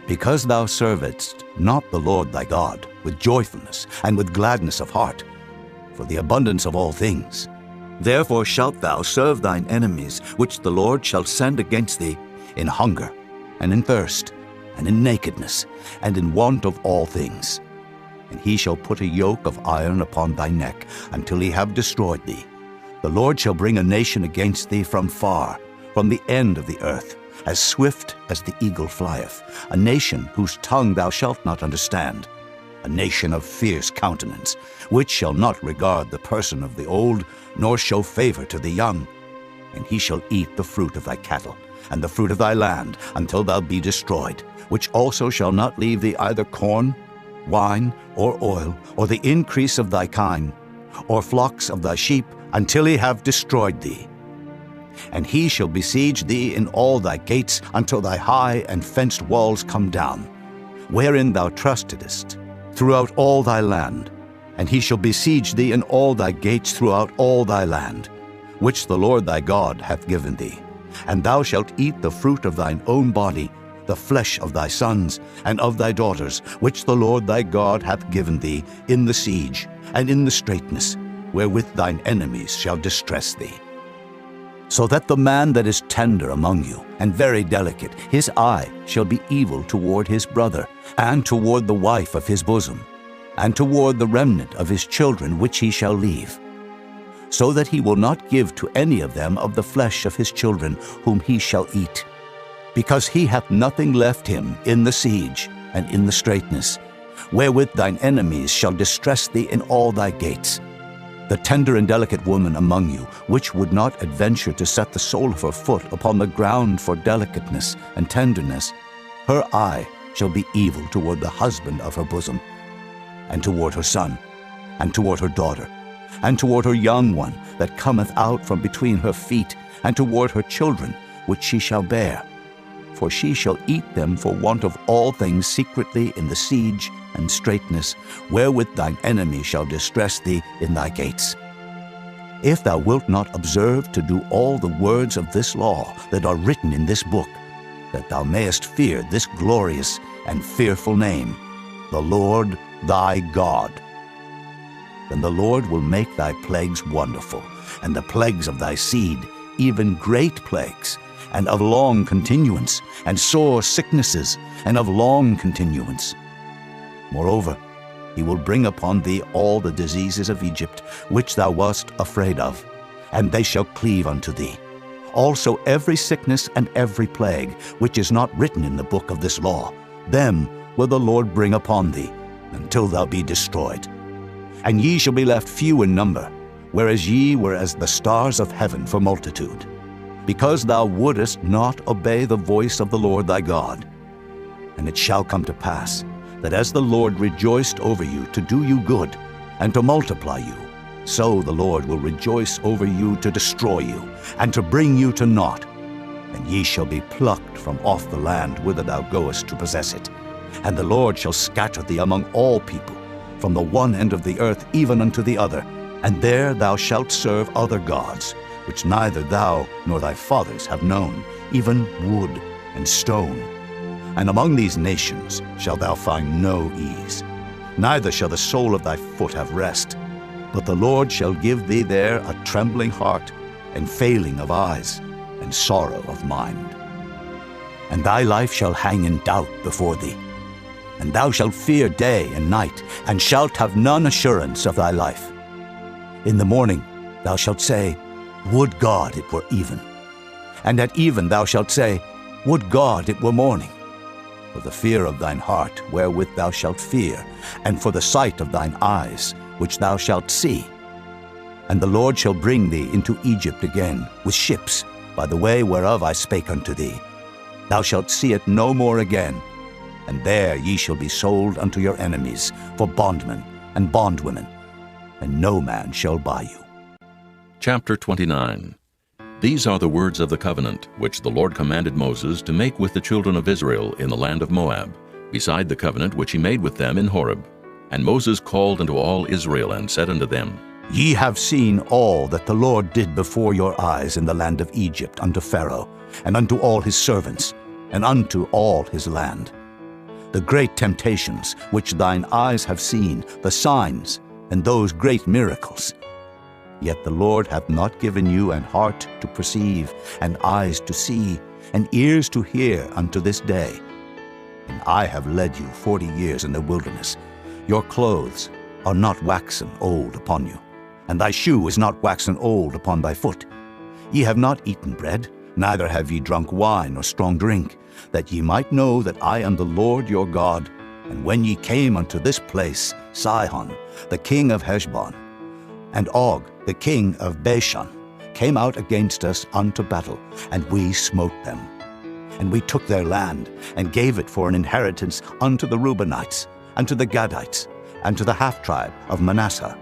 Because thou servedst not the Lord thy God with joyfulness and with gladness of heart, for the abundance of all things, therefore shalt thou serve thine enemies, which the Lord shall send against thee, in hunger, and in thirst, and in nakedness, and in want of all things. And he shall put a yoke of iron upon thy neck, until he have destroyed thee. The Lord shall bring a nation against thee from far, from the end of the earth, as swift as the eagle flieth, a nation whose tongue thou shalt not understand, a nation of fierce countenance, which shall not regard the person of the old, nor show favor to the young. And he shall eat the fruit of thy cattle, and the fruit of thy land, until thou be destroyed, which also shall not leave thee either corn, wine, or oil, or the increase of thy kine, or flocks of thy sheep, until he have destroyed thee. And he shall besiege thee in all thy gates, until thy high and fenced walls come down, wherein thou trustedest, throughout all thy land. And he shall besiege thee in all thy gates throughout all thy land, which the Lord thy God hath given thee. And thou shalt eat the fruit of thine own body, the flesh of thy sons and of thy daughters, which the Lord thy God hath given thee, in the siege and in the straitness, wherewith thine enemies shall distress thee. So that the man that is tender among you, and very delicate, his eye shall be evil toward his brother, and toward the wife of his bosom, and toward the remnant of his children which he shall leave, so that he will not give to any of them of the flesh of his children whom he shall eat, because he hath nothing left him in the siege and in the straitness, wherewith thine enemies shall distress thee in all thy gates. The tender and delicate woman among you, which would not adventure to set the sole of her foot upon the ground for delicateness and tenderness, her eye shall be evil toward the husband of her bosom, and toward her son, and toward her daughter, and toward her young one that cometh out from between her feet, and toward her children which she shall bear. For she shall eat them for want of all things secretly in the siege and straitness, wherewith thine enemy shall distress thee in thy gates. If thou wilt not observe to do all the words of this law that are written in this book, that thou mayest fear this glorious and fearful name, the Lord thy God, then the Lord will make thy plagues wonderful, and the plagues of thy seed, even great plagues, and of long continuance, and sore sicknesses, and of long continuance. Moreover, he will bring upon thee all the diseases of Egypt, which thou wast afraid of, and they shall cleave unto thee. Also every sickness and every plague, which is not written in the book of this law, them will the Lord bring upon thee, until thou be destroyed. And ye shall be left few in number, whereas ye were as the stars of heaven for multitude, because thou wouldest not obey the voice of the Lord thy God. And it shall come to pass, that as the Lord rejoiced over you to do you good, and to multiply you, so the Lord will rejoice over you to destroy you, and to bring you to naught. And ye shall be plucked from off the land whither thou goest to possess it. And the Lord shall scatter thee among all people, from the one end of the earth even unto the other, and there thou shalt serve other gods, which neither thou nor thy fathers have known, even wood and stone. And among these nations shalt thou find no ease, neither shall the sole of thy foot have rest. But the Lord shall give thee there a trembling heart, and failing of eyes, and sorrow of mind. And thy life shall hang in doubt before thee. and thou shalt fear day and night, and shalt have none assurance of thy life. In the morning thou shalt say, Would God it were even. And at even thou shalt say, Would God it were morning. For the fear of thine heart wherewith thou shalt fear, and for the sight of thine eyes which thou shalt see. And the Lord shall bring thee into Egypt again with ships, by the way whereof I spake unto thee. Thou shalt see it no more again, and there ye shall be sold unto your enemies for bondmen and bondwomen, and no man shall buy you. Chapter 29. These are the words of the covenant which the Lord commanded Moses to make with the children of Israel in the land of Moab, beside the covenant which he made with them in Horeb. And Moses called unto all Israel, and said unto them, Ye have seen all that the Lord did before your eyes in the land of Egypt unto Pharaoh, and unto all his servants, and unto all his land. The great temptations which thine eyes have seen, the signs, and those great miracles. Yet the Lord hath not given you an heart to perceive, and eyes to see, and ears to hear unto this day. And I have led you 40 years in the wilderness. Your clothes are not waxen old upon you, and thy shoe is not waxen old upon thy foot. Ye have not eaten bread, neither have ye drunk wine or strong drink, that ye might know that I am the Lord your God. And when ye came unto this place, Sihon, the king of Heshbon, and Og, the king of Bashan, came out against us unto battle, and we smote them. And we took their land, and gave it for an inheritance unto the Reubenites, and to the Gadites, and to the half-tribe of Manasseh.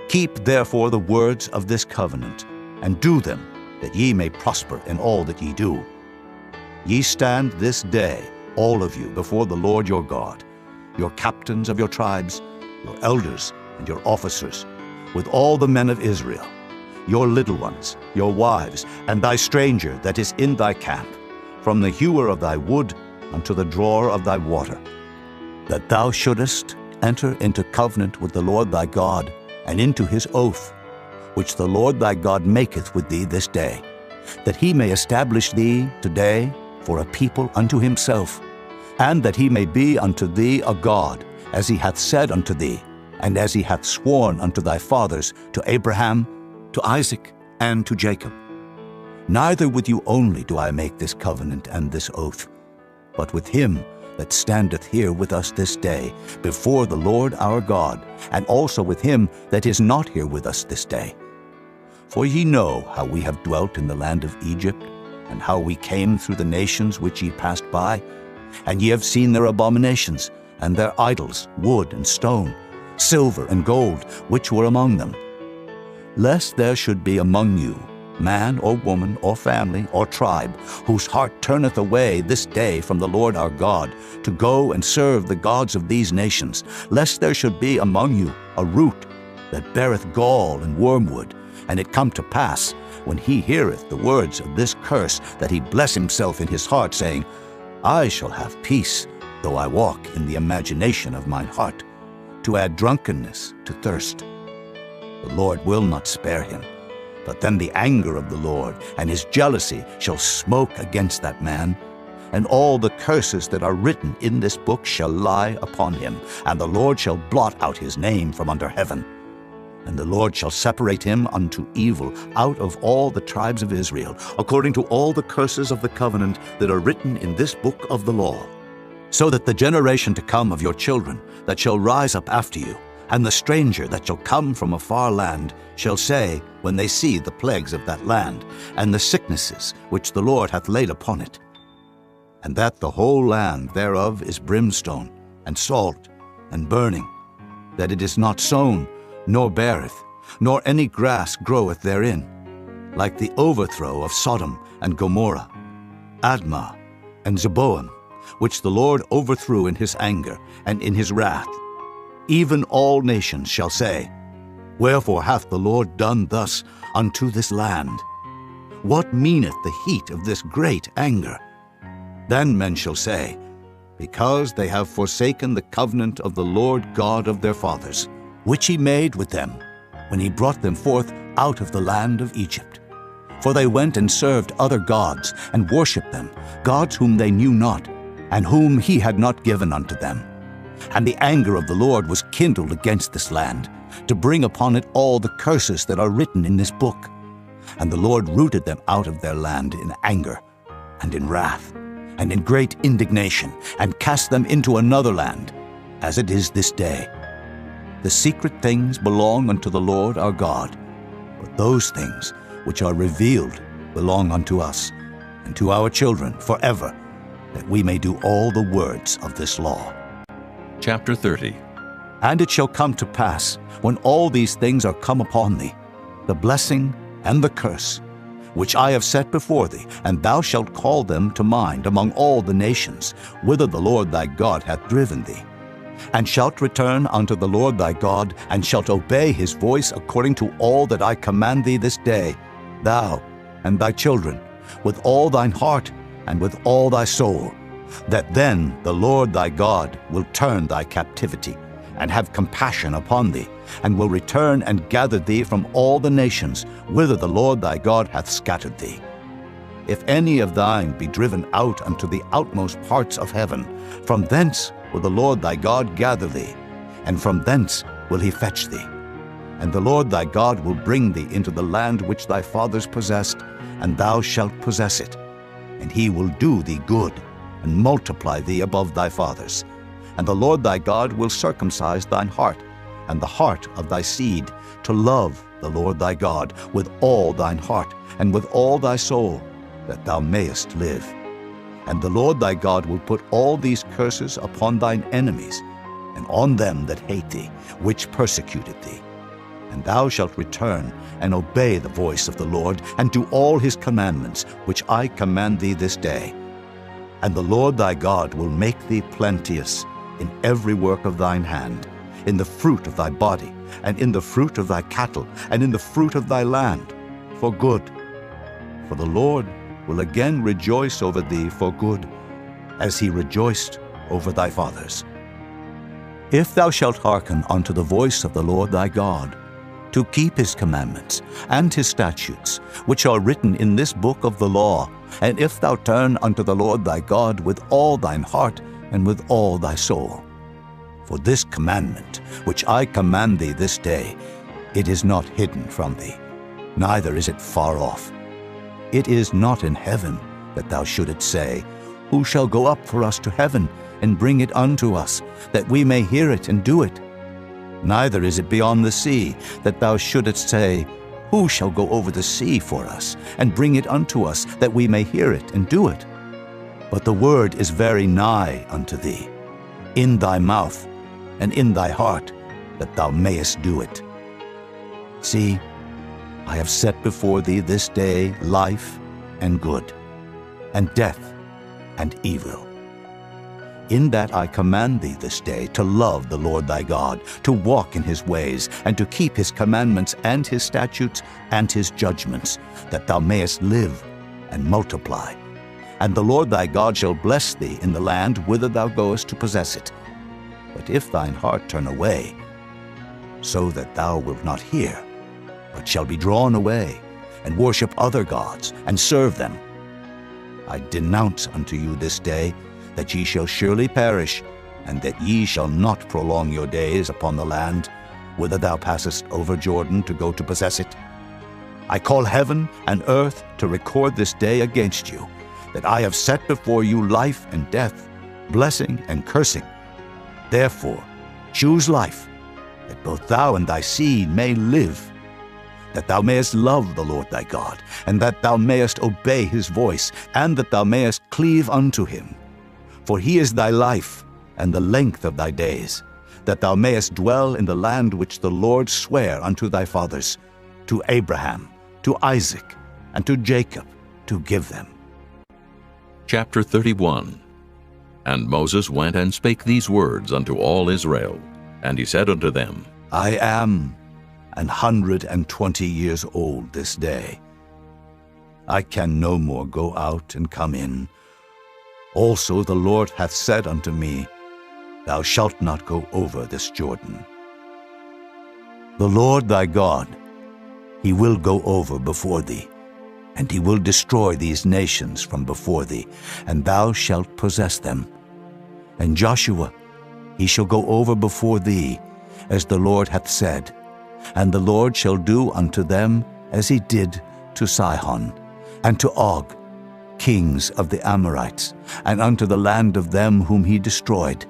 Keep therefore the words of this covenant, and do them, that ye may prosper in all that ye do. Ye stand this day, all of you, before the Lord your God, your captains of your tribes, your elders and your officers, with all the men of Israel, your little ones, your wives, and thy stranger that is in thy camp, from the hewer of thy wood unto the drawer of thy water, that thou shouldest enter into covenant with the Lord thy God, and into his oath, which the Lord thy God maketh with thee this day, that he may establish thee today for a people unto himself, and that he may be unto thee a God, as he hath said unto thee, and as he hath sworn unto thy fathers, to Abraham, to Isaac, and to Jacob. Neither with you only do I make this covenant and this oath, but with him that standeth here with us this day before the Lord our God, and also with him that is not here with us this day. For ye know how we have dwelt in the land of Egypt, and how we came through the nations which ye passed by, and ye have seen their abominations, and their idols, wood and stone, silver and gold, which were among them. Lest there should be among you man or woman or family or tribe, whose heart turneth away this day from the Lord our God, to go and serve the gods of these nations, lest there should be among you a root that beareth gall and wormwood, and it come to pass, when he heareth the words of this curse, that he bless himself in his heart, saying, I shall have peace, though I walk in the imagination of mine heart, to add drunkenness to thirst. The Lord will not spare him, but then the anger of the Lord and his jealousy shall smoke against that man, and all the curses that are written in this book shall lie upon him, and the Lord shall blot out his name from under heaven. And the Lord shall separate him unto evil out of all the tribes of Israel, according to all the curses of the covenant that are written in this book of the law, so that the generation to come of your children that shall rise up after you, and the stranger that shall come from a far land, shall say, when they see the plagues of that land, and the sicknesses which the Lord hath laid upon it, and that the whole land thereof is brimstone, and salt, and burning, that it is not sown, nor beareth, nor any grass groweth therein, like the overthrow of Sodom and Gomorrah, Admah, and Zeboim, which the Lord overthrew in his anger and in his wrath. Even all nations shall say, Wherefore hath the Lord done thus unto this land? What meaneth the heat of this great anger? Then men shall say, Because they have forsaken the covenant of the Lord God of their fathers, which he made with them, when he brought them forth out of the land of Egypt. For they went and served other gods, and worshipped them, gods whom they knew not, and whom he had not given unto them. And the anger of the Lord was kindled against this land, to bring upon it all the curses that are written in this book. And the Lord rooted them out of their land in anger, and in wrath, and in great indignation, and cast them into another land, as it is this day. The secret things belong unto the Lord our God, but those things which are revealed belong unto us, and to our children forever, that we may do all the words of this law. Chapter 30. And it shall come to pass, when all these things are come upon thee, the blessing and the curse, which I have set before thee, and thou shalt call them to mind among all the nations, whither the Lord thy God hath driven thee, and shalt return unto the Lord thy God, and shalt obey his voice according to all that I command thee this day, thou and thy children, with all thine heart and with all thy soul, that then the Lord thy God will turn thy captivity, and have compassion upon thee, and will return and gather thee from all the nations whither the Lord thy God hath scattered thee. If any of thine be driven out unto the outmost parts of heaven, from thence will the Lord thy God gather thee, and from thence will he fetch thee. And the Lord thy God will bring thee into the land which thy fathers possessed, and thou shalt possess it. And he will do thee good, and multiply thee above thy fathers. And the Lord thy God will circumcise thine heart, and the heart of thy seed, to love the Lord thy God with all thine heart, and with all thy soul, that thou mayest live. And the Lord thy God will put all these curses upon thine enemies, and on them that hate thee, which persecuted thee. And thou shalt return and obey the voice of the Lord, and do all his commandments, which I command thee this day. And the Lord thy God will make thee plenteous in every work of thine hand, in the fruit of thy body, and in the fruit of thy cattle, and in the fruit of thy land, for good. For the Lord will again rejoice over thee for good, as he rejoiced over thy fathers. If thou shalt hearken unto the voice of the Lord thy God, to keep his commandments and his statutes, which are written in this book of the law, and if thou turn unto the Lord thy God with all thine heart and with all thy soul. For this commandment, which I command thee this day, it is not hidden from thee, neither is it far off. It is not in heaven, that thou shouldest say, Who shall go up for us to heaven, and bring it unto us, that we may hear it and do it? Neither is it beyond the sea, that thou shouldest say, Who shall go over the sea for us, and bring it unto us, that we may hear it and do it? But the word is very nigh unto thee, in thy mouth and in thy heart, that thou mayest do it. See, I have set before thee this day life and good, and death and evil. In that I command thee this day to love the Lord thy God, to walk in his ways, and to keep his commandments and his statutes and his judgments, that thou mayest live and multiply. And the Lord thy God shall bless thee in the land whither thou goest to possess it. But if thine heart turn away, so that thou wilt not hear, but shall be drawn away, and worship other gods, and serve them, I denounce unto you this day that ye shall surely perish, and that ye shall not prolong your days upon the land, whither thou passest over Jordan to go to possess it. I call heaven and earth to record this day against you, that I have set before you life and death, blessing and cursing. Therefore choose life, that both thou and thy seed may live, that thou mayest love the Lord thy God, and that thou mayest obey his voice, and that thou mayest cleave unto him. For he is thy life, and the length of thy days, that thou mayest dwell in the land which the Lord sware unto thy fathers, to Abraham, to Isaac, and to Jacob, to give them. Chapter 31. And Moses went and spake these words unto all Israel. And he said unto them, I am 120 years old this day. I can no more go out and come in. Also the Lord hath said unto me, Thou shalt not go over this Jordan. The Lord thy God, he will go over before thee, and he will destroy these nations from before thee, and thou shalt possess them, And Joshua, he shall go over before thee, as the Lord hath said, and the Lord shall do unto them as he did to Sihon, and to Og, kings of the Amorites, and unto the land of them whom he destroyed.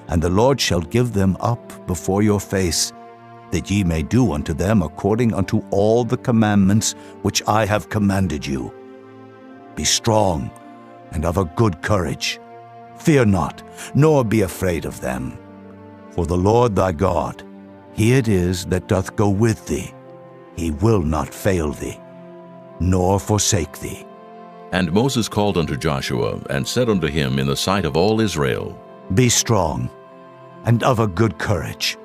And the Lord shall give them up before your face, that ye may do unto them according unto all the commandments which I have commanded you. Be strong and of a good courage. Fear not, nor be afraid of them. For the Lord thy God, he it is that doth go with thee. He will not fail thee, nor forsake thee. And Moses called unto Joshua, and said unto him in the sight of all Israel, Be strong, and of a good courage,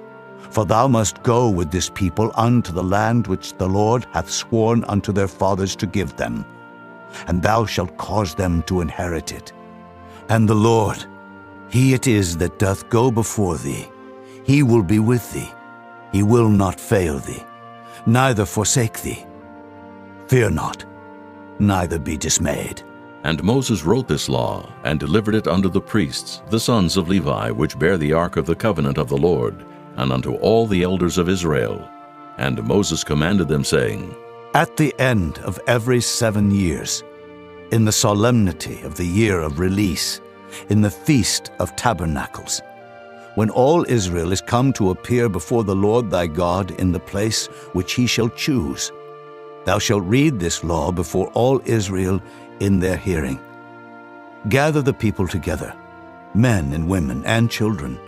for thou must go with this people unto the land which the Lord hath sworn unto their fathers to give them, and thou shalt cause them to inherit it. And the Lord, he it is that doth go before thee, he will be with thee. He will not fail thee, neither forsake thee. Fear not, neither be dismayed. And Moses wrote this law, and delivered it unto the priests, the sons of Levi, which bear the ark of the covenant of the Lord, and unto all the elders of Israel. And Moses commanded them, saying, At the end of every 7 years, in the solemnity of the year of release, in the feast of tabernacles, when all Israel is come to appear before the Lord thy God in the place which he shall choose, thou shalt read this law before all Israel in their hearing. Gather the people together, men and women and children,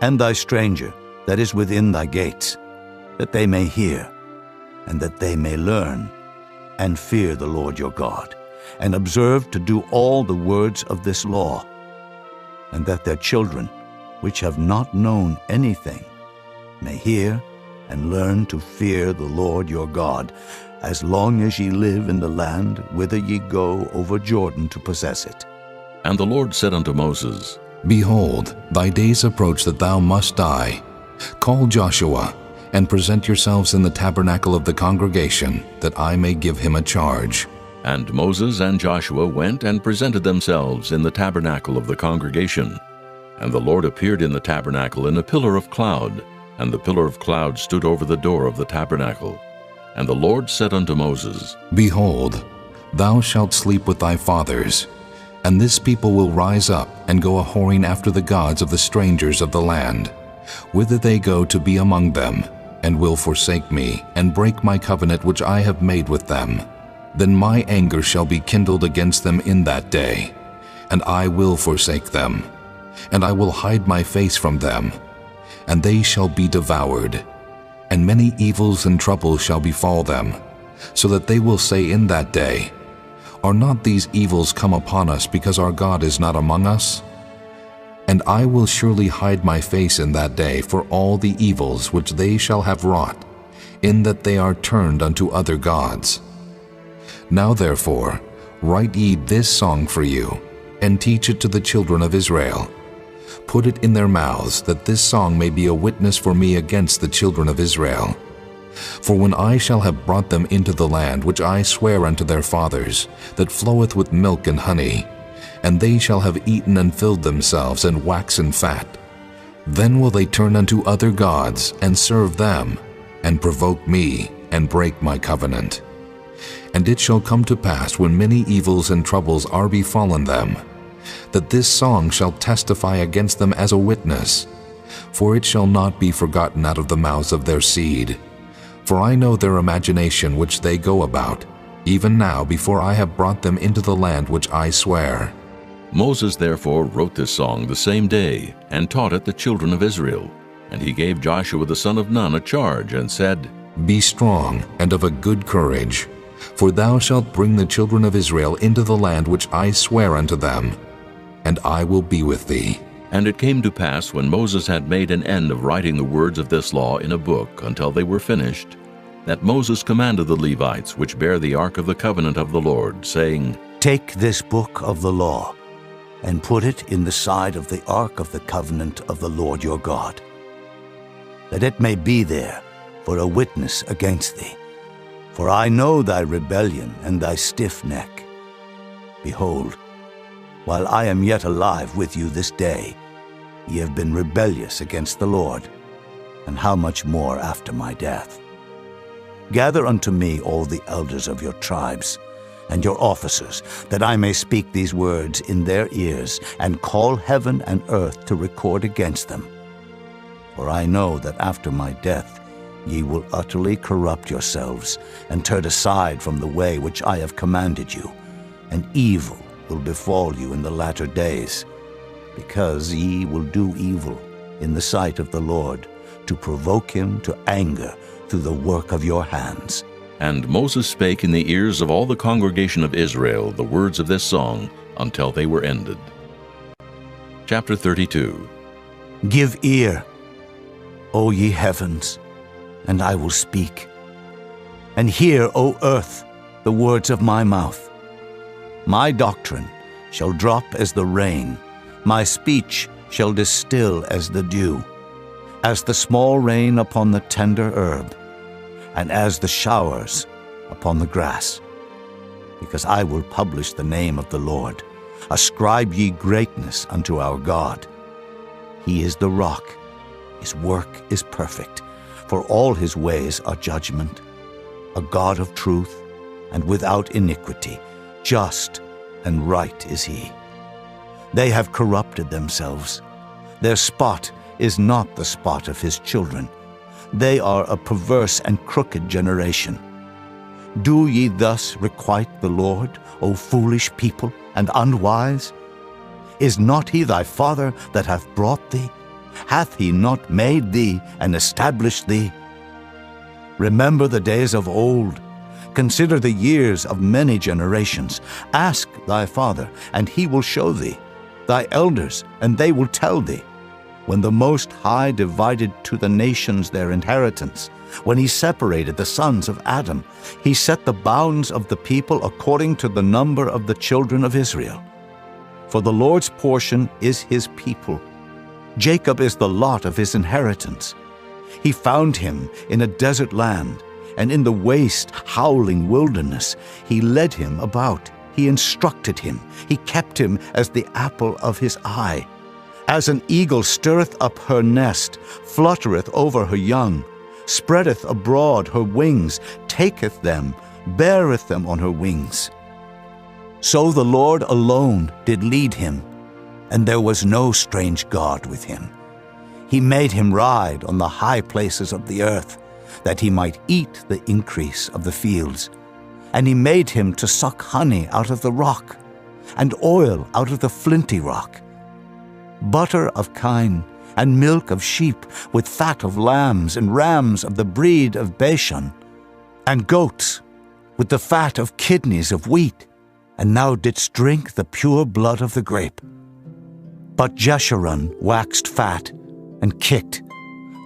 and thy stranger that is within thy gates, that they may hear, and that they may learn, and fear the Lord your God, and observe to do all the words of this law, and that their children, which have not known anything, may hear and learn to fear the Lord your God, as long as ye live in the land whither ye go over Jordan to possess it. And the Lord said unto Moses, Behold, thy days approach that thou must die. Call Joshua, and present yourselves in the tabernacle of the congregation, that I may give him a charge. And Moses and Joshua went and presented themselves in the tabernacle of the congregation. And the Lord appeared in the tabernacle in a pillar of cloud, and the pillar of cloud stood over the door of the tabernacle. And the Lord said unto Moses, Behold, thou shalt sleep with thy fathers, and this people will rise up and go a-whoring after the gods of the strangers of the land, whither they go to be among them, and will forsake me, and break my covenant which I have made with them. Then my anger shall be kindled against them in that day, and I will forsake them, and I will hide my face from them, and they shall be devoured. And many evils and troubles shall befall them, so that they will say in that day, Are not these evils come upon us because our God is not among us? And I will surely hide my face in that day for all the evils which they shall have wrought, in that they are turned unto other gods. Now therefore, write ye this song for you, and teach it to the children of Israel. Put it in their mouths, that this song may be a witness for me against the children of Israel. For when I shall have brought them into the land which I swear unto their fathers, that floweth with milk and honey, and they shall have eaten and filled themselves and waxen fat, then will they turn unto other gods and serve them, and provoke me, and break my covenant. And it shall come to pass, when many evils and troubles are befallen them, that this song shall testify against them as a witness, for it shall not be forgotten out of the mouths of their seed. For I know their imagination which they go about, even now before I have brought them into the land which I swear. Moses therefore wrote this song the same day, and taught it the children of Israel. And he gave Joshua the son of Nun a charge, and said, Be strong and of a good courage, for thou shalt bring the children of Israel into the land which I swear unto them, and I will be with thee. And it came to pass, when Moses had made an end of writing the words of this law in a book until they were finished, that Moses commanded the Levites, which bear the ark of the covenant of the Lord, saying, Take this book of the law, and put it in the side of the ark of the covenant of the Lord your God, that it may be there for a witness against thee. For I know thy rebellion and thy stiff neck. Behold, while I am yet alive with you this day, Ye have been rebellious against the Lord, and how much more after my death? Gather unto me all the elders of your tribes, and your officers, that I may speak these words in their ears, and call heaven and earth to record against them. For I know that after my death ye will utterly corrupt yourselves, and turn aside from the way which I have commanded you, and evil will befall you in the latter days, because ye will do evil in the sight of the Lord, to provoke him to anger through the work of your hands. And Moses spake in the ears of all the congregation of Israel the words of this song until they were ended. Chapter 32. Give ear, O ye heavens, and I will speak. And hear, O earth, the words of my mouth. My doctrine shall drop as the rain, my speech shall distill as the dew, as the small rain upon the tender herb, and as the showers upon the grass. Because I will publish the name of the Lord. Ascribe ye greatness unto our God. He is the rock, his work is perfect, for all his ways are judgment. A God of truth, and without iniquity, just and right is he. They have corrupted themselves. Their spot is not the spot of his children. They are a perverse and crooked generation. Do ye thus requite the Lord, O foolish people, and unwise? Is not he thy father that hath brought thee? Hath he not made thee and established thee? Remember the days of old. Consider the years of many generations. Ask thy father, and he will show thee, thy elders, and they will tell thee. When the Most High divided to the nations their inheritance, when he separated the sons of Adam, he set the bounds of the people according to the number of the children of Israel. For the Lord's portion is his people. Jacob is the lot of his inheritance. He found him in a desert land, and in the waste, howling wilderness. He led him about. He instructed him. He kept him as the apple of his eye. As an eagle stirreth up her nest, fluttereth over her young, spreadeth abroad her wings, taketh them, beareth them on her wings. So the Lord alone did lead him, and there was no strange God with him. He made him ride on the high places of the earth, that he might eat the increase of the fields. And he made him to suck honey out of the rock, and oil out of the flinty rock. Butter of kine, and milk of sheep, with fat of lambs, and rams of the breed of Bashan, and goats, with the fat of kidneys of wheat, and thou didst drink the pure blood of the grape. But Jeshurun waxed fat, and kicked.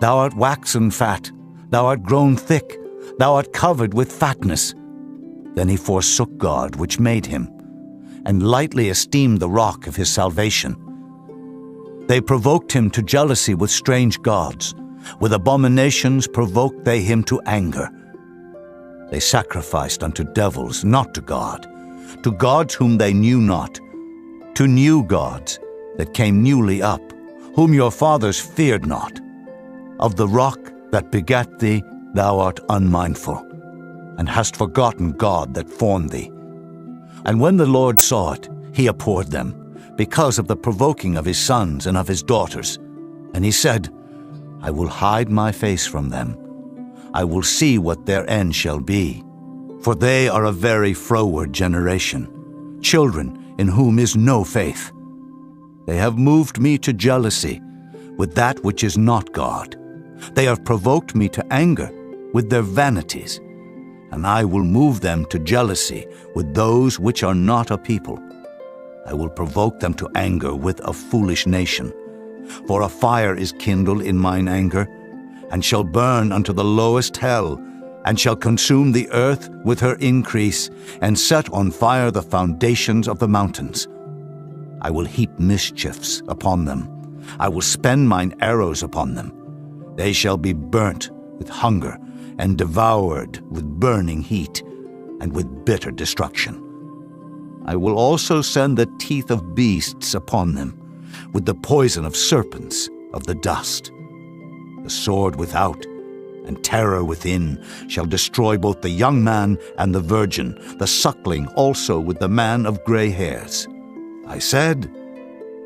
Thou art waxen fat, thou art grown thick, thou art covered with fatness. Then he forsook God which made him, and lightly esteemed the rock of his salvation. They provoked him to jealousy with strange gods. With abominations provoked they him to anger. They sacrificed unto devils, not to gods whom they knew not, to new gods that came newly up, whom your fathers feared not. Of the rock that begat thee thou art unmindful, and hast forgotten God that formed thee. And when the Lord saw it, he abhorred them, because of the provoking of his sons and of his daughters. And he said, I will hide my face from them. I will see what their end shall be. For they are a very froward generation, children in whom is no faith. They have moved me to jealousy with that which is not God. They have provoked me to anger with their vanities, and I will move them to jealousy with those which are not a people. I will provoke them to anger with a foolish nation. For a fire is kindled in mine anger, and shall burn unto the lowest hell, and shall consume the earth with her increase, and set on fire the foundations of the mountains. I will heap mischiefs upon them. I will spend mine arrows upon them. They shall be burnt with hunger, and devoured with burning heat, and with bitter destruction. I will also send the teeth of beasts upon them, with the poison of serpents of the dust. The sword without and terror within shall destroy both the young man and the virgin, the suckling also with the man of gray hairs. I said,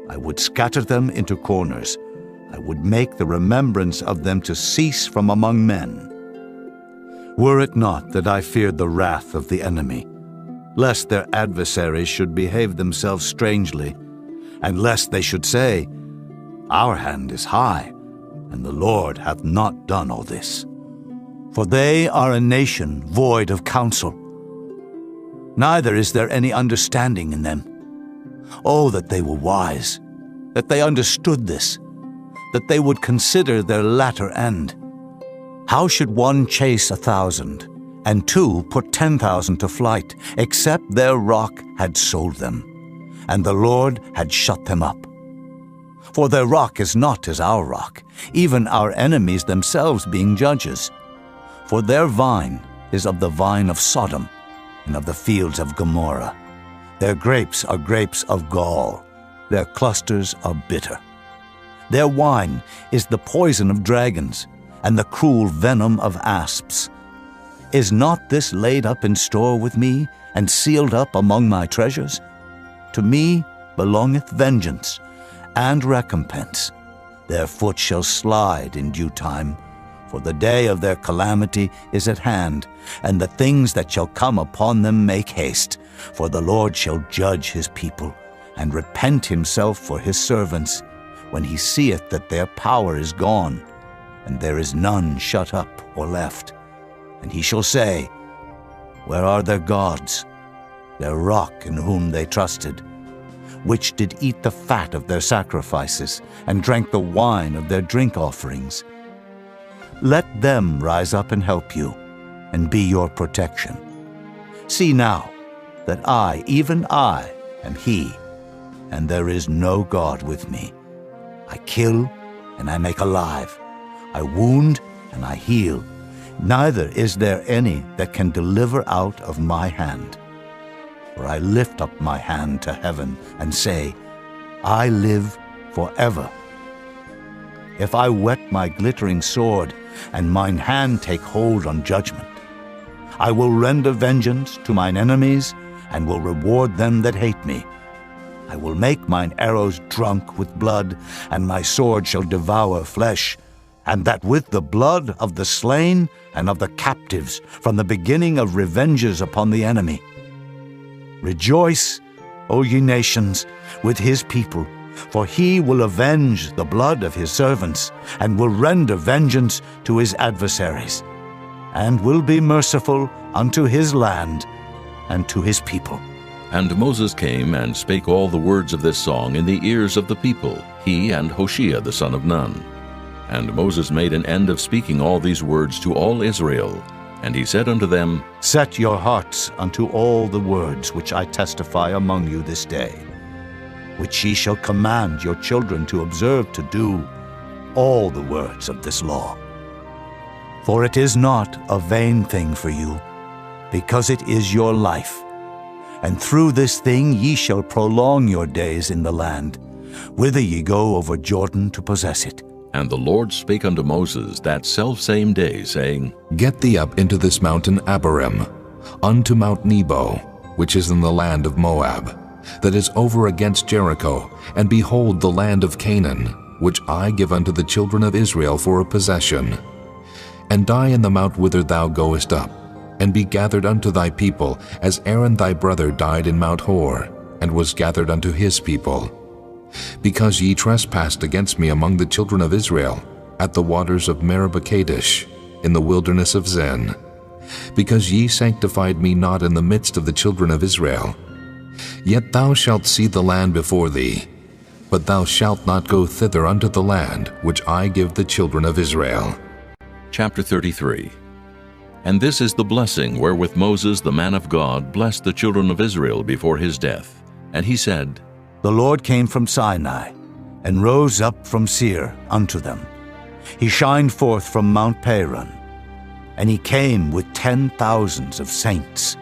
I would scatter them into corners. I would make the remembrance of them to cease from among men. Were it not that I feared the wrath of the enemy, lest their adversaries should behave themselves strangely, and lest they should say, Our hand is high, and the Lord hath not done all this. For they are a nation void of counsel, neither is there any understanding in them. Oh, that they were wise, that they understood this, that they would consider their latter end. How should one chase 1,000, and two put 10,000 to flight, except their rock had sold them, and the Lord had shut them up? For their rock is not as our rock, even our enemies themselves being judges. For their vine is of the vine of Sodom, and of the fields of Gomorrah. Their grapes are grapes of gall, their clusters are bitter. Their wine is the poison of dragons, and the cruel venom of asps. Is not this laid up in store with me, and sealed up among my treasures? To me belongeth vengeance and recompense. Their foot shall slide in due time, for the day of their calamity is at hand, and the things that shall come upon them make haste. For the Lord shall judge his people, and repent himself for his servants, when he seeth that their power is gone, and there is none shut up or left. And he shall say, Where are their gods, their rock in whom they trusted, which did eat the fat of their sacrifices, and drank the wine of their drink offerings? Let them rise up and help you, and be your protection. See now that I, even I, am he, and there is no God with me. I kill, and I make alive. I wound, and I heal. Neither is there any that can deliver out of my hand. For I lift up my hand to heaven, and say, I live forever. If I whet my glittering sword, and mine hand take hold on judgment, I will render vengeance to mine enemies, and will reward them that hate me. I will make mine arrows drunk with blood, and my sword shall devour flesh, and that with the blood of the slain and of the captives, from the beginning of revenges upon the enemy. Rejoice, O ye nations, with his people, for he will avenge the blood of his servants, and will render vengeance to his adversaries, and will be merciful unto his land and to his people. And Moses came and spake all the words of this song in the ears of the people, he and Hoshea the son of Nun. And Moses made an end of speaking all these words to all Israel. And he said unto them, Set your hearts unto all the words which I testify among you this day, which ye shall command your children to observe to do, all the words of this law. For it is not a vain thing for you, because it is your life. And through this thing ye shall prolong your days in the land, whither ye go over Jordan to possess it. And the Lord spake unto Moses that selfsame day, saying, Get thee up into this mountain Abarim, unto Mount Nebo, which is in the land of Moab, that is over against Jericho, and behold the land of Canaan, which I give unto the children of Israel for a possession. And die in the mount whither thou goest up, and be gathered unto thy people, as Aaron thy brother died in Mount Hor, and was gathered unto his people. Because ye trespassed against me among the children of Israel, at the waters of Meribah Kadesh, in the wilderness of Zin, because ye sanctified me not in the midst of the children of Israel. Yet thou shalt see the land before thee, but thou shalt not go thither unto the land which I give the children of Israel. Chapter 33. And this is the blessing wherewith Moses the man of God blessed the children of Israel before his death. And he said, The Lord came from Sinai, and rose up from Seir unto them. He shined forth from Mount Paran, and he came with 10,000s of saints.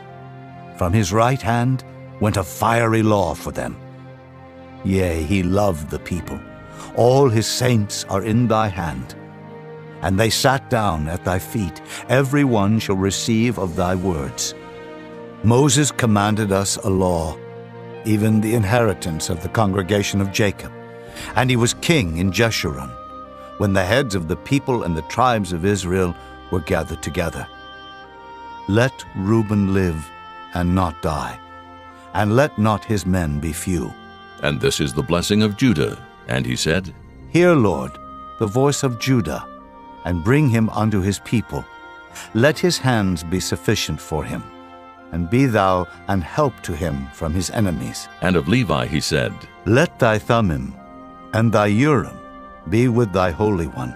From his right hand went a fiery law for them. Yea, he loved the people. All his saints are in thy hand. And they sat down at thy feet. Every one shall receive of thy words. Moses commanded us a law, even the inheritance of the congregation of Jacob. And he was king in Jeshurun, when the heads of the people and the tribes of Israel were gathered together. Let Reuben live and not die, and let not his men be few. And this is the blessing of Judah. And he said, Hear, Lord, the voice of Judah, and bring him unto his people. Let his hands be sufficient for him, and be thou an help to him from his enemies. And of Levi he said, Let thy Thummim and thy Urim be with thy Holy One,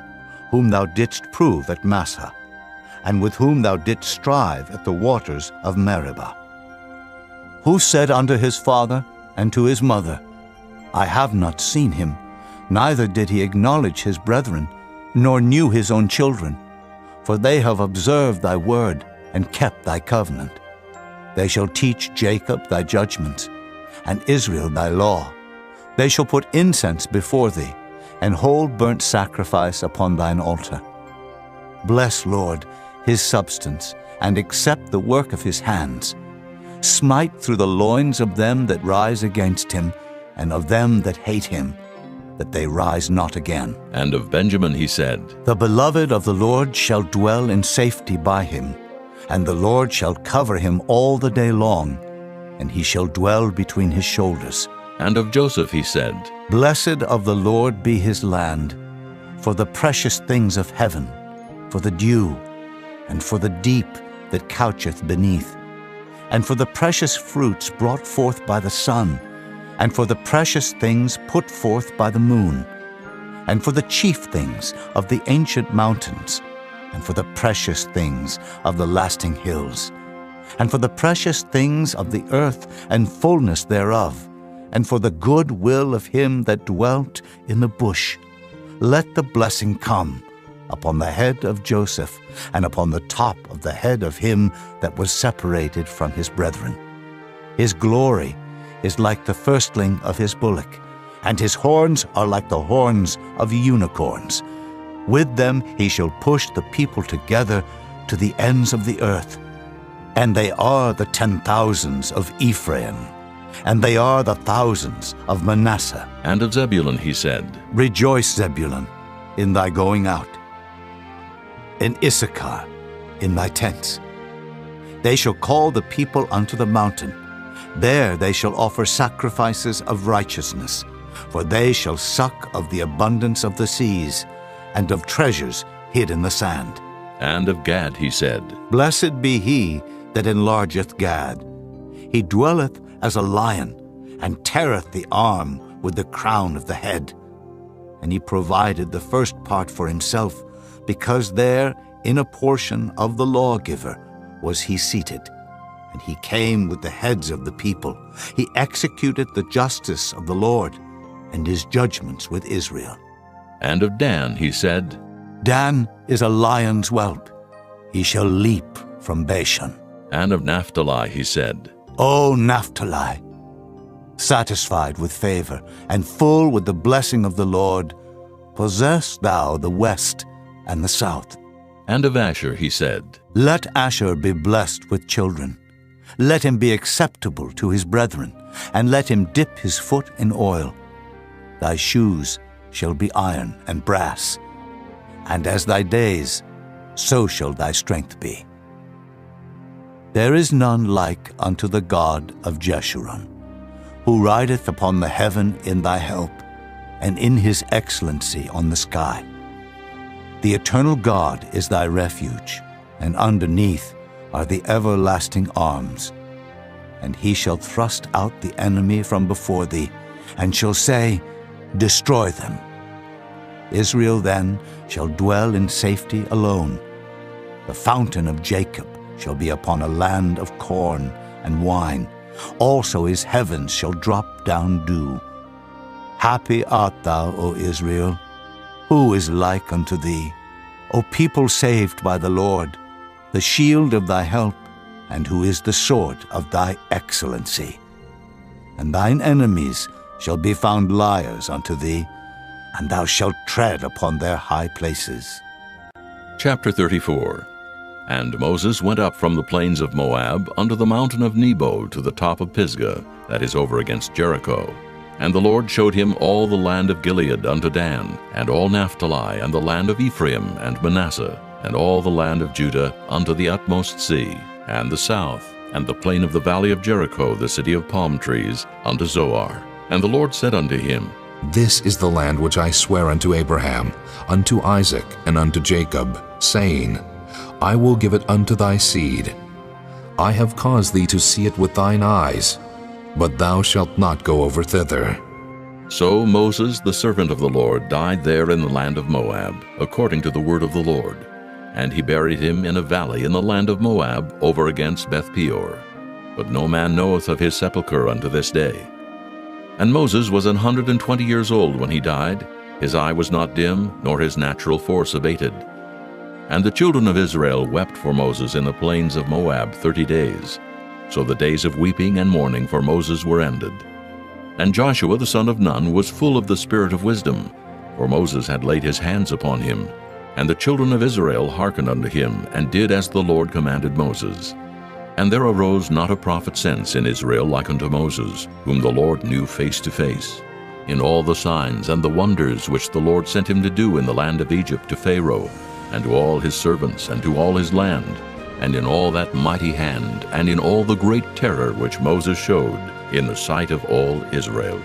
whom thou didst prove at Massah, and with whom thou didst strive at the waters of Meribah. Who said unto his father and to his mother, I have not seen him, neither did he acknowledge his brethren, nor knew his own children, for they have observed thy word and kept thy covenant. They shall teach Jacob thy judgments, and Israel thy law. They shall put incense before thee, and hold burnt sacrifice upon thine altar. Bless, Lord, his substance, and accept the work of his hands. Smite through the loins of them that rise against him, and of them that hate him, that they rise not again. And of Benjamin he said, The beloved of the Lord shall dwell in safety by him, and the Lord shall cover him all the day long, and he shall dwell between his shoulders. And of Joseph he said, Blessed of the Lord be his land, for the precious things of heaven, for the dew, and for the deep that coucheth beneath, and for the precious fruits brought forth by the sun, and for the precious things put forth by the moon, and for the chief things of the ancient mountains, and for the precious things of the lasting hills, and for the precious things of the earth and fullness thereof, and for the good will of him that dwelt in the bush. Let the blessing come upon the head of Joseph, and upon the top of the head of him that was separated from his brethren. His glory is like the firstling of his bullock, and his horns are like the horns of unicorns. With them he shall push the people together to the ends of the earth. And they are the 10,000s of Ephraim, and they are the thousands of Manasseh. And of Zebulun he said, Rejoice, Zebulun, in thy going out, in Issachar, in thy tents. They shall call the people unto the mountain. There they shall offer sacrifices of righteousness, for they shall suck of the abundance of the seas, and of treasures hid in the sand. And of Gad he said, Blessed be he that enlargeth Gad. He dwelleth as a lion, and teareth the arm with the crown of the head. And he provided the first part for himself, because there in a portion of the lawgiver was he seated. And he came with the heads of the people. He executed the justice of the Lord, and his judgments with Israel. And of Dan he said, Dan is a lion's whelp. He shall leap from Bashan. And of Naphtali he said, O Naphtali, satisfied with favor, and full with the blessing of the Lord, possess thou the west and the south. And of Asher he said, Let Asher be blessed with children. Let him be acceptable to his brethren, and let him dip his foot in oil. Thy shoes shall be iron and brass, and as thy days, so shall thy strength be. There is none like unto the God of Jeshurun, who rideth upon the heaven in thy help, and in his excellency on the sky. The eternal God is thy refuge, and underneath are the everlasting arms. And he shall thrust out the enemy from before thee, and shall say, Destroy them. Israel then shall dwell in safety alone. The fountain of Jacob shall be upon a land of corn and wine. Also his heavens shall drop down dew. Happy art thou, O Israel. Who is like unto thee? O people saved by the Lord, the shield of thy help, and who is the sword of thy excellency. And thine enemies shall be found liars unto thee, and thou shalt tread upon their high places. Chapter 34. And Moses went up from the plains of Moab unto the mountain of Nebo to the top of Pisgah, that is over against Jericho. And the Lord showed him all the land of Gilead unto Dan, and all Naphtali, and the land of Ephraim and Manasseh, and all the land of Judah unto the utmost sea, and the south, and the plain of the valley of Jericho, the city of palm trees, unto Zoar. And the Lord said unto him, This is the land which I swear unto Abraham, unto Isaac, and unto Jacob, saying, I will give it unto thy seed. I have caused thee to see it with thine eyes, but thou shalt not go over thither. So Moses, the servant of the Lord, died there in the land of Moab, according to the word of the Lord. And he buried him in a valley in the land of Moab, over against Beth-peor. But no man knoweth of his sepulchre unto this day. And Moses was 120 years old when he died. His eye was not dim, nor his natural force abated. And the children of Israel wept for Moses in the plains of Moab 30 days. So the days of weeping and mourning for Moses were ended. And Joshua the son of Nun was full of the spirit of wisdom, for Moses had laid his hands upon him. And the children of Israel hearkened unto him, and did as the Lord commanded Moses. And there arose not a prophet since in Israel like unto Moses, whom the Lord knew face to face, in all the signs and the wonders which the Lord sent him to do in the land of Egypt to Pharaoh, and to all his servants, and to all his land, and in all that mighty hand, and in all the great terror which Moses showed in the sight of all Israel.